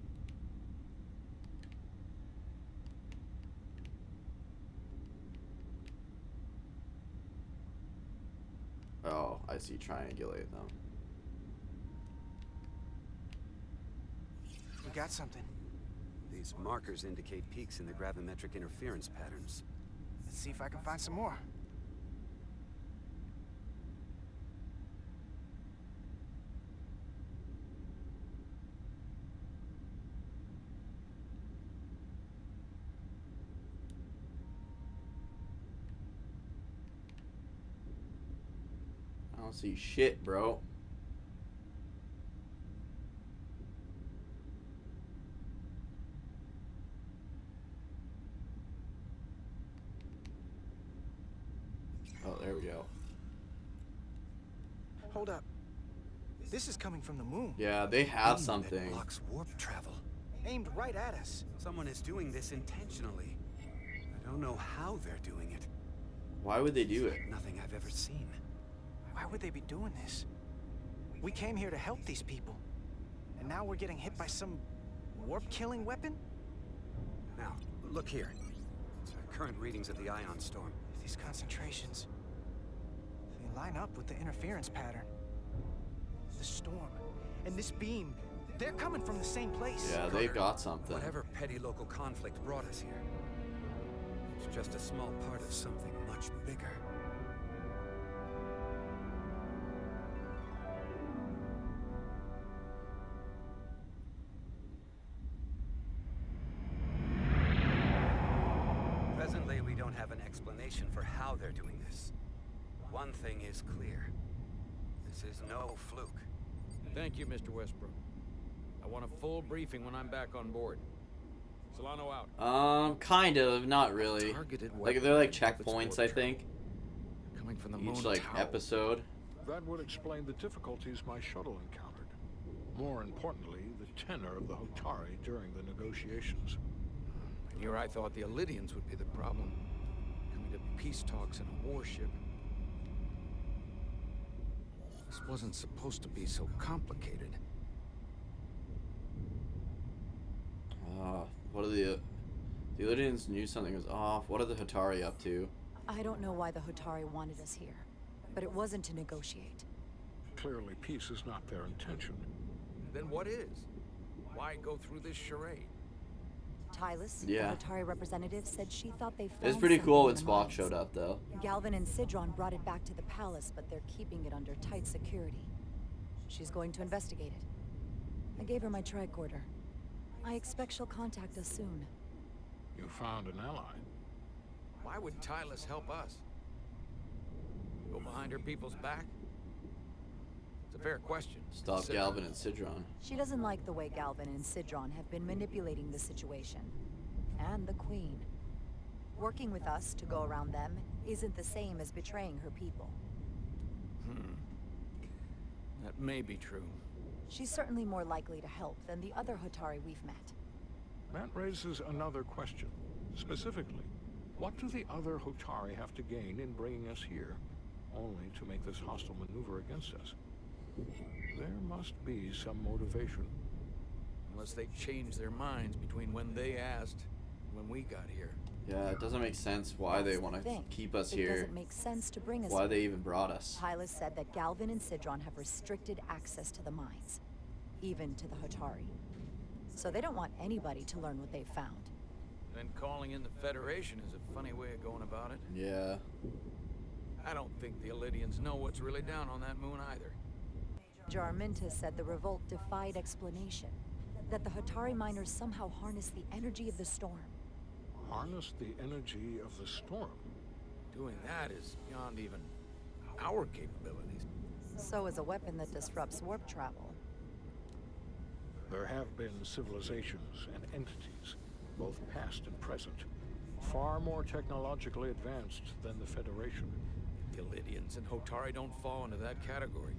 Oh, I see. Triangulate them. We got something. These markers indicate peaks in the gravimetric interference patterns. Let's see if I can find some more. I don't see shit, bro. Oh, there we go. Hold up. This is coming from the moon. Yeah, they have something. Blocks warp travel. Aimed right at us. Someone is doing this intentionally. I don't know how they're doing it. Why would they do it? Nothing I've ever seen. Why would they be doing this? We came here to help these people. And now we're getting hit by some warp-killing weapon? Now, look here. Current readings of the ion storm. These concentrations, they line up with the interference pattern. The storm and this beam, they're coming from the same place. Yeah, they've got something. Whatever petty local conflict brought us here, it's just a small part of something much bigger. Presently, we don't have an explanation for how they're doing this. One thing is clear. This is no fluke. Thank you, Mr. Westbrook. I want a full briefing when I'm back on board. Solano out. Kind of, not really. Like they're like checkpoints, I think. Coming from the Each moon like tower. episode. That would explain the difficulties my shuttle encountered. More importantly, the tenor of the Hotari during the negotiations. Here I thought the Illidians would be the problem. Coming to peace talks in a warship. This wasn't supposed to be so complicated. What are the Illidians knew something was off. What are the Hotari up to? I don't know why the Hotari wanted us here, but it wasn't to negotiate. Clearly, peace is not their intention. Then what is? Why go through this charade? Tylus, Yeah. the Hotari representative, said she thought they found It's pretty cool when something in the Spock mines. showed up, though. Galvin and Sidron brought it back to the palace, but they're keeping it under tight security. She's going to investigate it. I gave her my tricorder. I expect she'll contact us soon. You found an ally. Why would Tylus help us? Go behind her people's back? It's a fair question. Stop Consider- Galvin and Sidron. She doesn't like the way Galvin and Sidron have been manipulating the situation. And the Queen. Working with us to go around them isn't the same as betraying her people. That may be true. She's certainly more likely to help than the other Hotari we've met. That raises another question. Specifically, what do the other Hotari have to gain in bringing us here, only to make this hostile maneuver against us? There must be some motivation. Unless they changed their minds between when they asked and when we got here. Yeah, it doesn't make sense why they want to Thing. keep us It here. doesn't make sense to bring us Why here. they even brought us. Tylus said that Galvin and Sidron have restricted access to the mines, even to the Hotari. So they don't want anybody to learn what they've found. Then calling in the Federation is a funny way of going about it. Yeah. I don't think the Illidians know what's really down on that moon either. Jarminta said the revolt defied explanation, that the Hotari miners somehow harnessed the energy of the storm. Harness the energy of the storm. Doing that is beyond even our capabilities. So is a weapon that disrupts warp travel. There have been civilizations and entities, both past and present, far more technologically advanced than the Federation. The Illidians and Hotari don't fall into that category.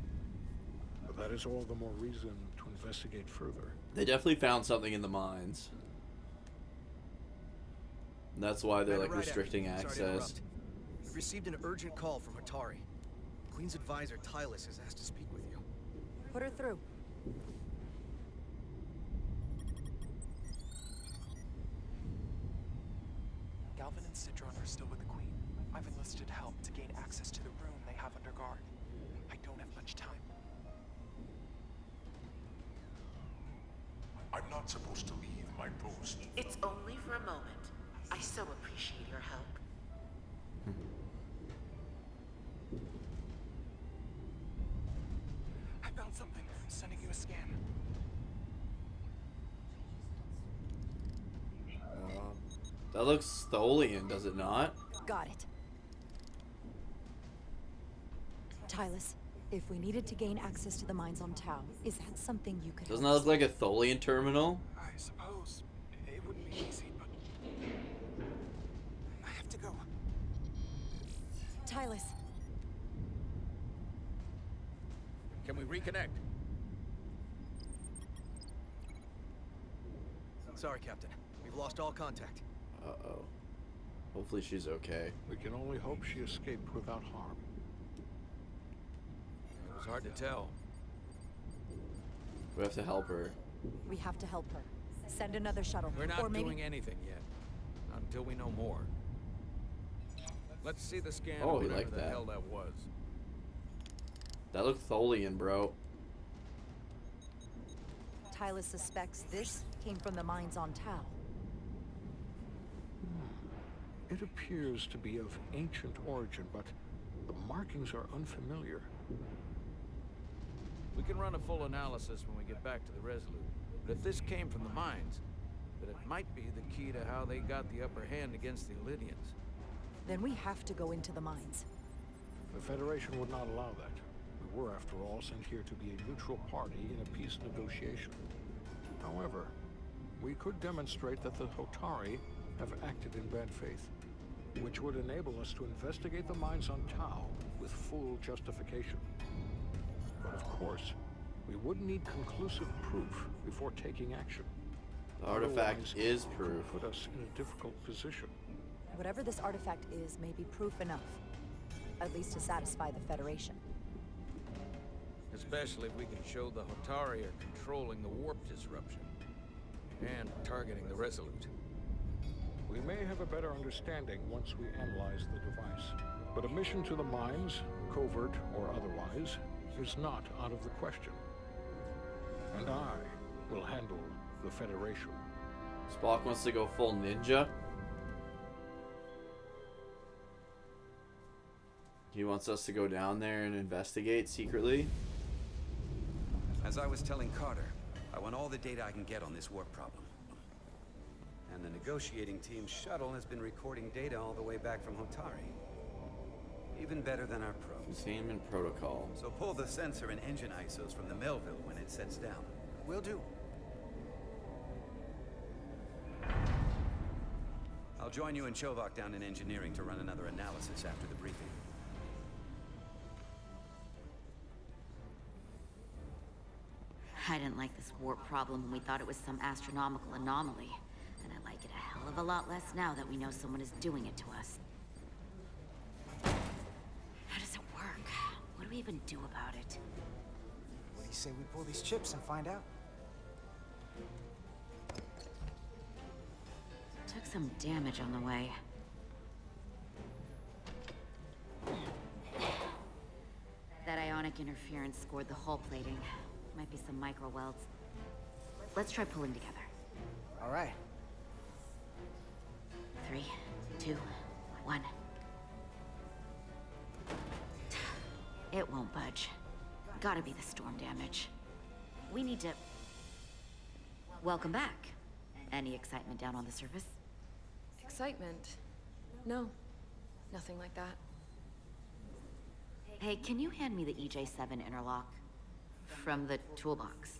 But that is all the more reason to investigate further. They definitely found something in the mines. And that's why they're like Right restricting after. Sorry to access. interrupt. We've received an urgent call from Hotari. Queen's advisor, Tylus, has asked to speak with you. Put her through. Galvin and Sidron are still with the Queen. I've enlisted help to gain access to the room they have under guard. I don't have much time. I'm not supposed to leave my post. It's only for a moment. I so appreciate your help. I found something. I'm sending you a scan. That looks Tholian, does it not? Got it. Tylus, if we needed to gain access to the mines on Tau, is that something you could Doesn't help that us look like a Tholian terminal? I suppose it wouldn't be easy, but I have to go. Tylus. Can we reconnect? Sorry, Captain. We've lost all contact. Uh-oh. Hopefully she's okay. We can only hope she escaped without harm. was hard to tell. We have to help her. We have to help her. Send another shuttle. We're not or maybe... doing anything yet. Not until we know more. Let's see the scan Oh, of he whatever liked the that. hell that was. That looked Tholian, bro. Tyler suspects this came from the mines on Tau. It appears to be of ancient origin, but the markings are unfamiliar. We can run a full analysis when we get back to the Resolute. But if this came from the mines, then it might be the key to how they got the upper hand against the Lydians. Then we have to go into the mines. The Federation would not allow that. We were, after all, sent here to be a neutral party in a peace negotiation. However, we could demonstrate that the Hotari have acted in bad faith, which would enable us to investigate the mines on Tau with full justification. But of course, we would need conclusive proof before taking action. The artifact Otherwise, is it proof. would put us in a difficult position. Whatever this artifact is may be proof enough. At least to satisfy the Federation. Especially if we can show the Hotari are controlling the warp disruption. And targeting the Resolute. We may have a better understanding once we analyze the device. But a mission to the mines, covert or otherwise, is not out of the question. And I will handle the Federation. Spock wants to go full ninja. He wants us to go down there and investigate secretly. As I was telling Carter, I want all the data I can get on this warp problem. And the negotiating team's shuttle has been recording data all the way back from Hotari. Even better than our probes. Containment protocol. So pull the sensor and engine ISOs from the Melville when it sets down. Will do. I'll join you and Chovak down in engineering to run another analysis after the briefing. I didn't like this warp problem when we thought it was some astronomical anomaly. And I like it a hell of a lot less now that we know someone is doing it to us. How does it work? What do we even do about it? What do you say we pull these chips and find out? Took some damage on the way. That ionic interference scored the hull plating. Might be some micro welds. Let's try pulling together. All right. 3, 2, 1. It won't budge. Gotta be the storm damage. We need to... Welcome back. Any excitement down on the surface? Excitement? No. Nothing like that. Hey, can you hand me the EJ7 interlock? From the toolbox.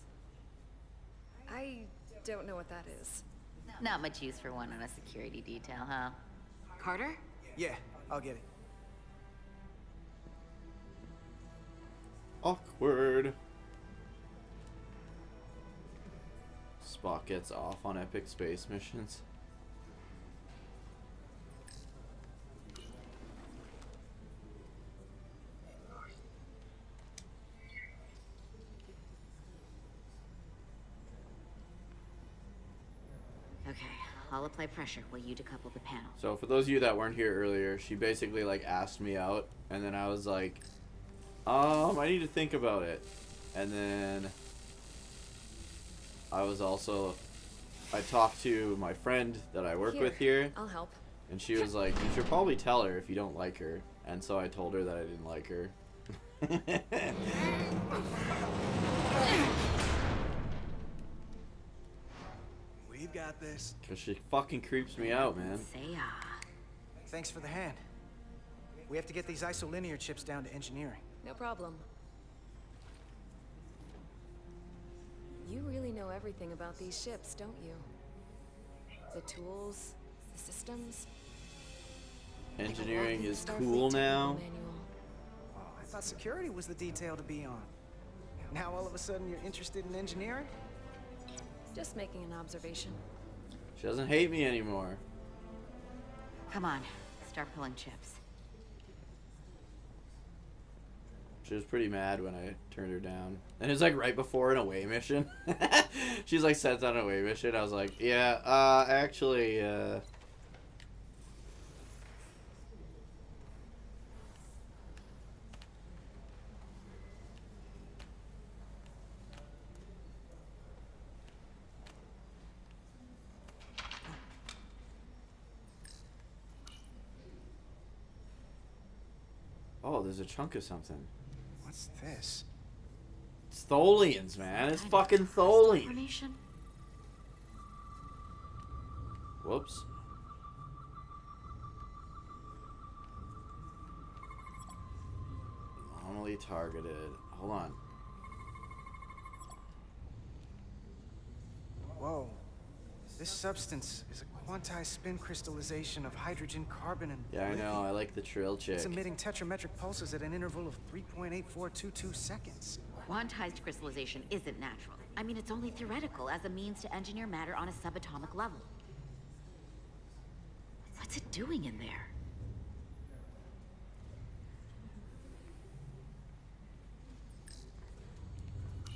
I don't know what that is. Not much use for one on a security detail, huh? Carter? Yeah, I'll get it. Awkward. Spock gets off on epic space missions. Okay, I'll apply pressure while you decouple the panel. So for those of you that weren't here earlier, she basically like asked me out, and then I was like, I need to think about it. And then I talked to my friend that I work with here. I'll help. And she was like, you should probably tell her if you don't like her. And so I told her that I didn't like her. We've got this. Because she fucking creeps me out, man. Thanks for the hand. We have to get these isolinear chips down to engineering. No problem. You really know everything about these ships, don't you? The tools, the systems. Engineering is cool now. Oh, I thought security was the detail to be on. Now all of a sudden you're interested in engineering? Just making an observation. She doesn't hate me anymore. Come on, start pulling chips. She was pretty mad when I turned her down. And it was like right before an away mission. She's like sent on an away mission. I was like, yeah, actually, oh, there's a chunk of something. What's this? It's Tholians, man. It's fucking Tholians. Whoops. Anomaly targeted. Hold on. Whoa. This substance is a quantized spin crystallization of hydrogen, carbon, and Yeah, I know. I like the trill chick. It's emitting tetrametric pulses at an interval of 3.8422 seconds. Quantized crystallization isn't natural. I mean, it's only theoretical as a means to engineer matter on a subatomic level. What's it doing in there?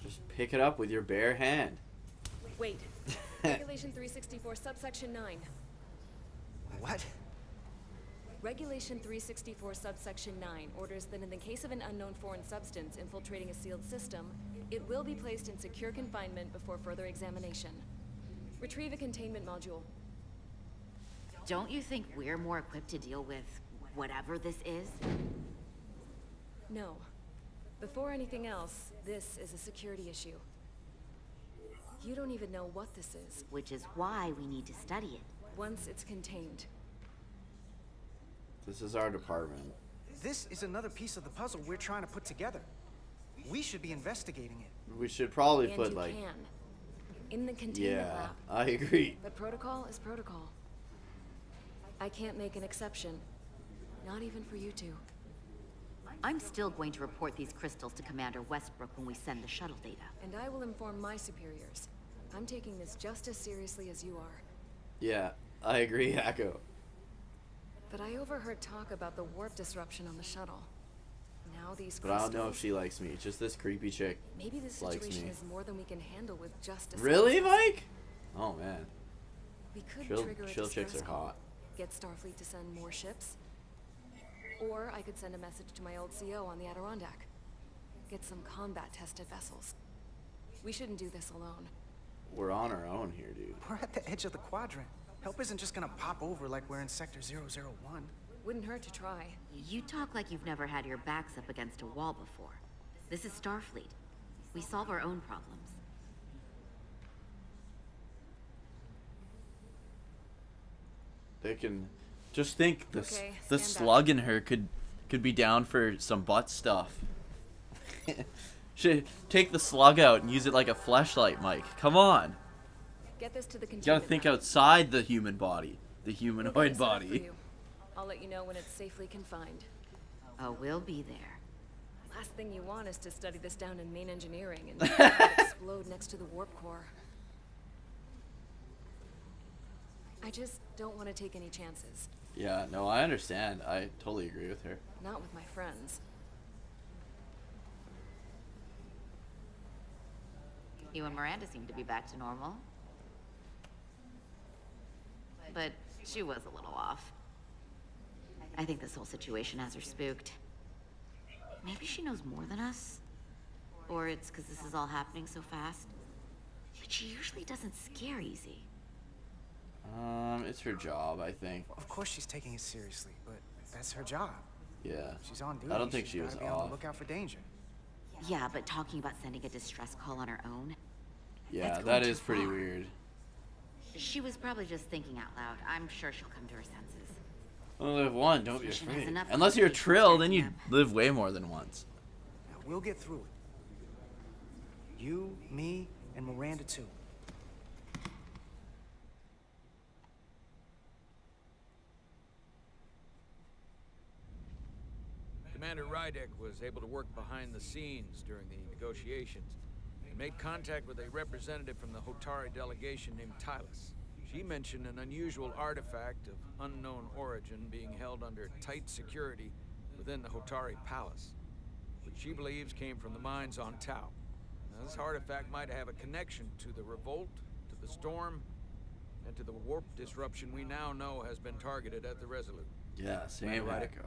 Just pick it up with your bare hand. Wait. Regulation 364, subsection 9. What? Regulation 364, subsection 9 orders that in the case of an unknown foreign substance infiltrating a sealed system, it will be placed in secure confinement before further examination. Retrieve a containment module. Don't you think we're more equipped to deal with whatever this is? No. Before anything else, this is a security issue. You don't even know what this is. Which is why we need to study it. Once it's contained. This is our department. This is another piece of the puzzle we're trying to put together. We should be investigating it. We should probably And put you like... can. In the containment Yeah, lab. I agree. But protocol is protocol. I can't make an exception. Not even for you two. I'm still going to report these crystals to Commander Westbrook when we send the shuttle data. And I will inform my superiors. I'm taking this just as seriously as you are. Yeah, I agree, Echo. But I overheard talk about the warp disruption on the shuttle. Now these But I crystals... don't know if she likes me. Just this creepy chick Maybe this likes situation me. is more than we can handle with just a Really, sentence. Mike? Oh, man. We could Chill trigger a chicks distress are call. hot. Get Starfleet to send more ships. Or I could send a message to my old CO on the Adirondack. Get some combat-tested vessels. We shouldn't do this alone. We're on our own here, dude. We're at the edge of the quadrant. Help isn't just gonna pop over like we're in Sector 001. Wouldn't hurt to try. You talk like you've never had your backs up against a wall before. This is Starfleet. We solve our own problems. They can... Just think, the Okay, the stand slug in her could be down for some butt stuff. Should take the slug out and use it like a fleshlight, Mike. Come on. Get this to the You containment gotta think lab. outside the human body. The We'll humanoid get it set up for body. you. I'll let you know when it's safely confined. Oh, we'll be there. Last thing you want is to study this down in main engineering and have it explode next to the warp core. I just don't want to take any chances. Yeah, no, I understand. I totally agree with her. Not with my friends. You and Miranda seem to be back to normal. But she was a little off. I think this whole situation has her spooked. Maybe she knows more than us? Or it's because this is all happening so fast? But she usually doesn't scare easy. It's her job, I think. Of course she's taking it seriously, but that's her job. Yeah. She's on duty. I don't think She's she was gotta be on off. the lookout for danger. Yeah, but talking about sending a distress call on her own? Yeah, That's that going is too pretty far. weird. She was probably just thinking out loud. I'm sure she'll come to her senses. Only live one, don't be Mission has afraid. enough Unless you're a complications trill, then stacking you live way more than once. Now, we'll get through it. You, me, and Miranda too. Commander Rydek was able to work behind the scenes during the negotiations and made contact with a representative from the Hotari delegation named Tylus. She mentioned an unusual artifact of unknown origin being held under tight security within the Hotari Palace, which she believes came from the mines on Tau. Now, this artifact might have a connection to the revolt, to the storm, and to the warp disruption we now know has been targeted at the Resolute. Yeah, same echo.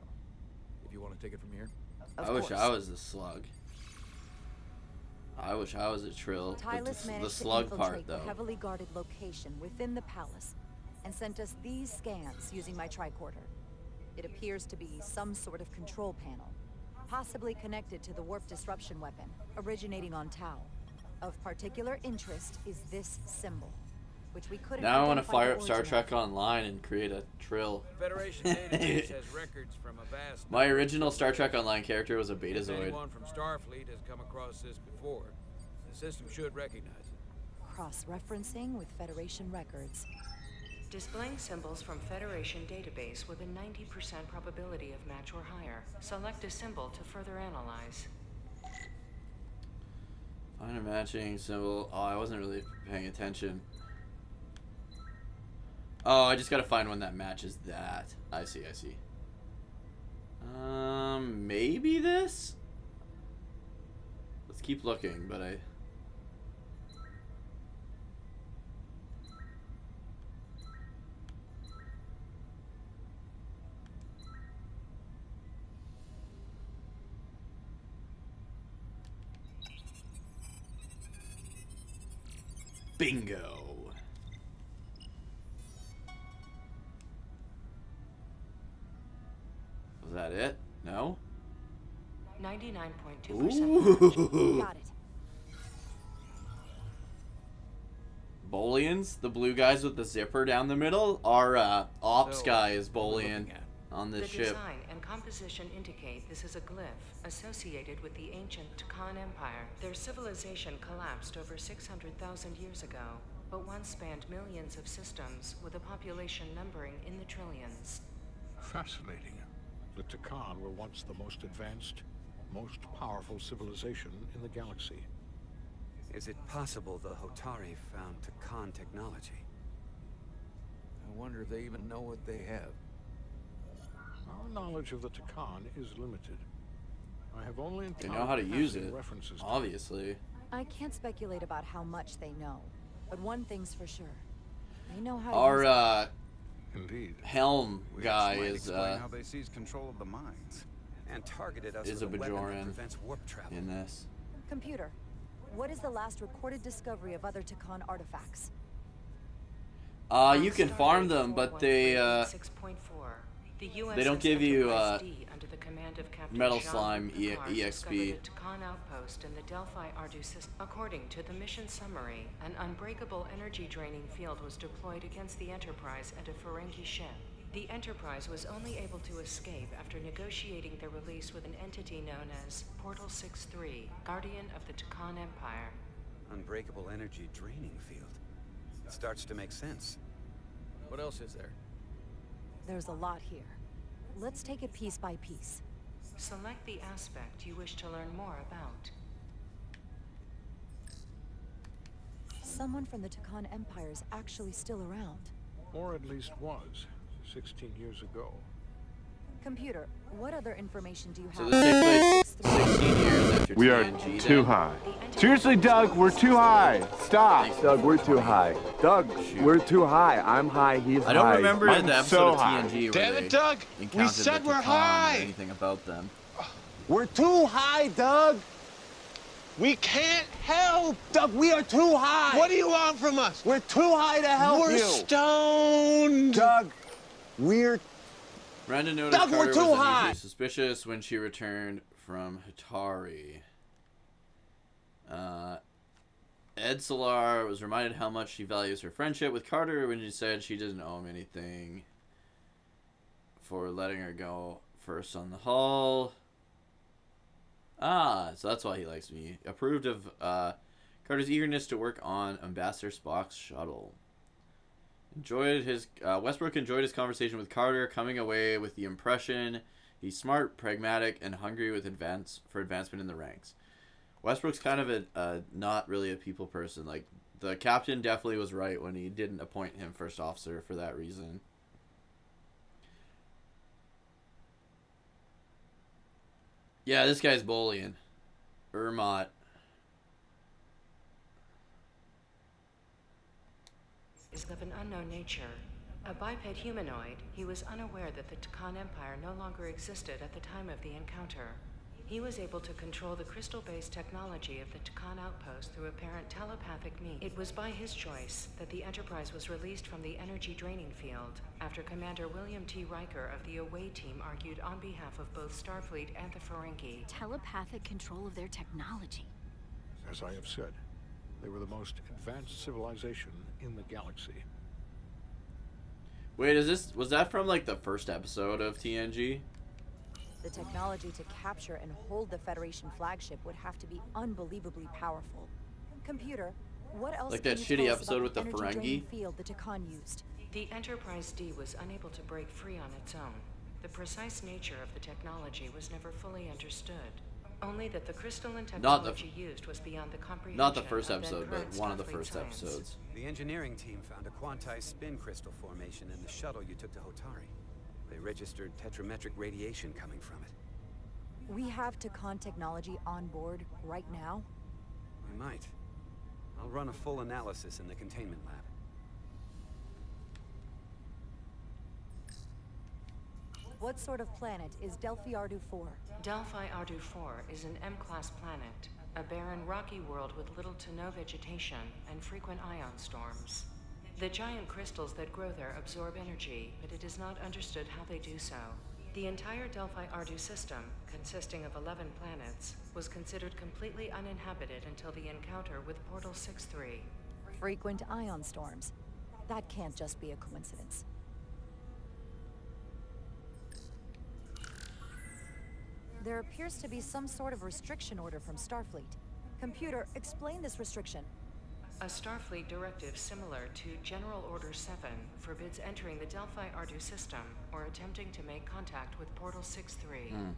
If you want to take it from here. I wish I was the slug. I wish I was a Trill. But the slug part, though. The heavily guarded location within the palace and sent us these scans using my tricorder. It appears to be some sort of control panel, possibly connected to the warp disruption weapon, originating on Tau. Of particular interest is this symbol, which we couldn't Now I want to identify fire the up Star origin Trek of. Online and create a Trill. Federation database has records from a vast. My original Star Trek Online character was a If Betazoid. anyone from Starfleet has come across this before, the system should recognize it. Cross-referencing with Federation records. Displaying symbols from Federation database with a 90% probability of match or higher. Select a symbol to further analyze. Find a matching symbol. Oh, I wasn't really paying attention. Oh, I just gotta find one that matches that. I see, I see. Maybe this? Let's keep looking, but I... Bingo. Was that it? No? 99.2%. Got it. Bolians, the blue guys with the zipper down the middle, our ops guy is Bolian on this The ship. design and composition indicate this is a glyph associated with the ancient Khan Empire. Their civilization collapsed over 600,000 years ago, but once spanned millions of systems with a population numbering in the trillions. Fascinating. The Takan were once the most advanced, most powerful civilization in the galaxy. Is it possible the Hotari found Takan technology? I wonder if they even know what they have. Our knowledge of the Takan is limited. I have only They know how to use it, references to obviously. I can't speculate about how much they know, but one thing's for sure. They know how to Our use Indeed. helm guy Might is explain how they seized control of the mines and targeted us is a with a weapon that Bajoran prevents warp travel. in this. Computer, what is the last recorded discovery of other Takan artifacts? You can farm them, but they don't give you metal slime EXP. The Takan outpost in the Delphi Ardu system. According to the mission summary, an unbreakable energy draining field was deployed against the Enterprise and a Ferengi ship. The Enterprise was only able to escape after negotiating their release with an entity known as Portal 6-3, Guardian of the Takan Empire. Unbreakable energy draining field. It starts to make sense. What else is there? There's a lot here. Let's take it piece by piece. Select the aspect you wish to learn more about. Someone from the Takan Empire is actually still around. Or at least was, 16 years ago. Computer, what other information do you So have? this takes place 16 years after We are TNG too then. high. Seriously, Doug, we're too high. Stop. Doug, we're too high. Doug, we're too high. I'm high, he's high. I don't remember I'm the episode so of high. TNG where Damn they it, Doug! encountered We said the we're Takan high! or anything about them. We're too high, Doug! We can't help. Doug, we are too high! What do you want from us? We're too high to help We're you! stoned. Doug, we're... Brandon noticed Doug, we're Carter too was high! unusually suspicious when she returned from Hitauri. Ed Solar was reminded how much she values her friendship with Carter when she said she doesn't owe him anything for letting her go first on the hull. So that's why he likes me. Approved of Carter's eagerness to work on Ambassador Spock's shuttle. Westbrook enjoyed his conversation with Carter, coming away with the impression he's smart, pragmatic, and hungry with advancement in the ranks. Westbrook's kind of a not really a people person. Like, the captain definitely was right when he didn't appoint him first officer for that reason. Yeah, this guy's bullying. Ermot. Is of an unknown nature. A biped humanoid, he was unaware that the Takan Empire no longer existed at the time of the encounter. He was able to control the crystal-based technology of the Takan outpost through apparent telepathic means. It was by his choice that the Enterprise was released from the energy draining field after Commander William T. Riker of the Away Team argued on behalf of both Starfleet and the Ferengi. Telepathic control of their technology. As I have said, they were the most advanced civilization in the galaxy. Wait, was that from like the first episode of TNG? The technology to capture and hold the Federation flagship would have to be unbelievably powerful. Computer, what else Like can that you tell shitty us episode about with the energy Ferengi? draining field the Takan used? The Enterprise D was unable to break free on its own. The precise nature of the technology was never fully understood. Only that the crystalline technology used was beyond the comprehension. Not the first of then episode, but current one of the Starfleet first science. episodes. The engineering team found a quantized spin crystal formation in the shuttle you took to Hotari. They registered tetrametric radiation coming from it. We have Takan technology on board right now? We might. I'll run a full analysis in the containment lab. What sort of planet is Delphi Ardu 4? Delphi Ardu 4 is an M-class planet, a barren rocky world with little to no vegetation and frequent ion storms. The giant crystals that grow there absorb energy, but it is not understood how they do so. The entire Delphi Ardu system, consisting of 11 planets, was considered completely uninhabited until the encounter with Portal 6-3. Frequent ion storms. That can't just be a coincidence. There appears to be some sort of restriction order from Starfleet. Computer, explain this restriction. A Starfleet directive similar to General Order 7 forbids entering the Delphi Ardu system or attempting to make contact with Portal 6-3.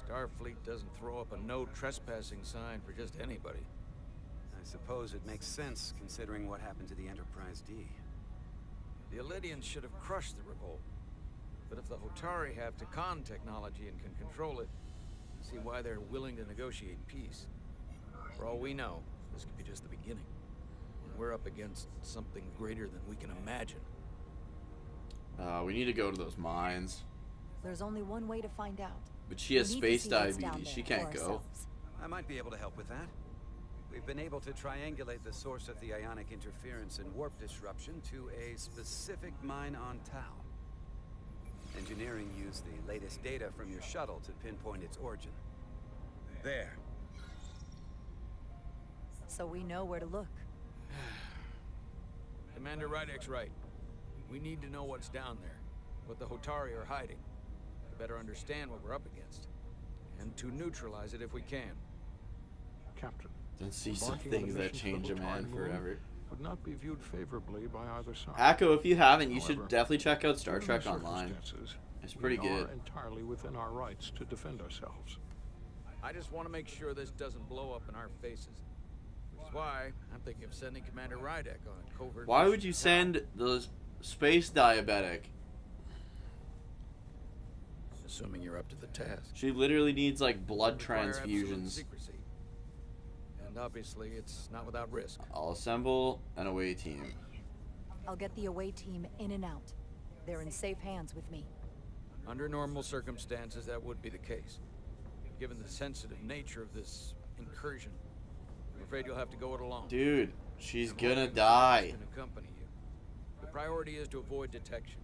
Starfleet doesn't throw up a no trespassing sign for just anybody. I suppose it makes sense considering what happened to the Enterprise D. The Elydians should have crushed the revolt. But if the Hotari have Takan technology and can control it, I see why they're willing to negotiate peace. For all we know, this could be just the beginning. And we're up against something greater than we can imagine. We need to go to those mines. There's only one way to find out. But she has We need to space see what's down diabetes. there She can't for go. ourselves. I might be able to help with that. We've been able to triangulate the source of the ionic interference and warp disruption to a specific mine on Tau. Engineering used the latest data from your shuttle to pinpoint its origin. There. So we know where to look. Commander Rydek's right. We need to know what's down there, what the Hotari are hiding, to better understand what we're up against, and to neutralize it if we can. Captain, Then see some embarking on things a that mission to change the a man Hotari moon forever. would not be viewed favorably by either side. Akko, if you haven't, you However, should definitely check out Star given Trek the Online. circumstances, It's pretty we good. are entirely within our rights to defend ourselves. I just want to make sure this doesn't blow up in our faces. Which is why I'm thinking of sending Commander Rydek on a covert Why mission would you to Tau. send the space diabetic? Assuming you're up to the task. She literally needs like blood Require absolute transfusions. secrecy. And obviously, it's not without risk. I'll assemble an away team. I'll get the away team in and out. They're in safe hands with me. Under normal circumstances, that would be the case. Given the sensitive nature of this incursion, I'm afraid you'll have to go it alone. Dude, she's I'm gonna hoping die. Can accompany you. The priority is to avoid detection.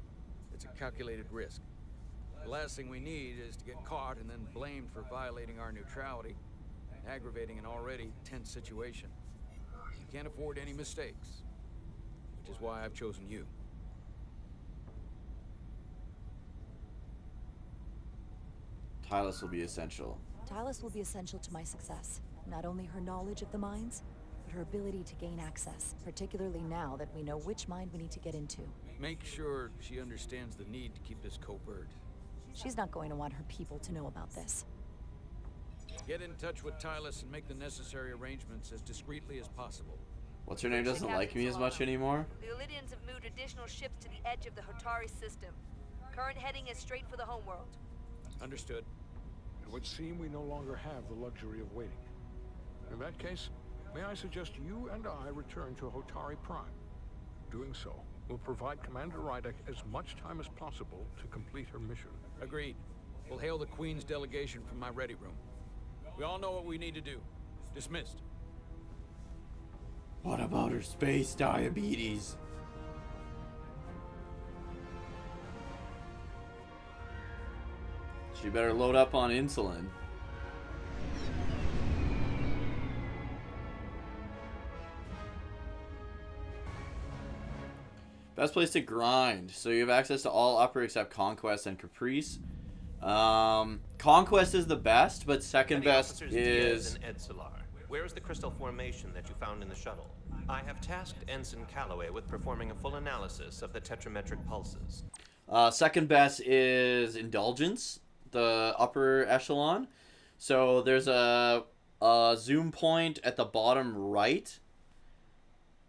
It's a calculated risk. The last thing we need is to get caught and then blamed for violating our neutrality, aggravating an already tense situation. You can't afford any mistakes, which is why I've chosen you. Tylus will be essential. Tylus will be essential to my success. Not only her knowledge of the mines, but her ability to gain access, particularly now that we know which mine we need to get into. Make sure she understands the need to keep this covert. She's not going to want her people to know about this. Get in touch with Tylus and make the necessary arrangements as discreetly as possible. What's her name doesn't like me as much anymore? The Elydians have moved additional ships to the edge of the Hotari system. Current heading is straight for the homeworld. Understood. It would seem we no longer have the luxury of waiting. In that case, may I suggest you and I return to Hotari Prime. Doing so will provide Commander Rydek as much time as possible to complete her mission. Agreed. We'll hail the Queen's delegation from my ready room. We all know what we need to do. Dismissed. What about her space diabetes? She better load up on insulin. Best place to grind. So you have access to all upper except Conquest and Caprice. Conquest is the best, but second best is... Diaz and Edsolar. Where is the crystal formation that you found in the shuttle? I have tasked Ensign Calloway with performing a full analysis of the tetrametric pulses. Second best is Indulgence, the upper echelon. So there's a zoom point at the bottom right.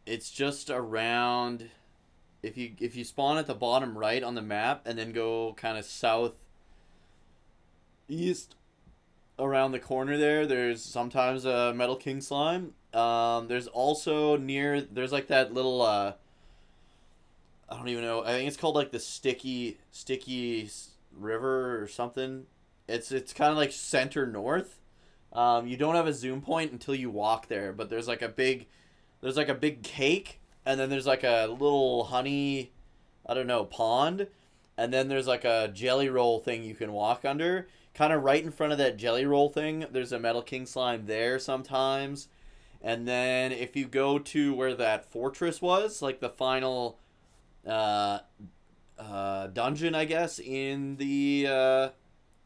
It's just around... If you spawn at the bottom right on the map and then go kind of south east around the corner there's sometimes a Metal King slime. There's also there's like that little I don't even know, I think it's called like the sticky river or something. It's kind of like center north. You don't have a zoom point until you walk there, but there's like a big cake, and then there's like a little honey, I don't know, pond, and then there's like a jelly roll thing you can walk under. Kind of right in front of that jelly roll thing, there's a Metal King slime there sometimes. And then if you go to where that fortress was, like the final dungeon, I guess, in the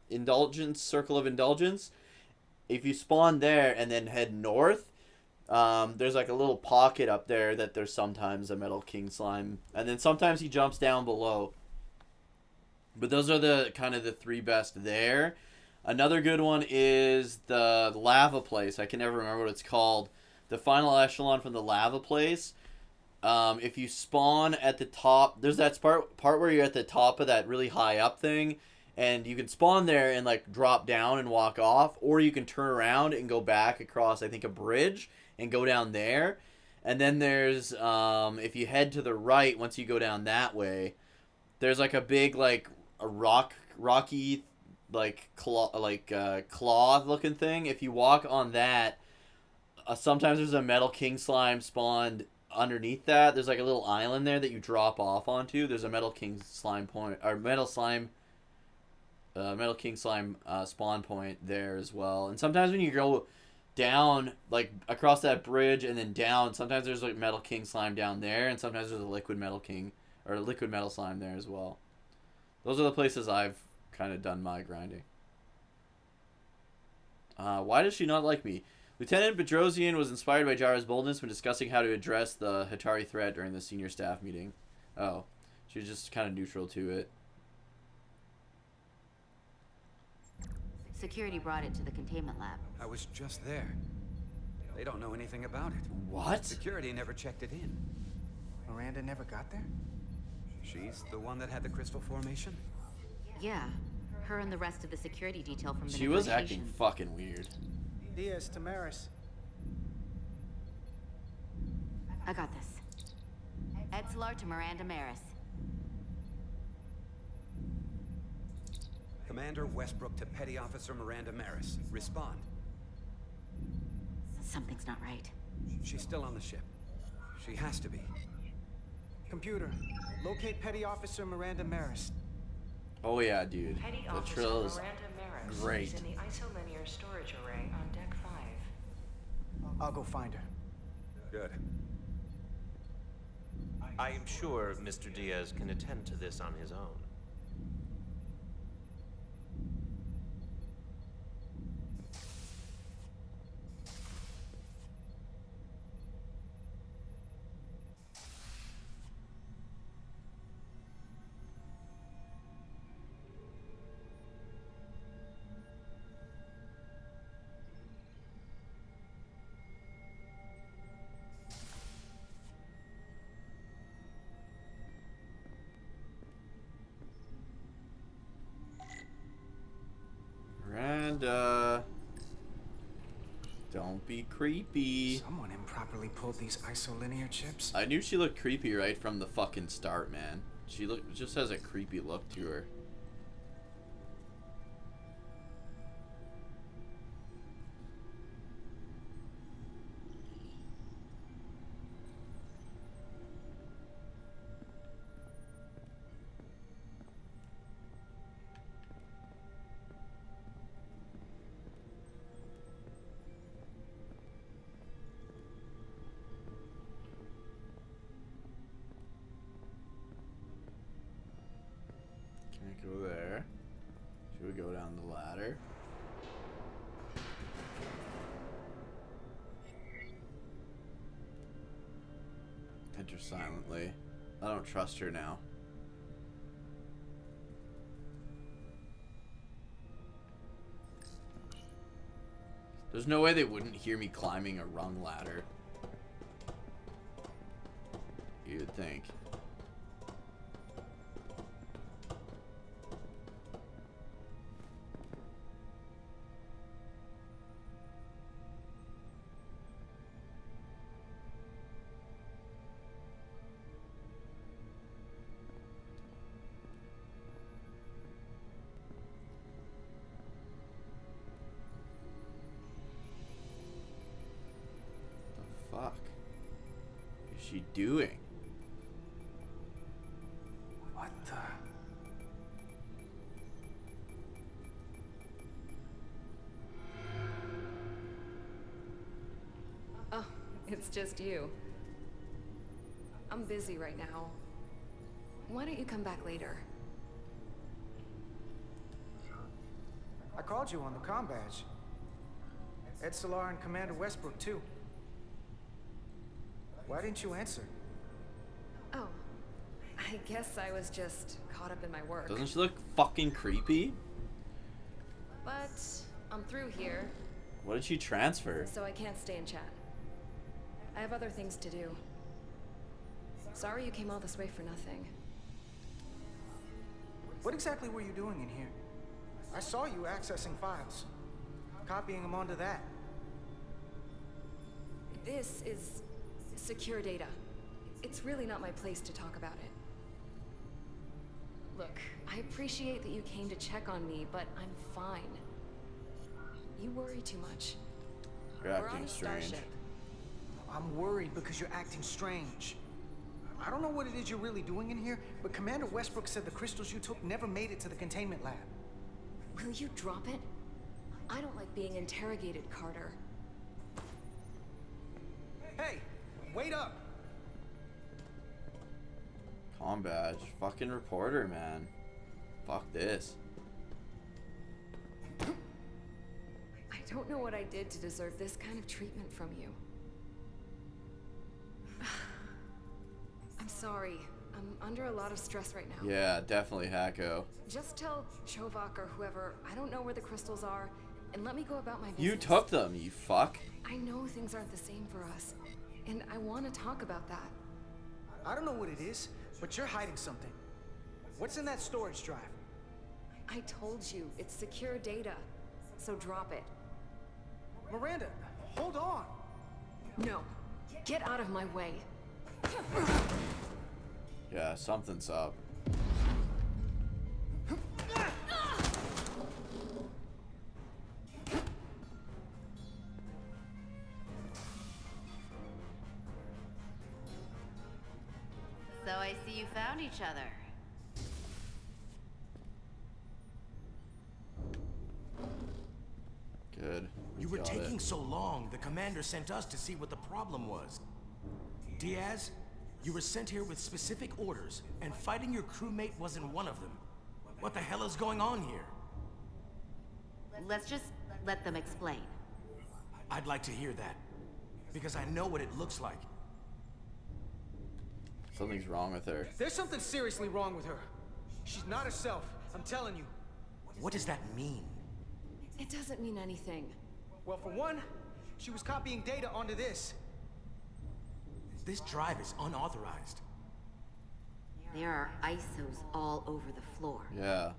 Indulgence, Circle of Indulgence, if you spawn there and then head north, there's like a little pocket up there that there's sometimes a Metal King slime. And then sometimes he jumps down below. But those are the kind of the three best there. Another good one is the lava place. I can never remember what it's called. The final echelon from the lava place. If you spawn at the top, there's that part where you're at the top of that really high up thing, and you can spawn there and like drop down and walk off, or you can turn around and go back across, I think, a bridge and go down there. And then there's if you head to the right, once you go down that way, there's like a big like a rocky like claw looking thing. If you walk on that, sometimes there's a Metal King slime spawned underneath that. There's like a little island there that you drop off onto. There's a Metal King slime point, or Metal King slime spawn point there as well. And sometimes when you go down like across that bridge and then down, sometimes there's like Metal King slime down there, and sometimes there's a liquid Metal King or liquid metal slime there as well. Those are the places I've kind of done my grinding. Why does she not like me? Lieutenant Bedrosian was inspired by Jara's boldness when discussing how to address the Hatari threat during the senior staff meeting. Oh, she was just kind of neutral to it. Security brought it to the containment lab. I was just there. They don't know anything about it. What? Security never checked it in. Miranda never got there? She's the one that had the crystal formation? Yeah. Her and the rest of the security detail from the She was acting fucking weird. Diaz, Tamaris. I got this. Edsolar to Miranda Maris. Commander Westbrook to Petty Officer Miranda Maris. Respond. Something's not right. She's still on the ship. She has to be. Computer, locate Petty Officer Miranda Maris. Oh yeah, dude. Petty The Officer trill is Miranda Maris great. is in the isolinear storage array on deck 5. I'll go find her. Good. I am sure Mr. Diaz can attend to this on his own. Miranda. Don't be creepy. Someone improperly pulled these isolinear chips. I knew she looked creepy right from the fucking start, man. She just has a creepy look to her. Can't go there. Should we go down the ladder? Enter silently. I don't trust her now. There's no way they wouldn't hear me climbing a rung ladder. You'd think. Fuck is she doing? What the? Oh, it's just you. I'm busy right now. Why don't you come back later? I called you on the comm badge. Ed Solar and Commander Westbrook, too. Why didn't you answer? Oh, I guess I was just caught up in my work. Doesn't she look fucking creepy? But I'm through here. What did she transfer? So I can't stay and chat. I have other things to do. Sorry you came all this way for nothing. What exactly were you doing in here? I saw you accessing files. Copying them onto that. This is secure data. It's really not my place to talk about it. Look, I appreciate that you came to check on me, but I'm fine. You worry too much. You're We're on acting a strange. starship. I'm worried because you're acting strange. I don't know what it is you're really doing in here, but Commander Westbrook said the crystals you took never made it to the containment lab. Will you drop it? I don't like being interrogated, Carter. Hey, wait up! Comm badge. Fucking reporter, man. Fuck this. I don't know what I did to deserve this kind of treatment from you. I'm sorry. I'm under a lot of stress right now. Yeah, definitely Hacko. Just tell Chovak or whoever I don't know where the crystals are, and let me go about my business. You took them, you fuck. I know things aren't the same for us, and I want to talk about that. I don't know what it is, but you're hiding something. What's in that storage drive? I told you, it's secure data, so drop it. Miranda, hold on! No, get out of my way. Yeah, something's up. So I see you found each other. Good. You were got taking it. so long, the commander sent us to see what the problem was. Diaz, you were sent here with specific orders, and fighting your crewmate wasn't one of them. What the hell is going on here? Let's just let them explain. I'd like to hear that, because I know what it looks like. Something's wrong with her. There's something seriously wrong with her. She's not herself, I'm telling you. What does that mean? It doesn't mean anything. Well, for one, she was copying data onto this. This drive is unauthorized. There are ISOs all over the floor. Yeah.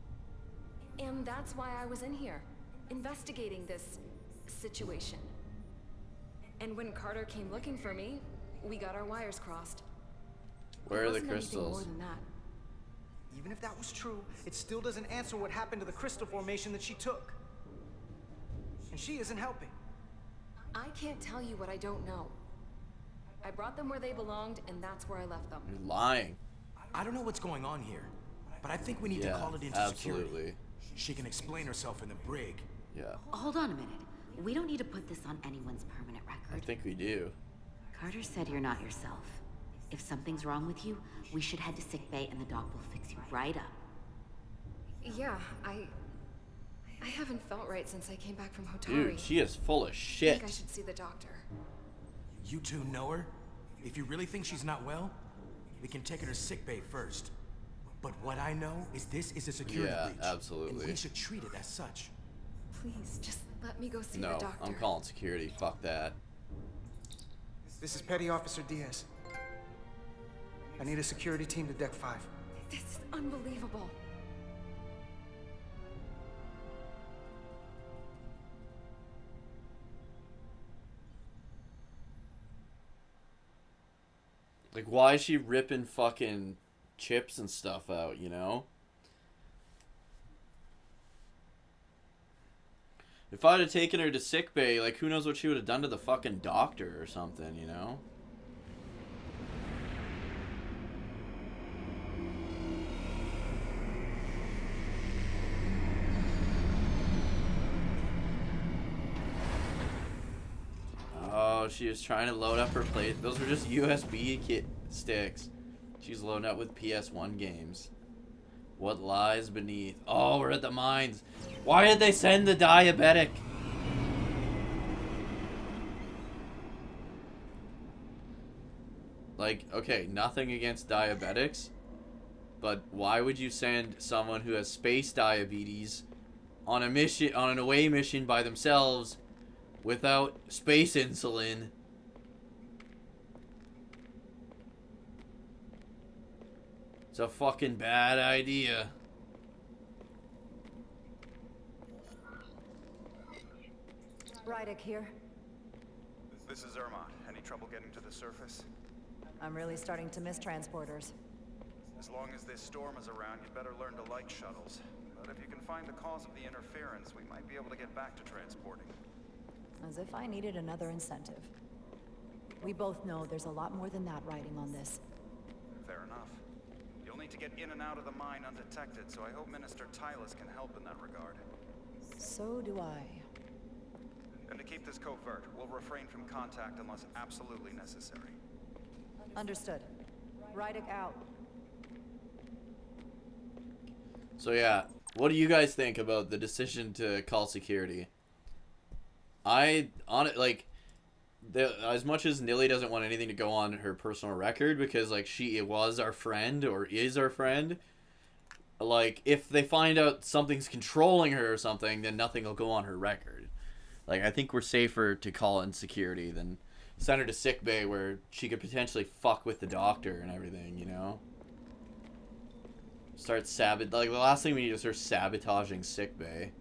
And that's why I was in here. investigating this situation. And when Carter came looking for me, we got our wires crossed. Where It are the wasn't anything more crystals? than that. Even if that was true, it still doesn't answer what happened to the crystal formation that she took. And she isn't helping. I can't tell you what I don't know. I brought them where they belonged, and that's where I left them. You're lying. I don't know what's going on here, but I think we need Yeah, to call it into absolutely. security. She can explain herself in the brig. Yeah, Hold on a minute. We don't need to put this on anyone's permanent I record. think we do. Carter said you're not yourself. If something's wrong with you, we should head to sickbay and the doc will fix you right up. Yeah, I haven't felt right since I came back from Hotari. Dude, she is full of I shit. think I should see the doctor. You two know her? If you really think she's not well, we can take her to sickbay first. But what I know is this is a security Yeah, breach. absolutely. And we should treat it as such. Please, just let me go see the No, doctor. I'm calling security. Fuck that. This is Petty Officer Diaz. I need a security team to Deck 5. This is unbelievable. Like, why is she ripping fucking chips and stuff out, you know? If I'd have taken her to sickbay, like, who knows what she would have done to the fucking doctor or something, you know? Oh, she was trying to load up her plate. Those were just USB kit sticks. She's loading up with PS1 games. What lies beneath? Oh, we're at the mines. Why did they send the diabetic? Like, okay, nothing against diabetics, but why would you send someone who has space diabetes on a mission, on an away mission by themselves without space insulin? It's a fucking bad idea. Rydick here. This is Ermont. Any trouble getting to the surface? I'm really starting to miss transporters. As long as this storm is around, you'd better learn to like shuttles. But if you can find the cause of the interference, we might be able to get back to transporting. As if I needed another incentive. We both know there's a lot more than that riding on this. Fair enough. You'll need to get in and out of the mine undetected, so I hope Minister Tylus can help in that regard. So do I. And to keep this covert, we'll refrain from contact unless absolutely necessary. Understood. Rydick out. So yeah, what do you guys think about the decision to call security? As much as Nilly doesn't want anything to go on her personal record because like she was our friend or is our friend, like if they find out something's controlling her or something, then nothing will go on her record. Like I think we're safer to call in security than send her to sickbay where she could potentially fuck with the doctor and everything, you know? Start like the last thing we need is her sabotaging sickbay.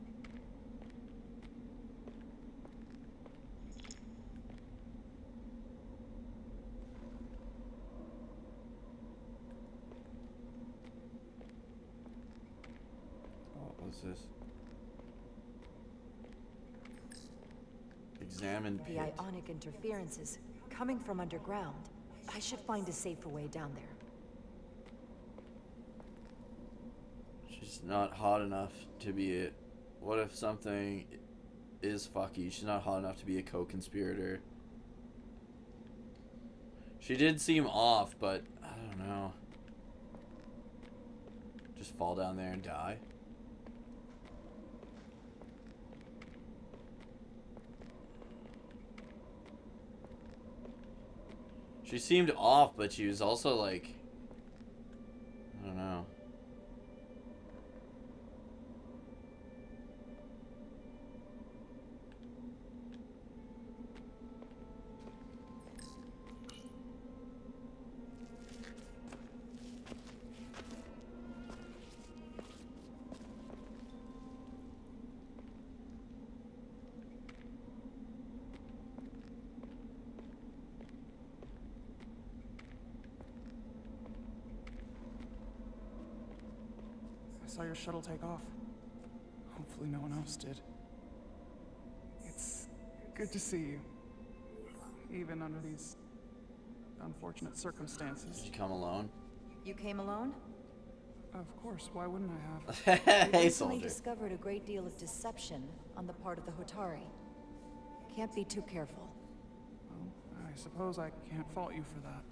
What's this? Examine The pit. ionic interferences coming from underground. I should find a safer way down there. She's not hot enough to be it. What if something is fucky? She's not hot enough to be a co-conspirator. She did seem off, but I don't know. Just fall down there and die. She seemed off, but she was also like, I don't know. saw your shuttle take off. Hopefully no one else did. It's good to see you. Even under these unfortunate circumstances. Did you come alone? You came alone? Of course, why wouldn't I have? Hey, We recently soldier. discovered a great deal of deception on the part of the Hotari. Can't be too careful. Well, I suppose I can't fault you for that.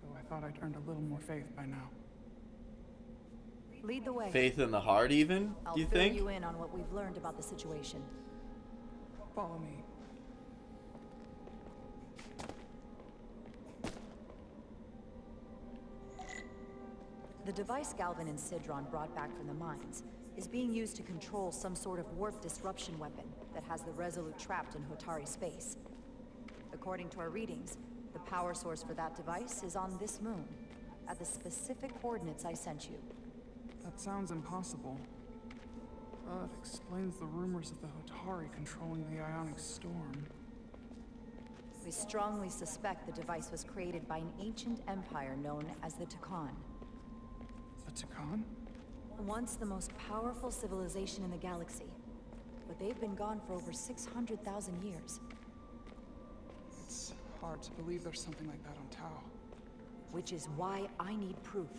Though I thought I'd earned a little more faith by now. Lead the way. Faith in the heart, even? I'll Do you fill think? you in on what we've learned about the situation. Follow me. The device Galvin and Sidron brought back from the mines is being used to control some sort of warp disruption weapon that has the Resolute trapped in Hotari space. According to our readings, the power source for that device is on this moon, at the specific coordinates I sent you. That sounds impossible. That explains the rumors of the Hotari controlling the Ionic Storm. We strongly suspect the device was created by an ancient empire known as the Takan. The Takan? Once the most powerful civilization in the galaxy, but they've been gone for over 600,000 years. It's hard to believe there's something like that on Tau. Which is why I need proof.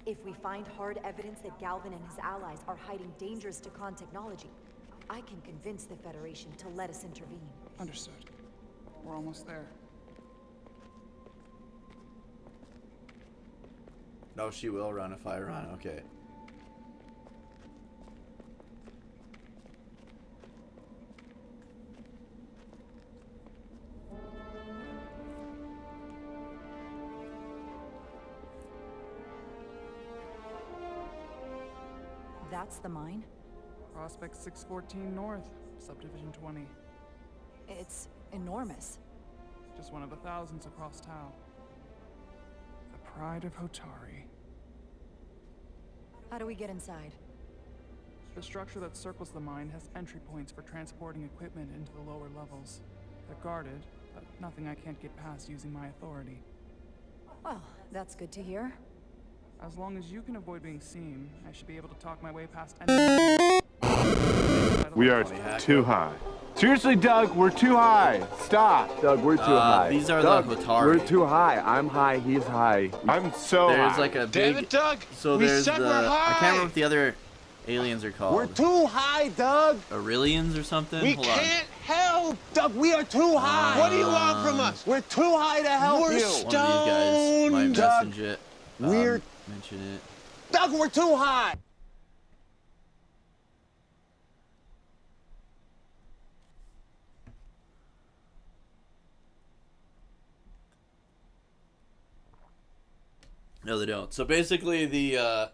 If we find hard evidence that Galvin and his allies are hiding dangerous Takan technology, I can convince the Federation to let us intervene. Understood. We're almost there. No, she will run if I run. Okay. That's the mine? Prospect 614 North, Subdivision 20. It's enormous. Just one of the thousands across Tau. The pride of Hotari. How do we get inside? The structure that circles the mine has entry points for transporting equipment into the lower levels. They're guarded, but nothing I can't get past using my authority. Well, that's good to hear. As long as you can avoid being seen, I should be able to talk my way past any... We are too high. Seriously, Doug, we're too high. Stop. Doug, we're too high. These are Doug, the Hotari. we're too high. I'm high, he's high. I'm so There's high. like a big... Damn it, Doug! So We there's said the... we're high! I can't remember what the other aliens are called. We're too high, Doug! Aurelians or something? We Hold can't help! Doug, we are too high! What do you want from us? We're too high to help We're you! stoned! One of these guys might Doug, message it. we're... Mention it. Doug, we're too high! No, they don't. So basically, the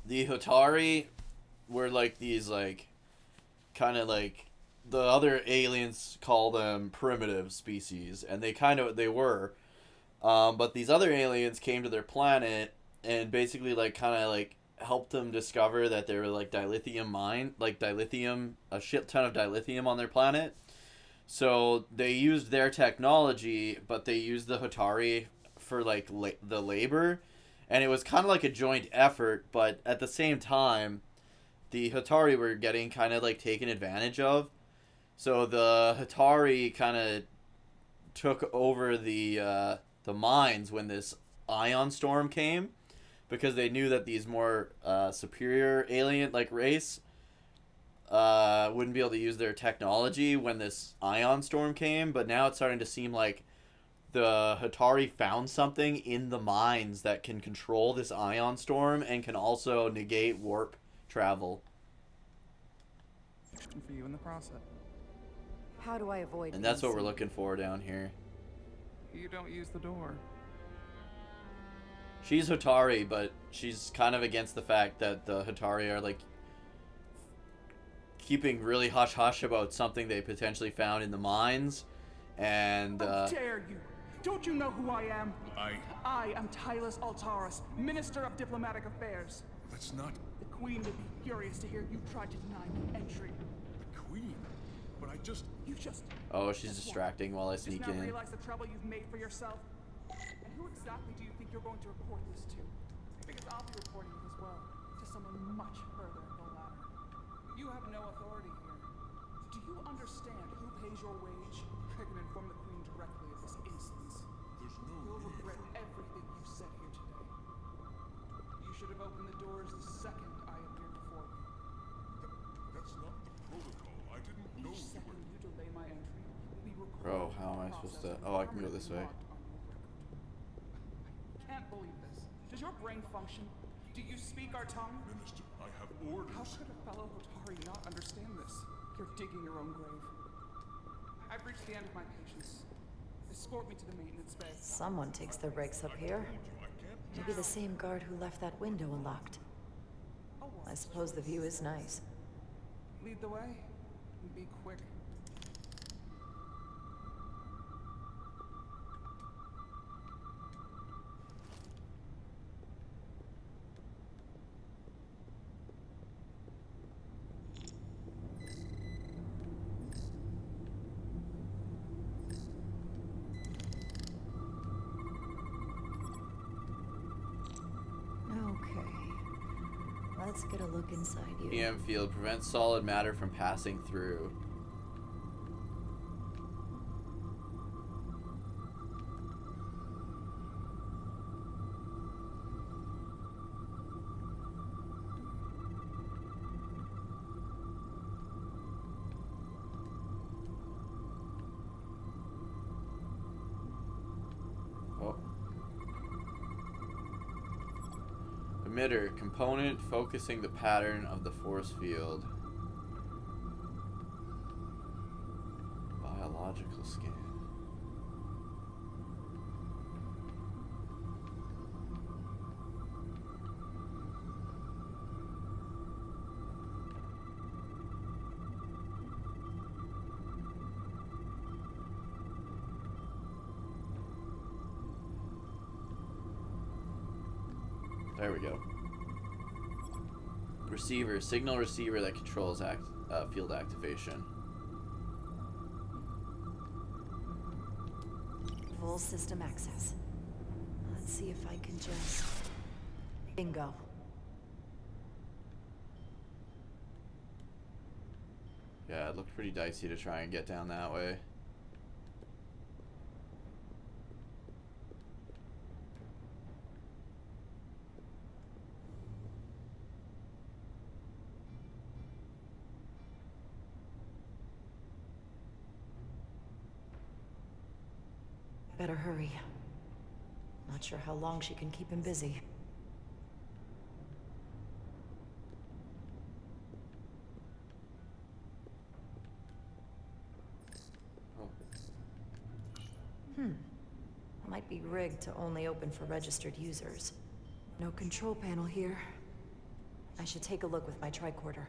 Hotari were like these, like, kind of like, the other aliens call them primitive species, and they were. But these other aliens came to their planet and basically, like, kind of, like, helped them discover that there were, like, a shit ton of dilithium on their planet. So they used their technology, but they used the Hotari for, like, the labor. And it was kind of like a joint effort, but at the same time, the Hotari were getting kind of, like, taken advantage of. So the Hotari kind of took over the mines when this ion storm came, because they knew that these more superior alien like race wouldn't be able to use their technology when this ion storm came. But now it's starting to seem like the Hotari found something in the mines that can control this ion storm and can also negate warp travel. For you in the process. How do I avoid? And that's what we're looking for down here. You don't use the door. She's Hotari, but she's kind of against the fact that the Hotari are, like, keeping really hush-hush about something they potentially found in the mines. And, How dare you! Don't you know who I am? I am Tylus Altaris, Minister of Diplomatic Affairs. That's not... The Queen would be furious to hear you tried to deny me entry. The Queen? But I just... You just... Oh, she's distracting while I Just sneak now in. realize the trouble you've made for yourself? And who exactly do you think you're going to report this to? Because I'll be reporting it as well, to someone much further up the ladder. You have no authority here. Do you understand who pays your wage? I can inform the Queen directly of this insolence. You'll regret everything you've said here today. You should have opened the doors the second I appeared before you. That's not the protocol. I didn't know Each second you delay my entry will be recorded. Bro, how am I supposed to... Oh, I can go this way. Can't believe this. Does your brain function? Do you speak our tongue? Minister, I have orders. How could a fellow Hotari not understand this? You're digging your own grave. I've reached the end of my patience. Escort me to the maintenance bay. Someone takes their breaks up here. Maybe the same guard who left that window unlocked. I suppose the view is nice. Lead the way, and be quick. Let's get a look inside you. EM field prevents solid matter from passing through. Emitter, component focusing the pattern of the force field. Biological scan. There we go. Receiver, signal receiver that controls field activation. Full system access. Let's see if I can just... Bingo. Yeah, it looked pretty dicey to try and get down that way. Better hurry. Not sure how long she can keep him busy. Might be rigged to only open for registered users. No control panel here. I should take a look with my tricorder.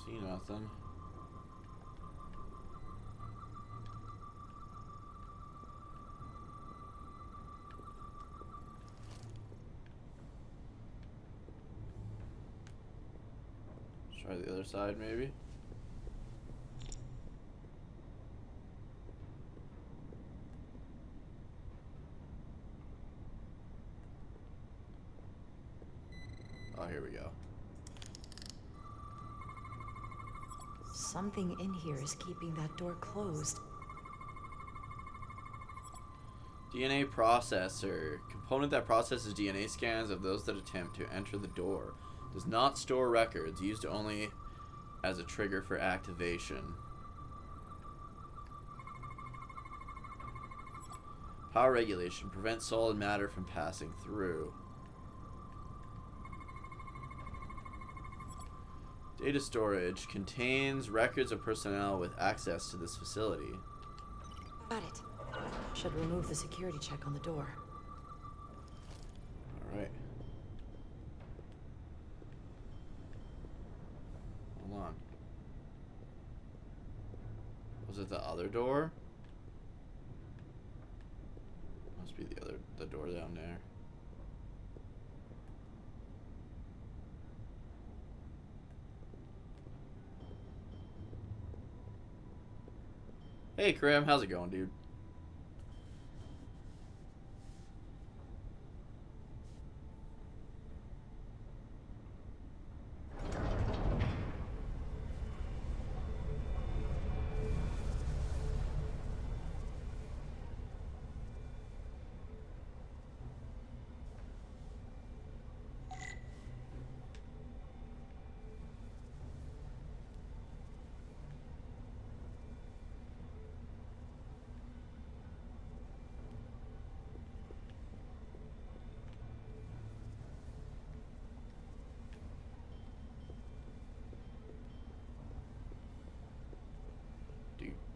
See nothing. Let's try the other side, maybe. Oh, here we go. Something in here is keeping that door closed. DNA processor. Component that processes DNA scans of those that attempt to enter the door. Does not store records. Used only as a trigger for activation. Power regulation. Prevents solid matter from passing through. Data storage contains records of personnel with access to this facility. Got it. Should remove the security check on the door. Alright. Hold on. Was it the other door? Must be the door down there. Hey, Krim, how's it going, dude?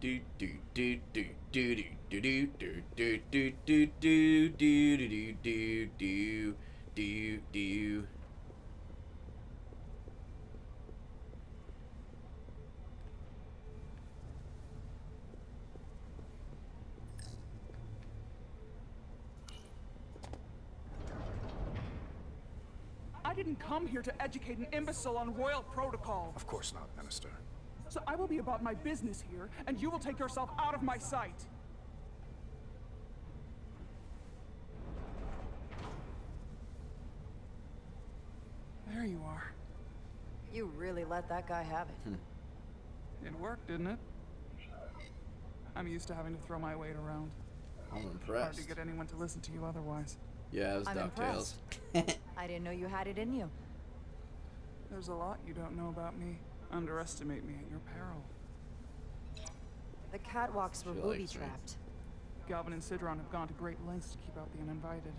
Do do do do do do do do do do do do do do do do do. I didn't come here to educate an imbecile on royal protocol. Of course not, Minister. So I will be about my business here, and you will take yourself out of my sight. There you are. You really let that guy have it. It worked, didn't it? I'm used to having to throw my weight around. I'm Hard impressed. to get anyone to listen to you otherwise. Yeah, it was I'm DuckTales. I didn't know you had it in you. There's a lot you don't know about me. Underestimate me at your peril. The catwalks were She booby likes me. trapped. Galvin and Sidron have gone to great lengths to keep out the uninvited.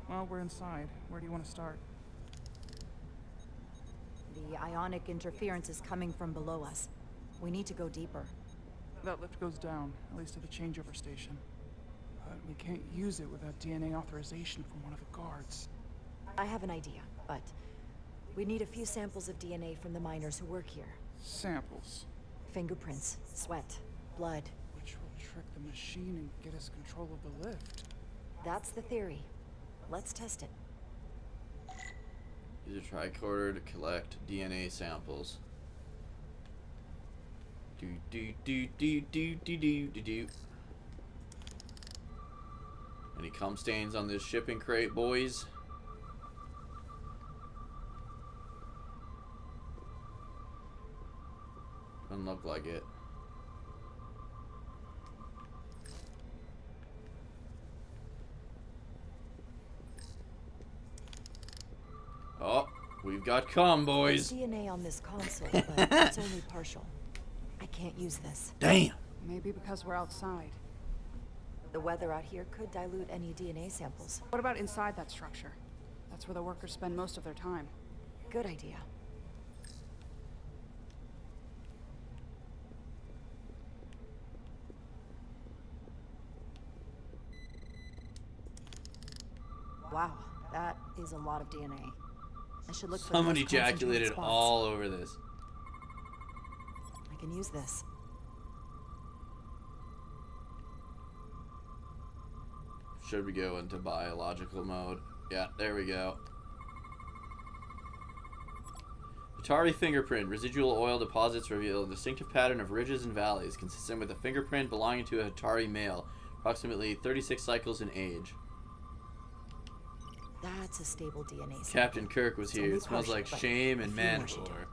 Well, we're inside. Where do you want to start? The ionic interference is coming from below us. We need to go deeper. That lift goes down, at least to the changeover station. But we can't use it without DNA authorization from one of the guards. I have an idea, but we need a few samples of DNA from the miners who work here. Samples? Fingerprints, sweat, blood. Which will trick the machine and get us control of the lift. That's the theory. Let's test it. Use a tricorder to collect DNA samples. Do do do do do do do do do. Any cum stains on this shipping crate, boys? Doesn't look like it. Oh, we've got cum, boys. There's DNA on this console, but it's only partial. I can't use this. Damn. Maybe because we're outside. The weather out here could dilute any DNA samples. What about inside that structure? That's where the workers spend most of their time. Good idea. Wow, that is a lot of DNA. I should look for Someone those concentrated ejaculated spots. all over this. I can use this. Should we go into biological mode? Yeah, there we go. Atari fingerprint. Residual oil deposits reveal a distinctive pattern of ridges and valleys, consistent with a fingerprint belonging to a Atari male, approximately 36 cycles in age. That's a stable DNA sample. Captain Kirk was It's here. only It smells partial, like but shame a and few more should do manpower.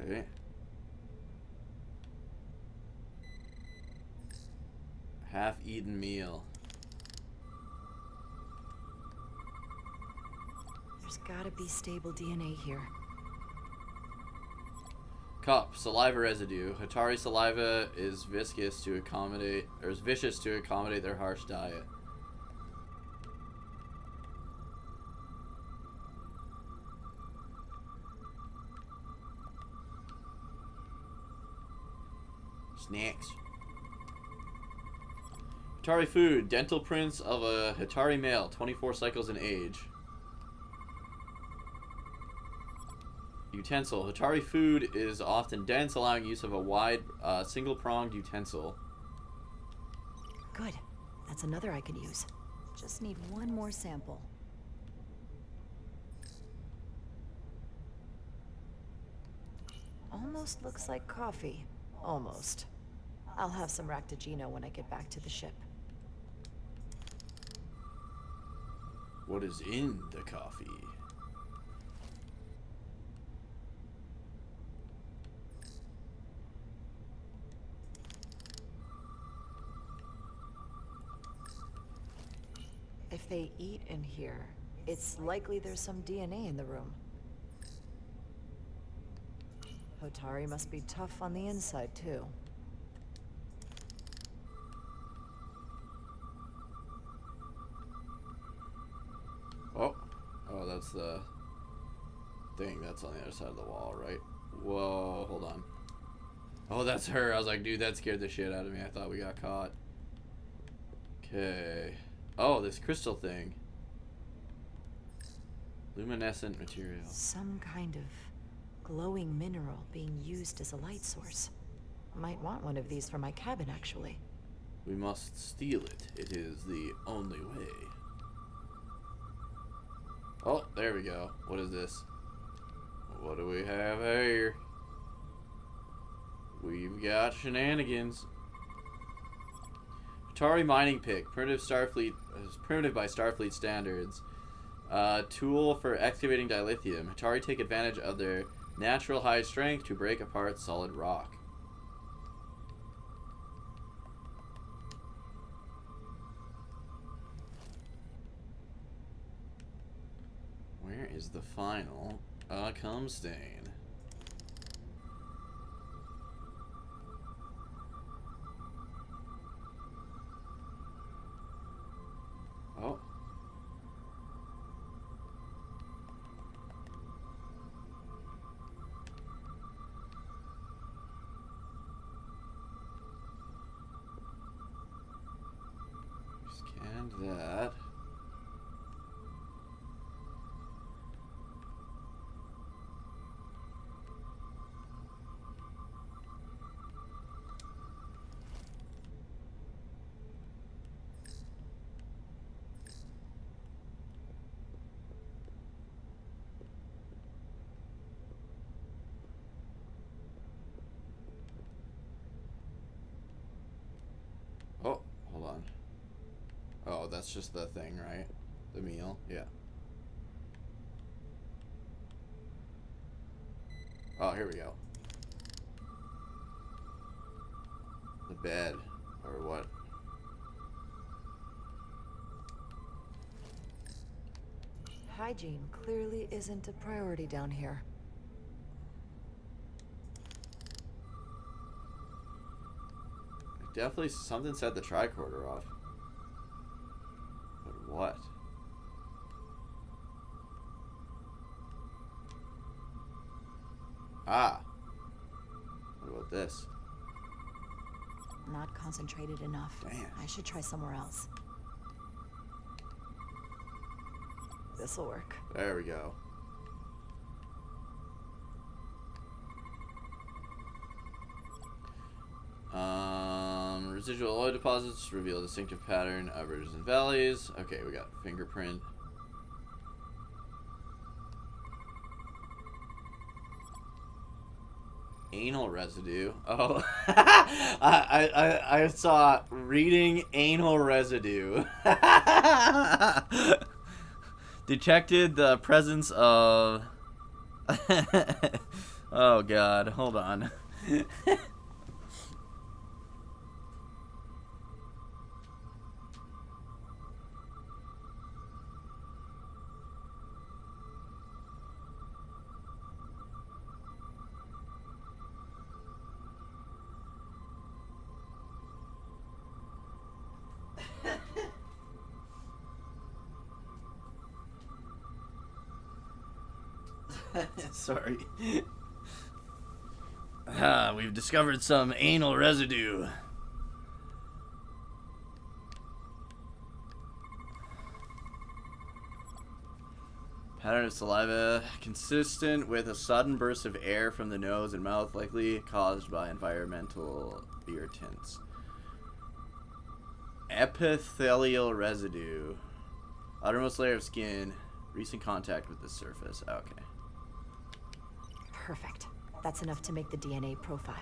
Okay. Half-eaten meal. There's gotta be stable DNA here. Cup, saliva residue. Hatari saliva is viscous to accommodate, or is vicious to accommodate their harsh diet. Snacks. Hatari food. Dental prints of a Hatari male, 24 cycles in age. Utensil. Hatari food is often dense, allowing use of a wide, single-pronged utensil. Good. That's another I could use. Just need one more sample. almost looks like coffee. Almost. I'll have some Ractigino when I get back to the ship. What is in the coffee? If they eat in here, it's likely there's some DNA in the room. Hotari must be tough on the inside, too. Oh, that's the thing that's on the other side of the wall, right? Whoa, hold on. Oh, that's her. I was like, dude, that scared the shit out of me. I thought we got caught. Okay. Oh, this crystal thing. Luminescent material. Some kind of glowing mineral being used as a light source. Might want one of these for my cabin, actually. We must steal it. It is the only way. Oh, there we go. What is this? What do we have here? We've got shenanigans. Atari mining pick, primitive by Starfleet standards. Tool for excavating dilithium. Atari take advantage of their natural high strength to break apart solid rock. Where is the final cum stain? Oh. Scanned that. Oh, hold on. Oh, that's just the thing, right? The meal? Yeah. Oh, here we go. The bed. Or what? Hygiene clearly isn't a priority down here. Definitely something set the tricorder off. But what? Ah. What about this? Not concentrated enough. Damn. I should try somewhere else. This'll work. There we go. Residual oil deposits reveal a distinctive pattern of ridges and valleys. Okay, we got fingerprint. Anal residue. Oh, I saw reading anal residue. Detected the presence of. Oh God, hold on. Sorry. We've discovered some anal residue. Pattern of saliva consistent with a sudden burst of air from the nose and mouth, likely caused by environmental irritants. Epithelial residue. Outermost layer of skin. Recent contact with the surface. Okay. Perfect. That's enough to make the DNA profile.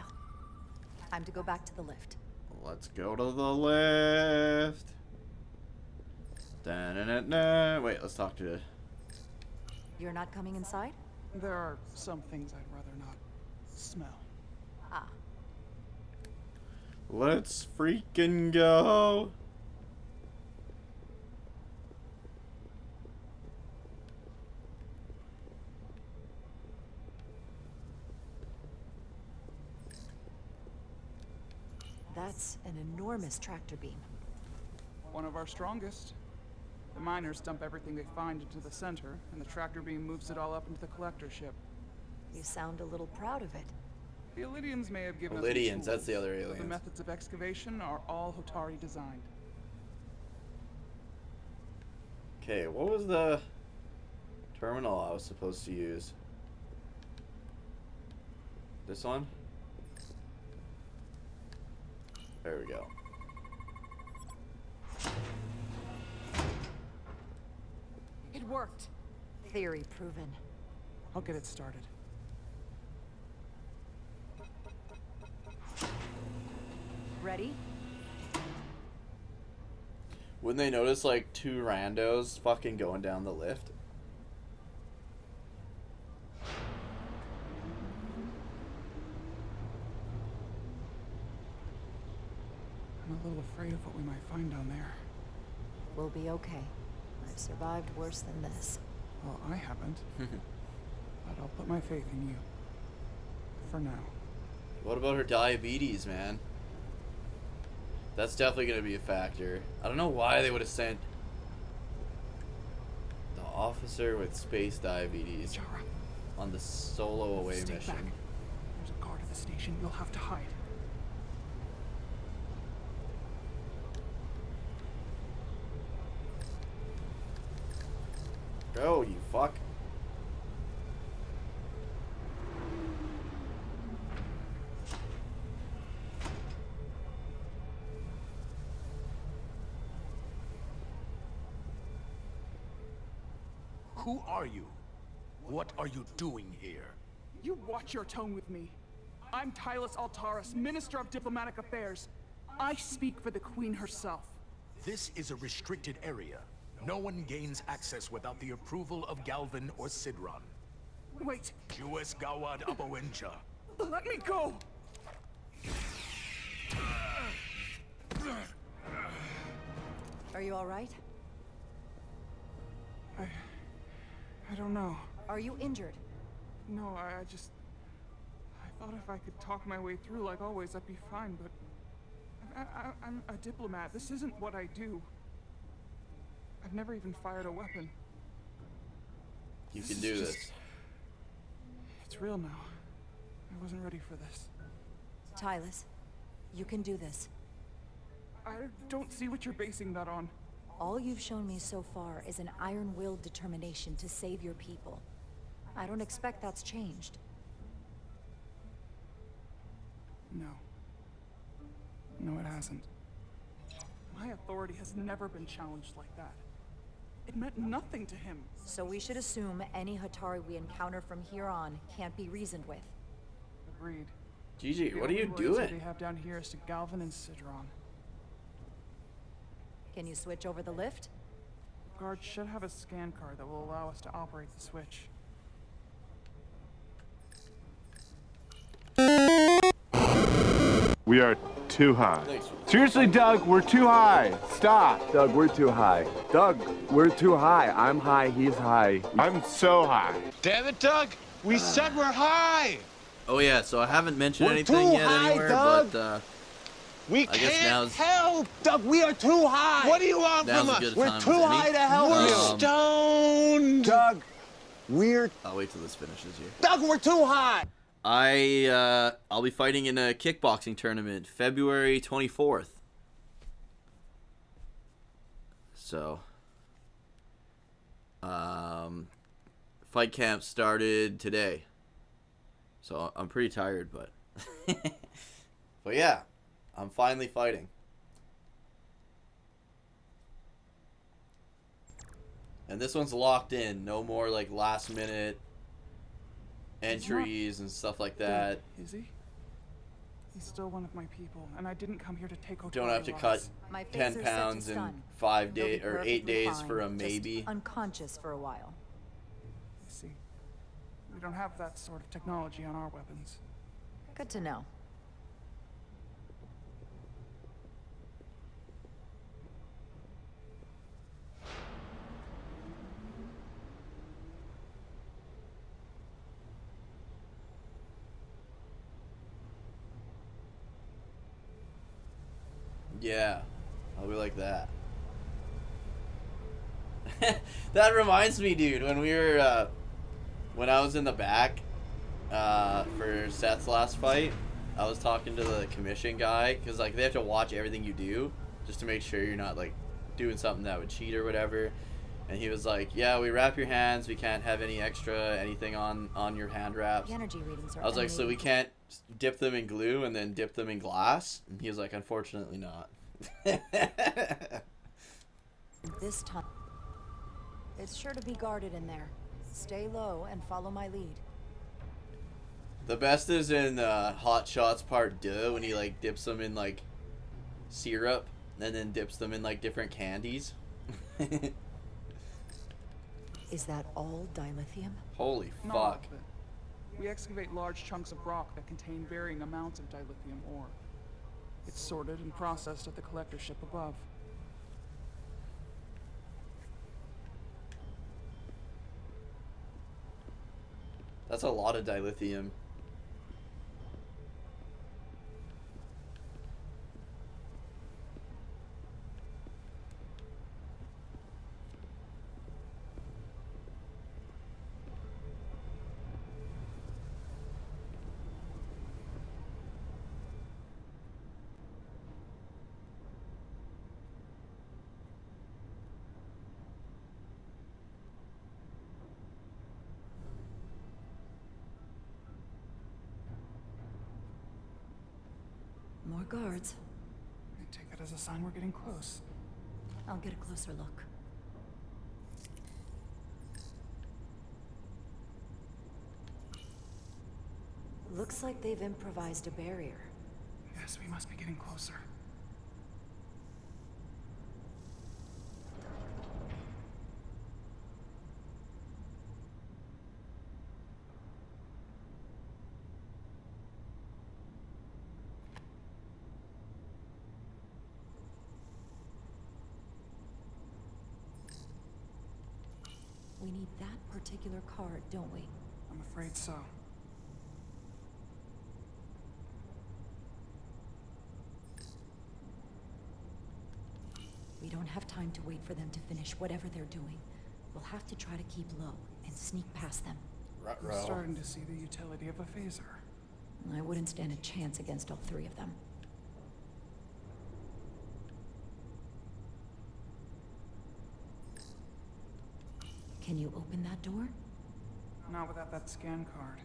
Time to go back to the lift. Let's go to the lift. Da-na-na-na. Wait, let's talk to... You're not coming inside? There are some things I'd rather not smell. Ah. Let's freaking go. That's an enormous tractor beam. One of our strongest. The miners dump everything they find into the center, and the tractor beam moves it all up into the collector ship. You sound a little proud of it. The Illidians may have given us Illidians, the that's the other tools, but aliens. the methods of excavation are all Hotari designed. Okay, what was the terminal I was supposed to use? This one? There we go. It worked. Theory proven. I'll get it started. Ready? Wouldn't they notice like two randos fucking going down the lift? I'm a little afraid of what we might find down there. We'll be okay. I've survived worse than this. Well, I haven't. But I'll put my faith in you. For now. What about her diabetes, man? That's definitely going to be a factor. I don't know why they would have sent the officer with space diabetes on the solo away Stay mission. back. There's a guard at the station. You'll have to hide. Go, you fuck. Who are you? What are you doing here? You watch your tone with me. I'm Tylus Altaris, Minister of Diplomatic Affairs. I speak for the Queen herself. This is a restricted area. No one gains access without the approval of Galvin or Sidron. Wait. Jues Gawad Abawenja. Let me go! Are you all right? I don't know. Are you injured? No, I thought if I could talk my way through like always, I'd be fine, but... I'm a diplomat. This isn't what I do. I've never even fired a weapon. You can do this. It's real now. I wasn't ready for this. Tylus, you can do this. I don't see what you're basing that on. All you've shown me so far is an iron-willed determination to save your people. I don't expect that's changed. No. No, it hasn't. My authority has never been challenged like that. It meant nothing to him. So we should assume any Hatari we encounter from here on can't be reasoned with. Agreed. Gigi, what are you The only words doing? they have down here is to Galvin and Sidron. Can you switch over the lift? Guard should have a scan card that will allow us to operate the switch. We are too high. Seriously, Doug, we're too high. Stop. Doug, we're too high. Doug, we're too high. I'm high, he's high. I'm so high. Damn it, Doug! We said we're high! Oh yeah, so I haven't mentioned We're anything too yet high, anywhere, Doug. but We I guess can't now's help! Doug, we are too high! What do you want now's from a us? good We're time too as any. high to help you! Stoned! Doug, we're... I'll wait till this finishes here. Doug, we're too high! I'll be fighting in a kickboxing tournament February 24th. So, fight camp started today. So I'm pretty tired, but but yeah, I'm finally fighting. And this one's locked in. No more like last minute entries and stuff like that. Is he? He's still one of my people, and I didn't come here to take Otari Don't have to lives. cut 10 pounds in 5 days or 8 days for a maybe. Unconscious for a while. I see. We don't have that sort of technology on our weapons. Good to know. Yeah, I'll be like that. That reminds me, dude, when we were, when I was in the back, for Seth's last fight, I was talking to the commission guy, because, like, they have to watch everything you do, just to make sure you're not, like, doing something that would cheat or whatever. And he was like, yeah, we wrap your hands, we can't have any extra anything on your hand wraps. The energy readings are I was like, so we can't dip them in glue and then dip them in glass? And he was like, unfortunately not. This time, it's sure to be guarded in there. Stay low and follow my lead. The best is in Hot Shots Part 2 when he like dips them in like syrup and then dips them in like different candies. Is that all dilithium? Holy Not fuck. all of it. We excavate large chunks of rock that contain varying amounts of dilithium ore. It's sorted and processed at the collector ship above. That's a lot of dilithium. More guards. I take that as a sign we're getting close. I'll get a closer look. Looks like they've improvised a barrier. Yes, we must be getting closer. We need that particular card, don't we? I'm afraid so. We don't have time to wait for them to finish whatever they're doing. We'll have to try to keep low and sneak past them. I'm starting to see the utility of a phaser. I wouldn't stand a chance against all three of them. Can you open that door? Not without that scan card.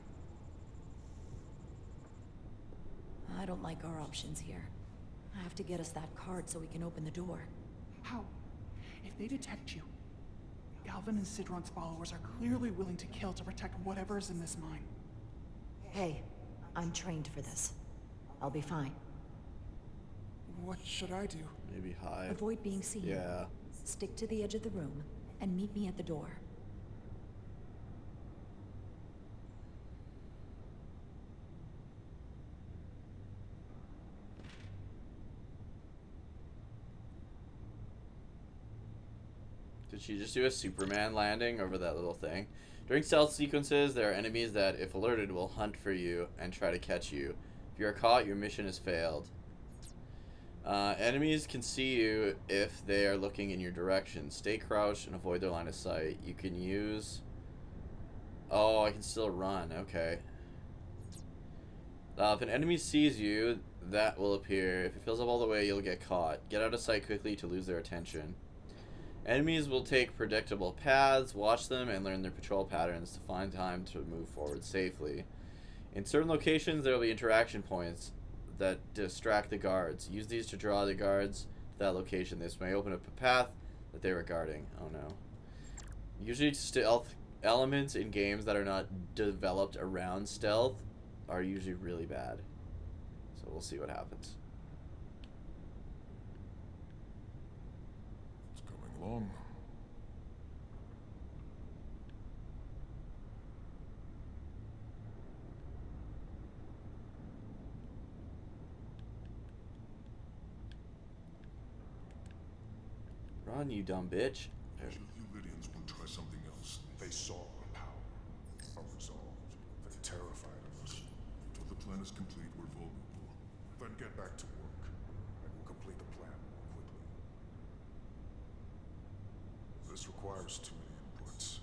I don't like our options here. I have to get us that card so we can open the door. How? If they detect you, Galvin and Sidron's followers are clearly willing to kill to protect whatever's in this mine. Hey, I'm trained for this. I'll be fine. What should I do? Maybe hide. Avoid being seen. Yeah. Stick to the edge of the room and meet me at the door. Did she just do a Superman landing over that little thing? During stealth sequences, there are enemies that, if alerted, will hunt for you and try to catch you. If you are caught, your mission has failed. Enemies can see you if they are looking in your direction. Stay crouched and avoid their line of sight. You can use... Oh, I can still run. Okay. If an enemy sees you, that will appear. If it fills up all the way, you'll get caught. Get out of sight quickly to lose their attention. Enemies will take predictable paths, watch them, and learn their patrol patterns to find time to move forward safely. In certain locations, there will be interaction points that distract the guards. Use these to draw the guards to that location. This may open up a path that they were guarding. Oh no. Usually stealth elements in games that are not developed around stealth are usually really bad. So we'll see what happens. It's coming along. Run, you dumb bitch. The Lydians would try something else. They saw our power, our resolve. They're terrified of us. Until the plan is complete, we're vulnerable. Then get back to work, and we'll complete the plan quickly. This requires too many inputs.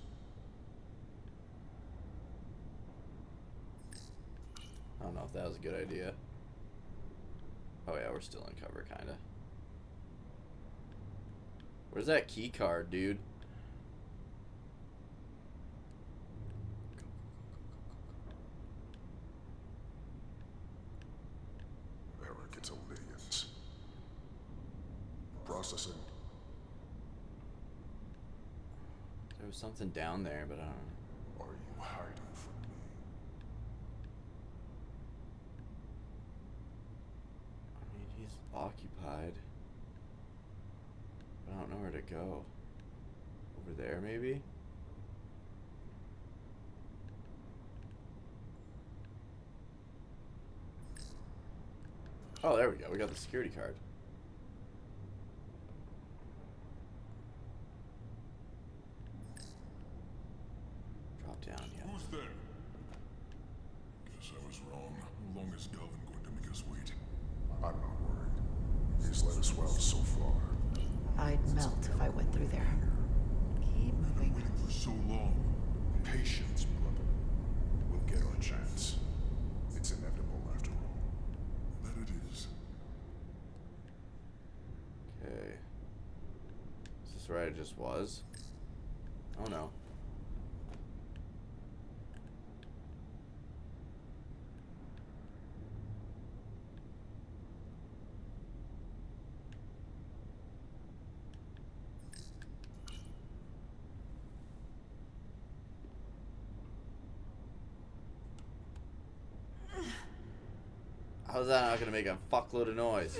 I don't know if that was a good idea. Oh yeah, we're still in cover, kinda. Where's that key card, dude? Eric, it's Lydians. Processing. There was something down there, but I don't know. Are you hiding from me? I mean, he's occupied. I don't know where to go. Over there, maybe? Oh, there we go. We got the security card. Drop down, yeah. Who's there? Guess I was wrong. How long is Galvin going to make us wait? I'm not worried. He's let us well so far. I'd melt if I went through there. Keep moving. Waiting for so long. Patience, brother. We'll get our chance. It's inevitable after all. That it is. Okay. Is this where I just was? Oh no. How's that not gonna make a fuckload of noise?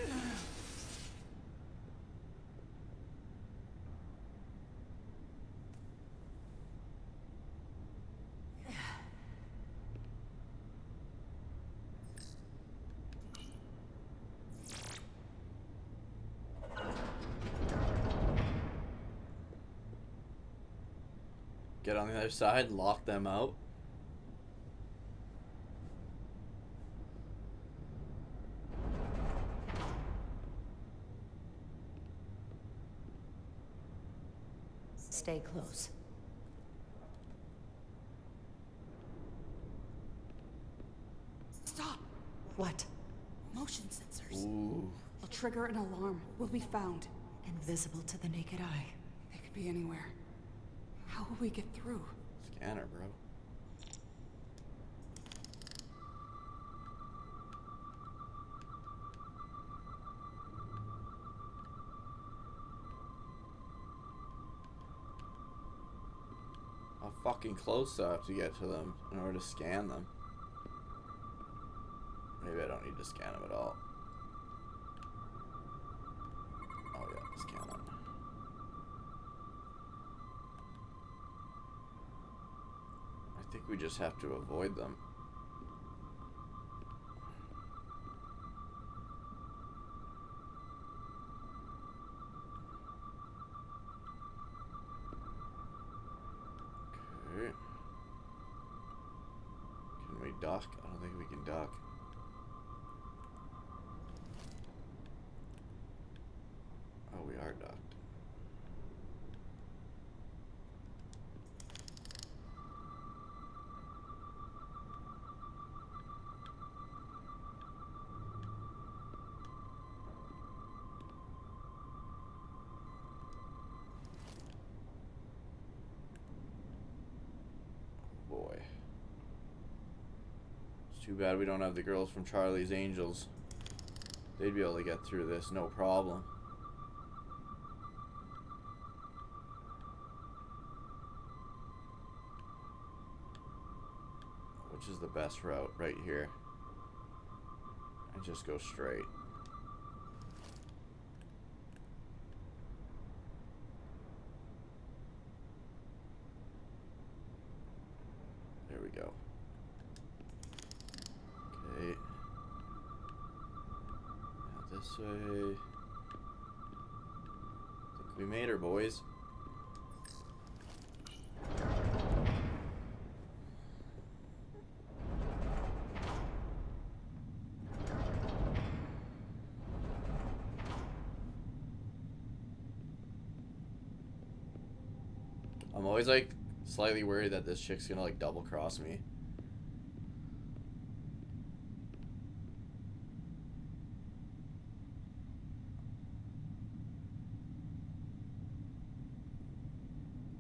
Get on the other side, lock them out. Stay close. Stop! What? Motion sensors. Ooh. I'll trigger an alarm. We'll be found. Invisible to the naked eye. They could be anywhere. How will we get through? Scanner, bro. How fucking close do I have to get to them in order to scan them? Maybe I don't need to scan them at all. Oh yeah, scan them. I think we just have to avoid them. Okay. Can we dock? I don't think we can dock. Oh, we are docked. Boy. It's too bad we don't have the girls from Charlie's Angels. They'd be able to get through this, no problem. Which is the best route? Right here. And just go straight. There we go. Okay. Now this way. I think we made her, boys. I'm always like slightly worried that this chick's gonna like double cross me.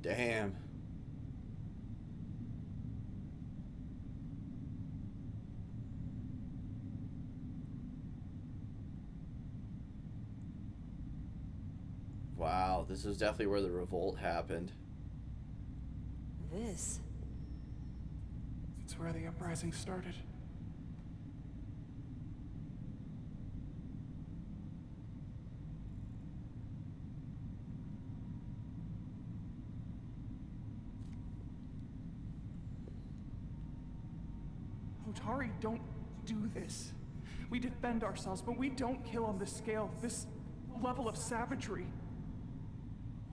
Damn. Wow, this is definitely where the revolt happened. This? It's where the uprising started. Otari, don't do this. We defend ourselves, but we don't kill on this scale, this level of savagery.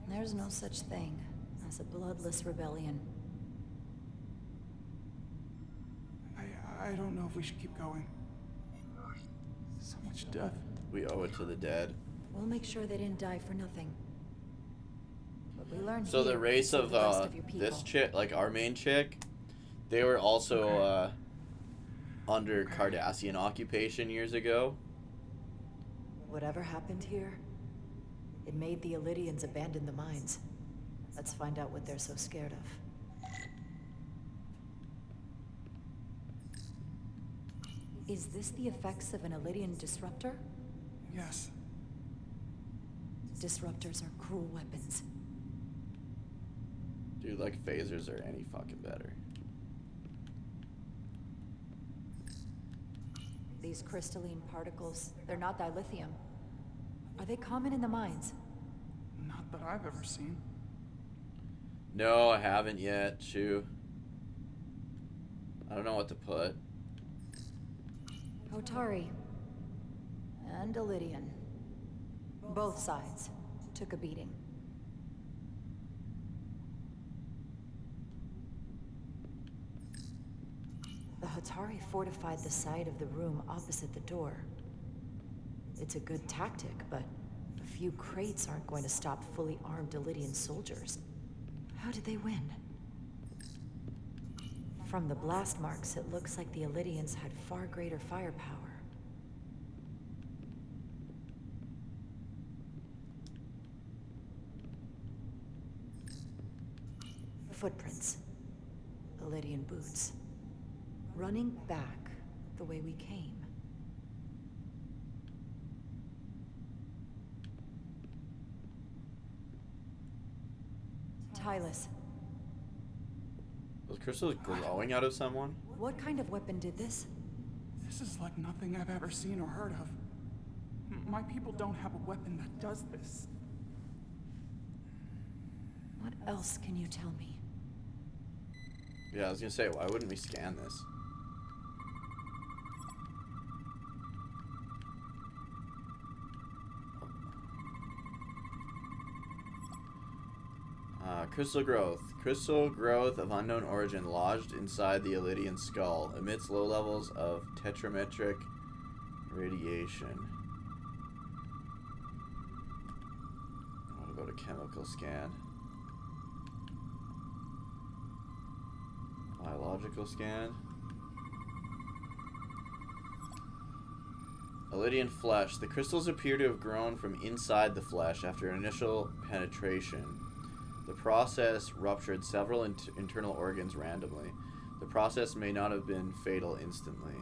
There's no such thing as a bloodless rebellion. I don't know if we should keep going. So much death. We owe it to the dead. We'll make sure they didn't die for nothing. But we learned So the race of this chick, like our main chick, they were also under Cardassian occupation years ago. Whatever happened here, it made the Elydians abandon the mines. Let's find out what they're so scared of. Is this the effects of an Elydian disruptor? Yes. Disruptors are cruel weapons. Dude, like phasers are any fucking better. These crystalline particles, they're not dilithium. Are they common in the mines? Not that I've ever seen. No, I haven't yet. Shoo. I don't know what to put. Otari. And Elydian. Both sides took a beating. The Hatari fortified the side of the room opposite the door. It's a good tactic, but a few crates aren't going to stop fully armed Elydian soldiers. How did they win? From the blast marks, it looks like the Elydians had far greater firepower. Footprints. Elydian boots. Running back the way we came. Tylus. Was crystals glowing out of someone? What kind of weapon did this? This is like nothing I've ever seen or heard of. My people don't have a weapon that does this. What else can you tell me? Yeah, I was gonna say, why wouldn't we scan this? Crystal growth. Crystal growth of unknown origin lodged inside the Elydian skull emits low levels of tetrametric radiation. I want to go to chemical scan. Biological scan. Elydian flesh. The crystals appear to have grown from inside the flesh after initial penetration. The process ruptured several internal organs randomly. The process may not have been fatal instantly.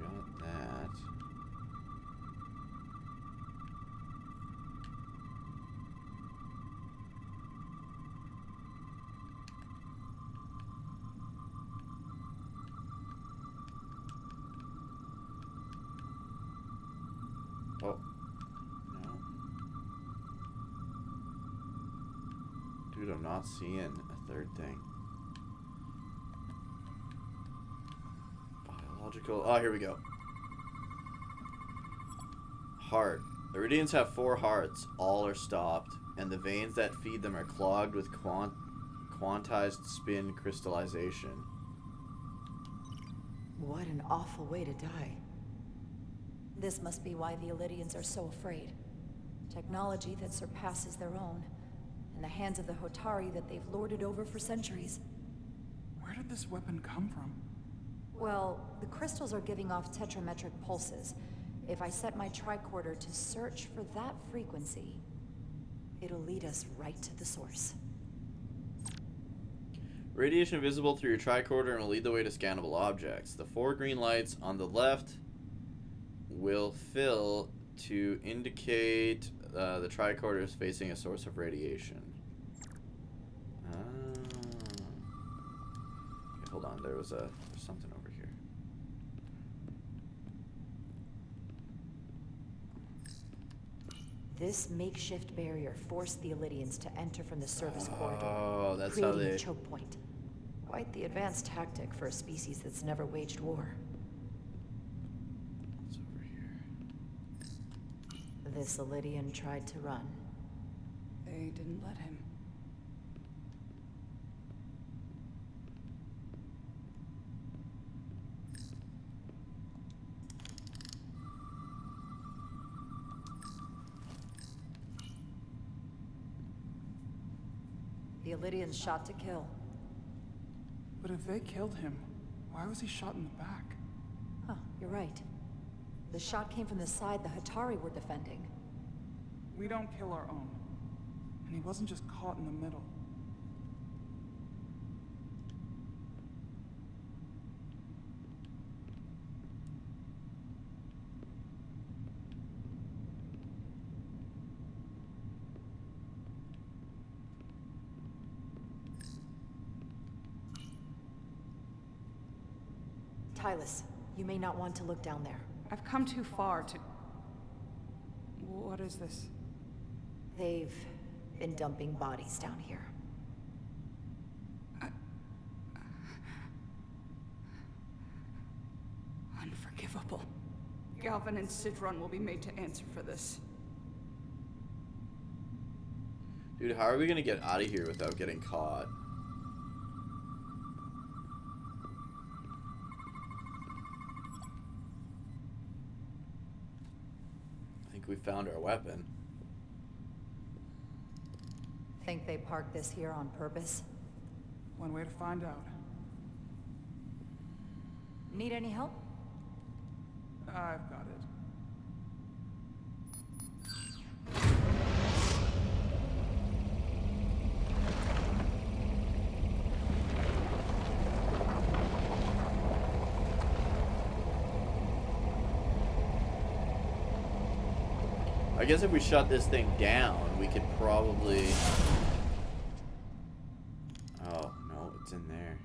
Got that. Oh. No. Dude, I'm not seeing a third thing. Biological. Oh, here we go. Heart. Iridians have 4 hearts. All are stopped, and the veins that feed them are clogged with quantized spin crystallization. What an awful way to die. This must be why the Elydians are so afraid. Technology that surpasses their own, in the hands of the Hotari that they've lorded over for centuries. Where did this weapon come from? Well, the crystals are giving off tetrametric pulses. If I set my tricorder to search for that frequency, it'll lead us right to the source. Radiation visible through your tricorder and will lead the way to scannable objects. The 4 green lights on the left will fill to indicate the tricorder is facing a source of radiation. Okay, hold on, there's something over here. This makeshift barrier forced the Elydians to enter from the service corridor, That's creating how they... a choke point. Quite the advanced tactic for a species that's never waged war. What's over here? This Elydian tried to run. They didn't let him. The Elydians shot to kill. But if they killed him, why was he shot in the back? Huh, you're right. The shot came from the side the Hatari were defending. We don't kill our own. And he wasn't just caught in the middle. Tylus, you may not want to look down there. I've come too far to... What is this? They've been dumping bodies down here. Unforgivable. Galvin and Sidron will be made to answer for this. Dude, how are we gonna get out of here without getting caught? I think we found our weapon. Think they parked this here on purpose? One way to find out. Need any help? I've got it. I guess if we shut this thing down, we could probably... Oh, no, it's in there.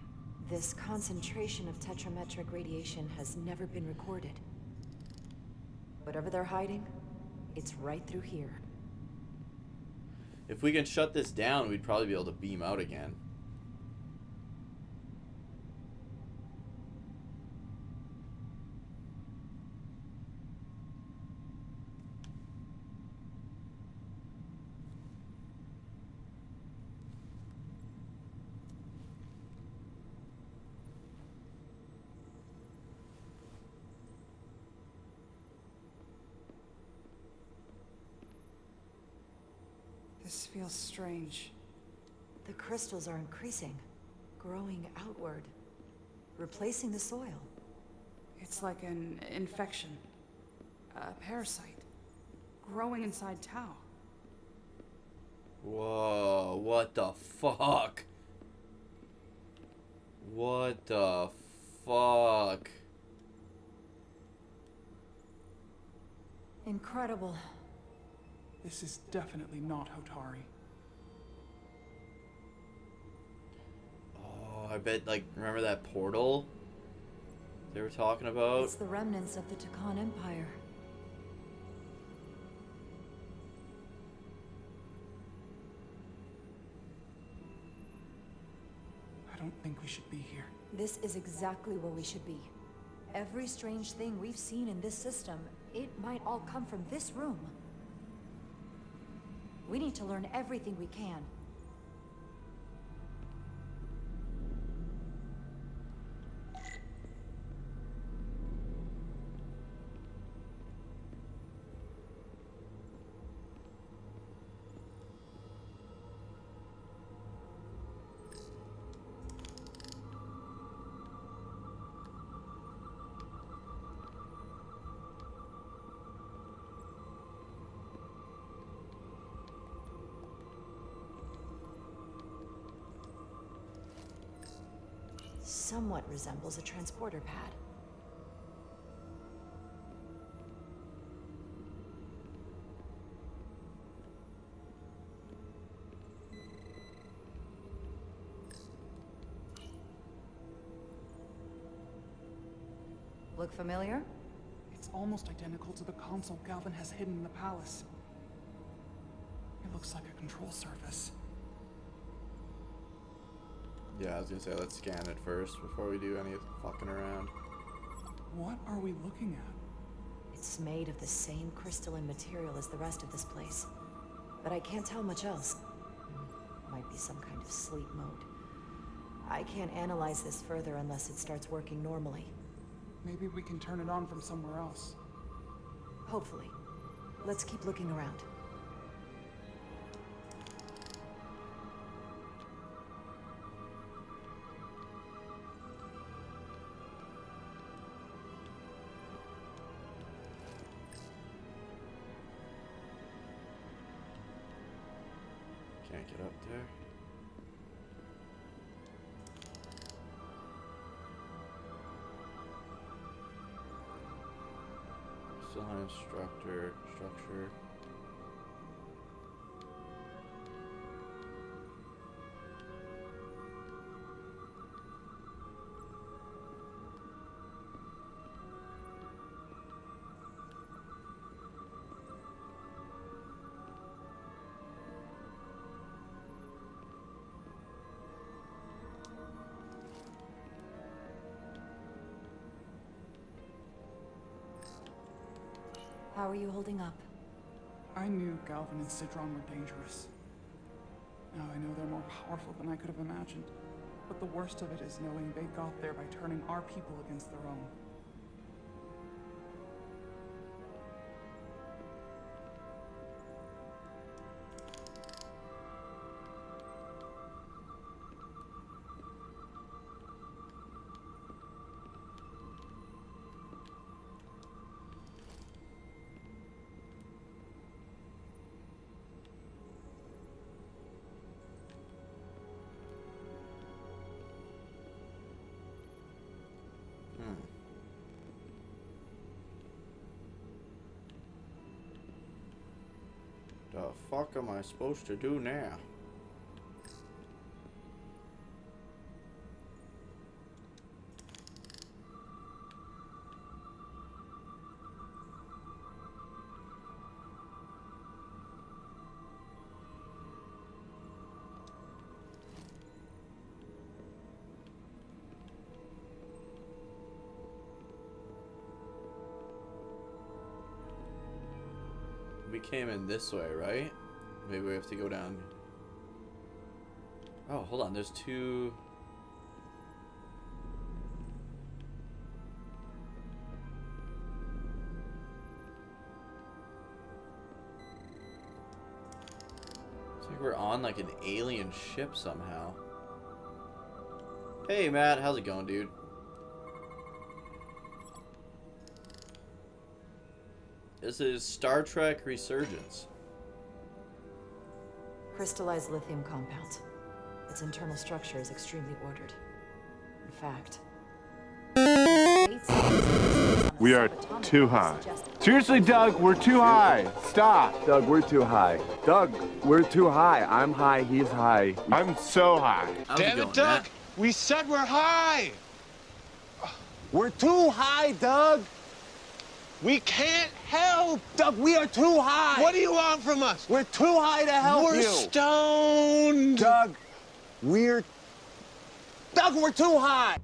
This concentration of tetrametric radiation has never been recorded. Whatever they're hiding, it's right through here. If we can shut this down, we'd probably be able to beam out again. This feels strange. The crystals are increasing, growing outward, replacing the soil. It's like an infection. A parasite. Growing inside Tau. Whoa, what the fuck? What the fuck? Incredible. This is definitely not Hotari. Oh, I bet, like, remember that portal they were talking about? It's the remnants of the Takan Empire. we should be here. This is exactly where we should be. Every strange thing we've seen in this system, it might all come from this room. We need to learn everything we can. Somewhat resembles a transporter pad. Look familiar? It's almost identical to the console Galvin has hidden in the palace. It looks like a control surface. Yeah, I was gonna say, let's scan it first before we do any fucking around. What are we looking at? It's made of the same crystalline material as the rest of this place. But I can't tell much else. Might be some kind of sleep mode. I can't analyze this further unless it starts working normally. Maybe we can turn it on from somewhere else. Hopefully. Let's keep looking around. Can't get up there. Crystalline structure. How are you holding up? I knew Galvin and Sidron were dangerous. Now I know they're more powerful than I could have imagined. But the worst of it is knowing they got there by turning our people against their own. The fuck am I supposed to do now? We came in this way, right? Maybe we have to go down. Oh, hold on. There's two. It's like we're on like an alien ship somehow. Hey, Matt. How's it going, dude? This is Star Trek Resurgence. Crystallized lithium compound. Its internal structure is extremely ordered. In fact, we are too high. Seriously, Doug, we're too high. Stop. Doug, we're too high. Doug, we're too high. I'm high, he's high. I'm so high. Damn it, Doug! We said we're high! We're too high, Doug! We can't help! Doug, we are too high! What do you want from us? We're too high to help you! We're stoned! Doug, we're... Doug, we're too high!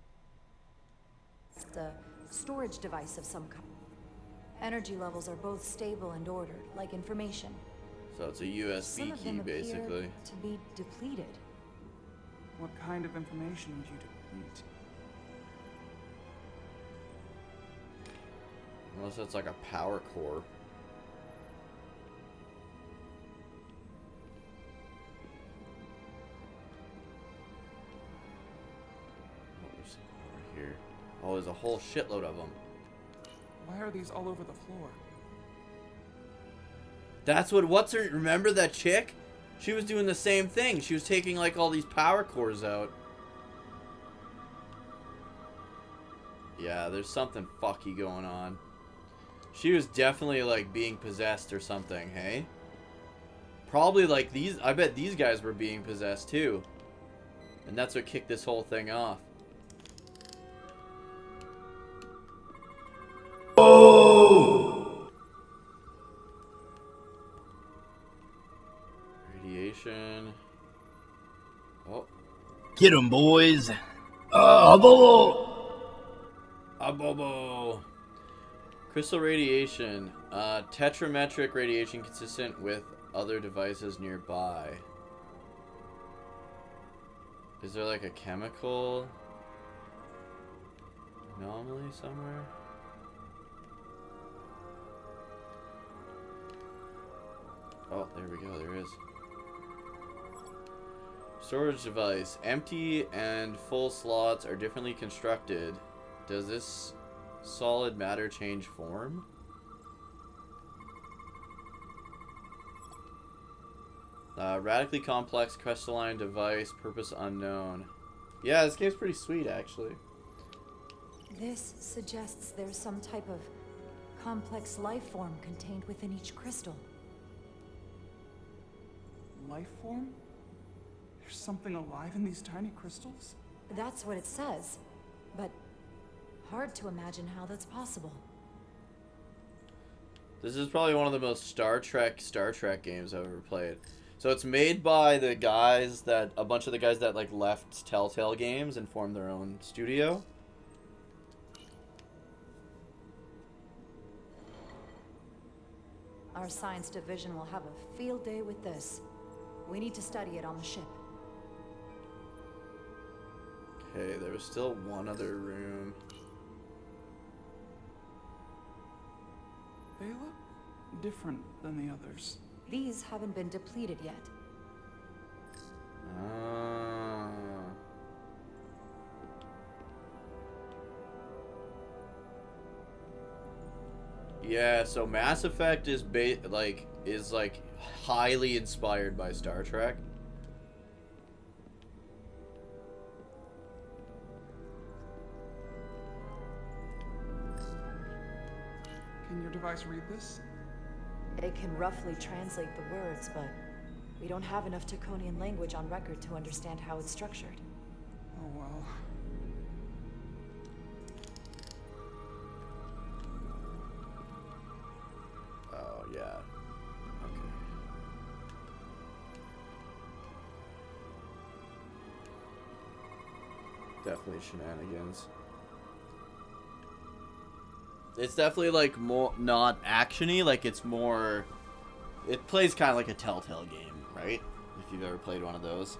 It's a storage device of some kind. Energy levels are both stable and ordered, like information. So it's a Some USB of key, them appear basically. to be depleted. What kind of information would you deplete? Unless it's like a power core. What was over here? Oh, there's a whole shitload of them. Why are these all over the floor? That's what's her, remember that chick? She was doing the same thing. She was taking like all these power cores out. Yeah, there's something fucky going on. She was definitely like being possessed or something, hey? Probably like these, I bet these guys were being possessed too. And that's what kicked this whole thing off. Oh! Radiation. Oh. Get 'em, boys. Abobo! Abobo. Crystal radiation. Tetrametric radiation consistent with other devices nearby. Is there like a chemical anomaly somewhere? Oh, there we go. There is. Storage device. Empty and full slots are differently constructed. Does this solid matter change form? Radically complex crystalline device, purpose unknown. Yeah, this game's pretty sweet, actually. This suggests there's some type of complex life form contained within each crystal. Life form? There's something alive in these tiny crystals? That's what it says, but hard to imagine how that's possible. This is probably one of the most Star Trek games I've ever played. So it's made by the guys that, a bunch of the guys that like left Telltale Games and formed their own studio. Our science division will have a field day with this. We need to study it on the ship. Okay, there was still one other room. They look different than the others. These haven't been depleted yet. Yeah, so Mass Effect is highly inspired by Star Trek. Can your device read this? It can roughly translate the words, but we don't have enough Taconian language on record to understand how it's structured. Oh well. Oh, yeah. Okay. Definitely shenanigans. It's definitely like more not action-y, like it's more, it plays kind of like a Telltale game, right? If you've ever played one of those.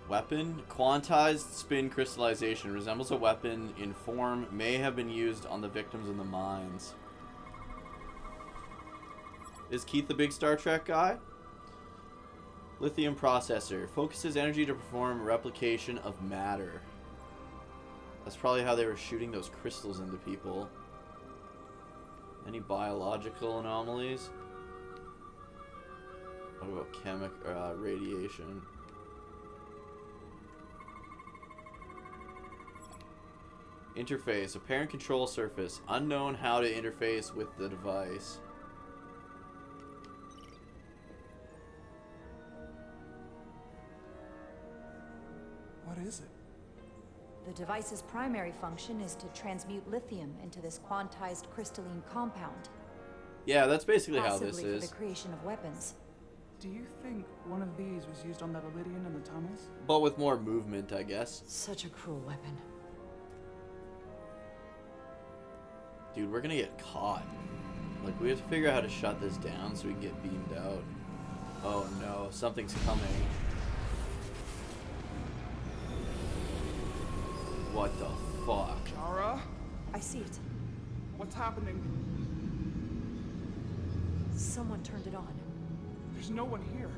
Weapon. Quantized spin crystallization. Resembles a weapon in form. May have been used on the victims in the mines. Is Keith the big Star Trek guy? Lithium processor. Focuses energy to perform replication of matter. That's probably how they were shooting those crystals into people. Any biological anomalies? What about radiation? Interface. Apparent control surface. Unknown how to interface with the device. What is it? The device's primary function is to transmute lithium into this quantized crystalline compound. Yeah, that's basically how this possibly is. for the creation of weapons. Do you think one of these was used on that Elydian in the tunnels? But with more movement, I guess. Such a cruel weapon. Dude, we're gonna get caught. Like, we have to figure out how to shut this down so we can get beamed out. Oh no, something's coming. What the fuck? Kara? I see it. What's happening? Someone turned it on. There's no one here.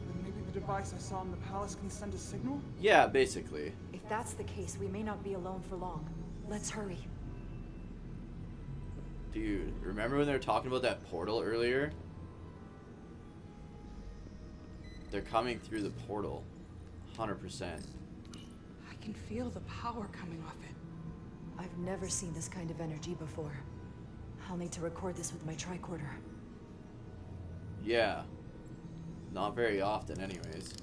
Then maybe the device I saw in the palace can send a signal? Yeah, basically. If that's the case, we may not be alone for long. Let's hurry. Dude, remember when they were talking about that portal earlier? They're coming through the portal. 100%. I can feel the power coming off it. I've never seen this kind of energy before. I'll need to record this with my tricorder. Yeah. Not very often, anyways.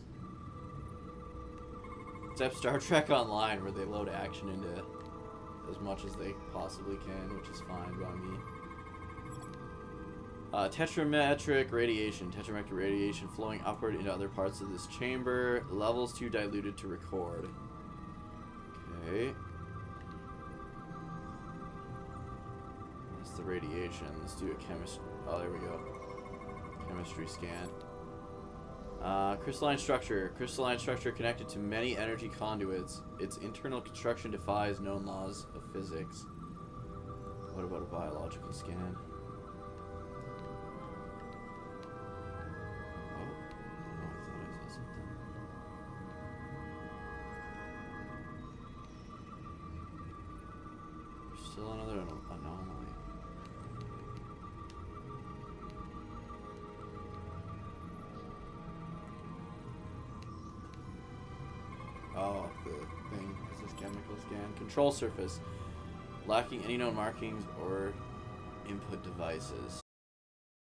Except Star Trek Online, where they load action into as much as they possibly can, which is fine by me. Tetrametric radiation. Tetrametric radiation flowing upward into other parts of this chamber. Levels too diluted to record. Okay. That's the radiation. Let's do a chemistry. Oh, there we go. Chemistry scan. Crystalline structure. Crystalline structure connected to many energy conduits. Its internal construction defies known laws of physics. What about a biological scan? Oh. Oh, I thought I saw something. There's still another anomaly. Oh, the thing. Is this chemical scan? Control surface. Lacking any known markings or input devices.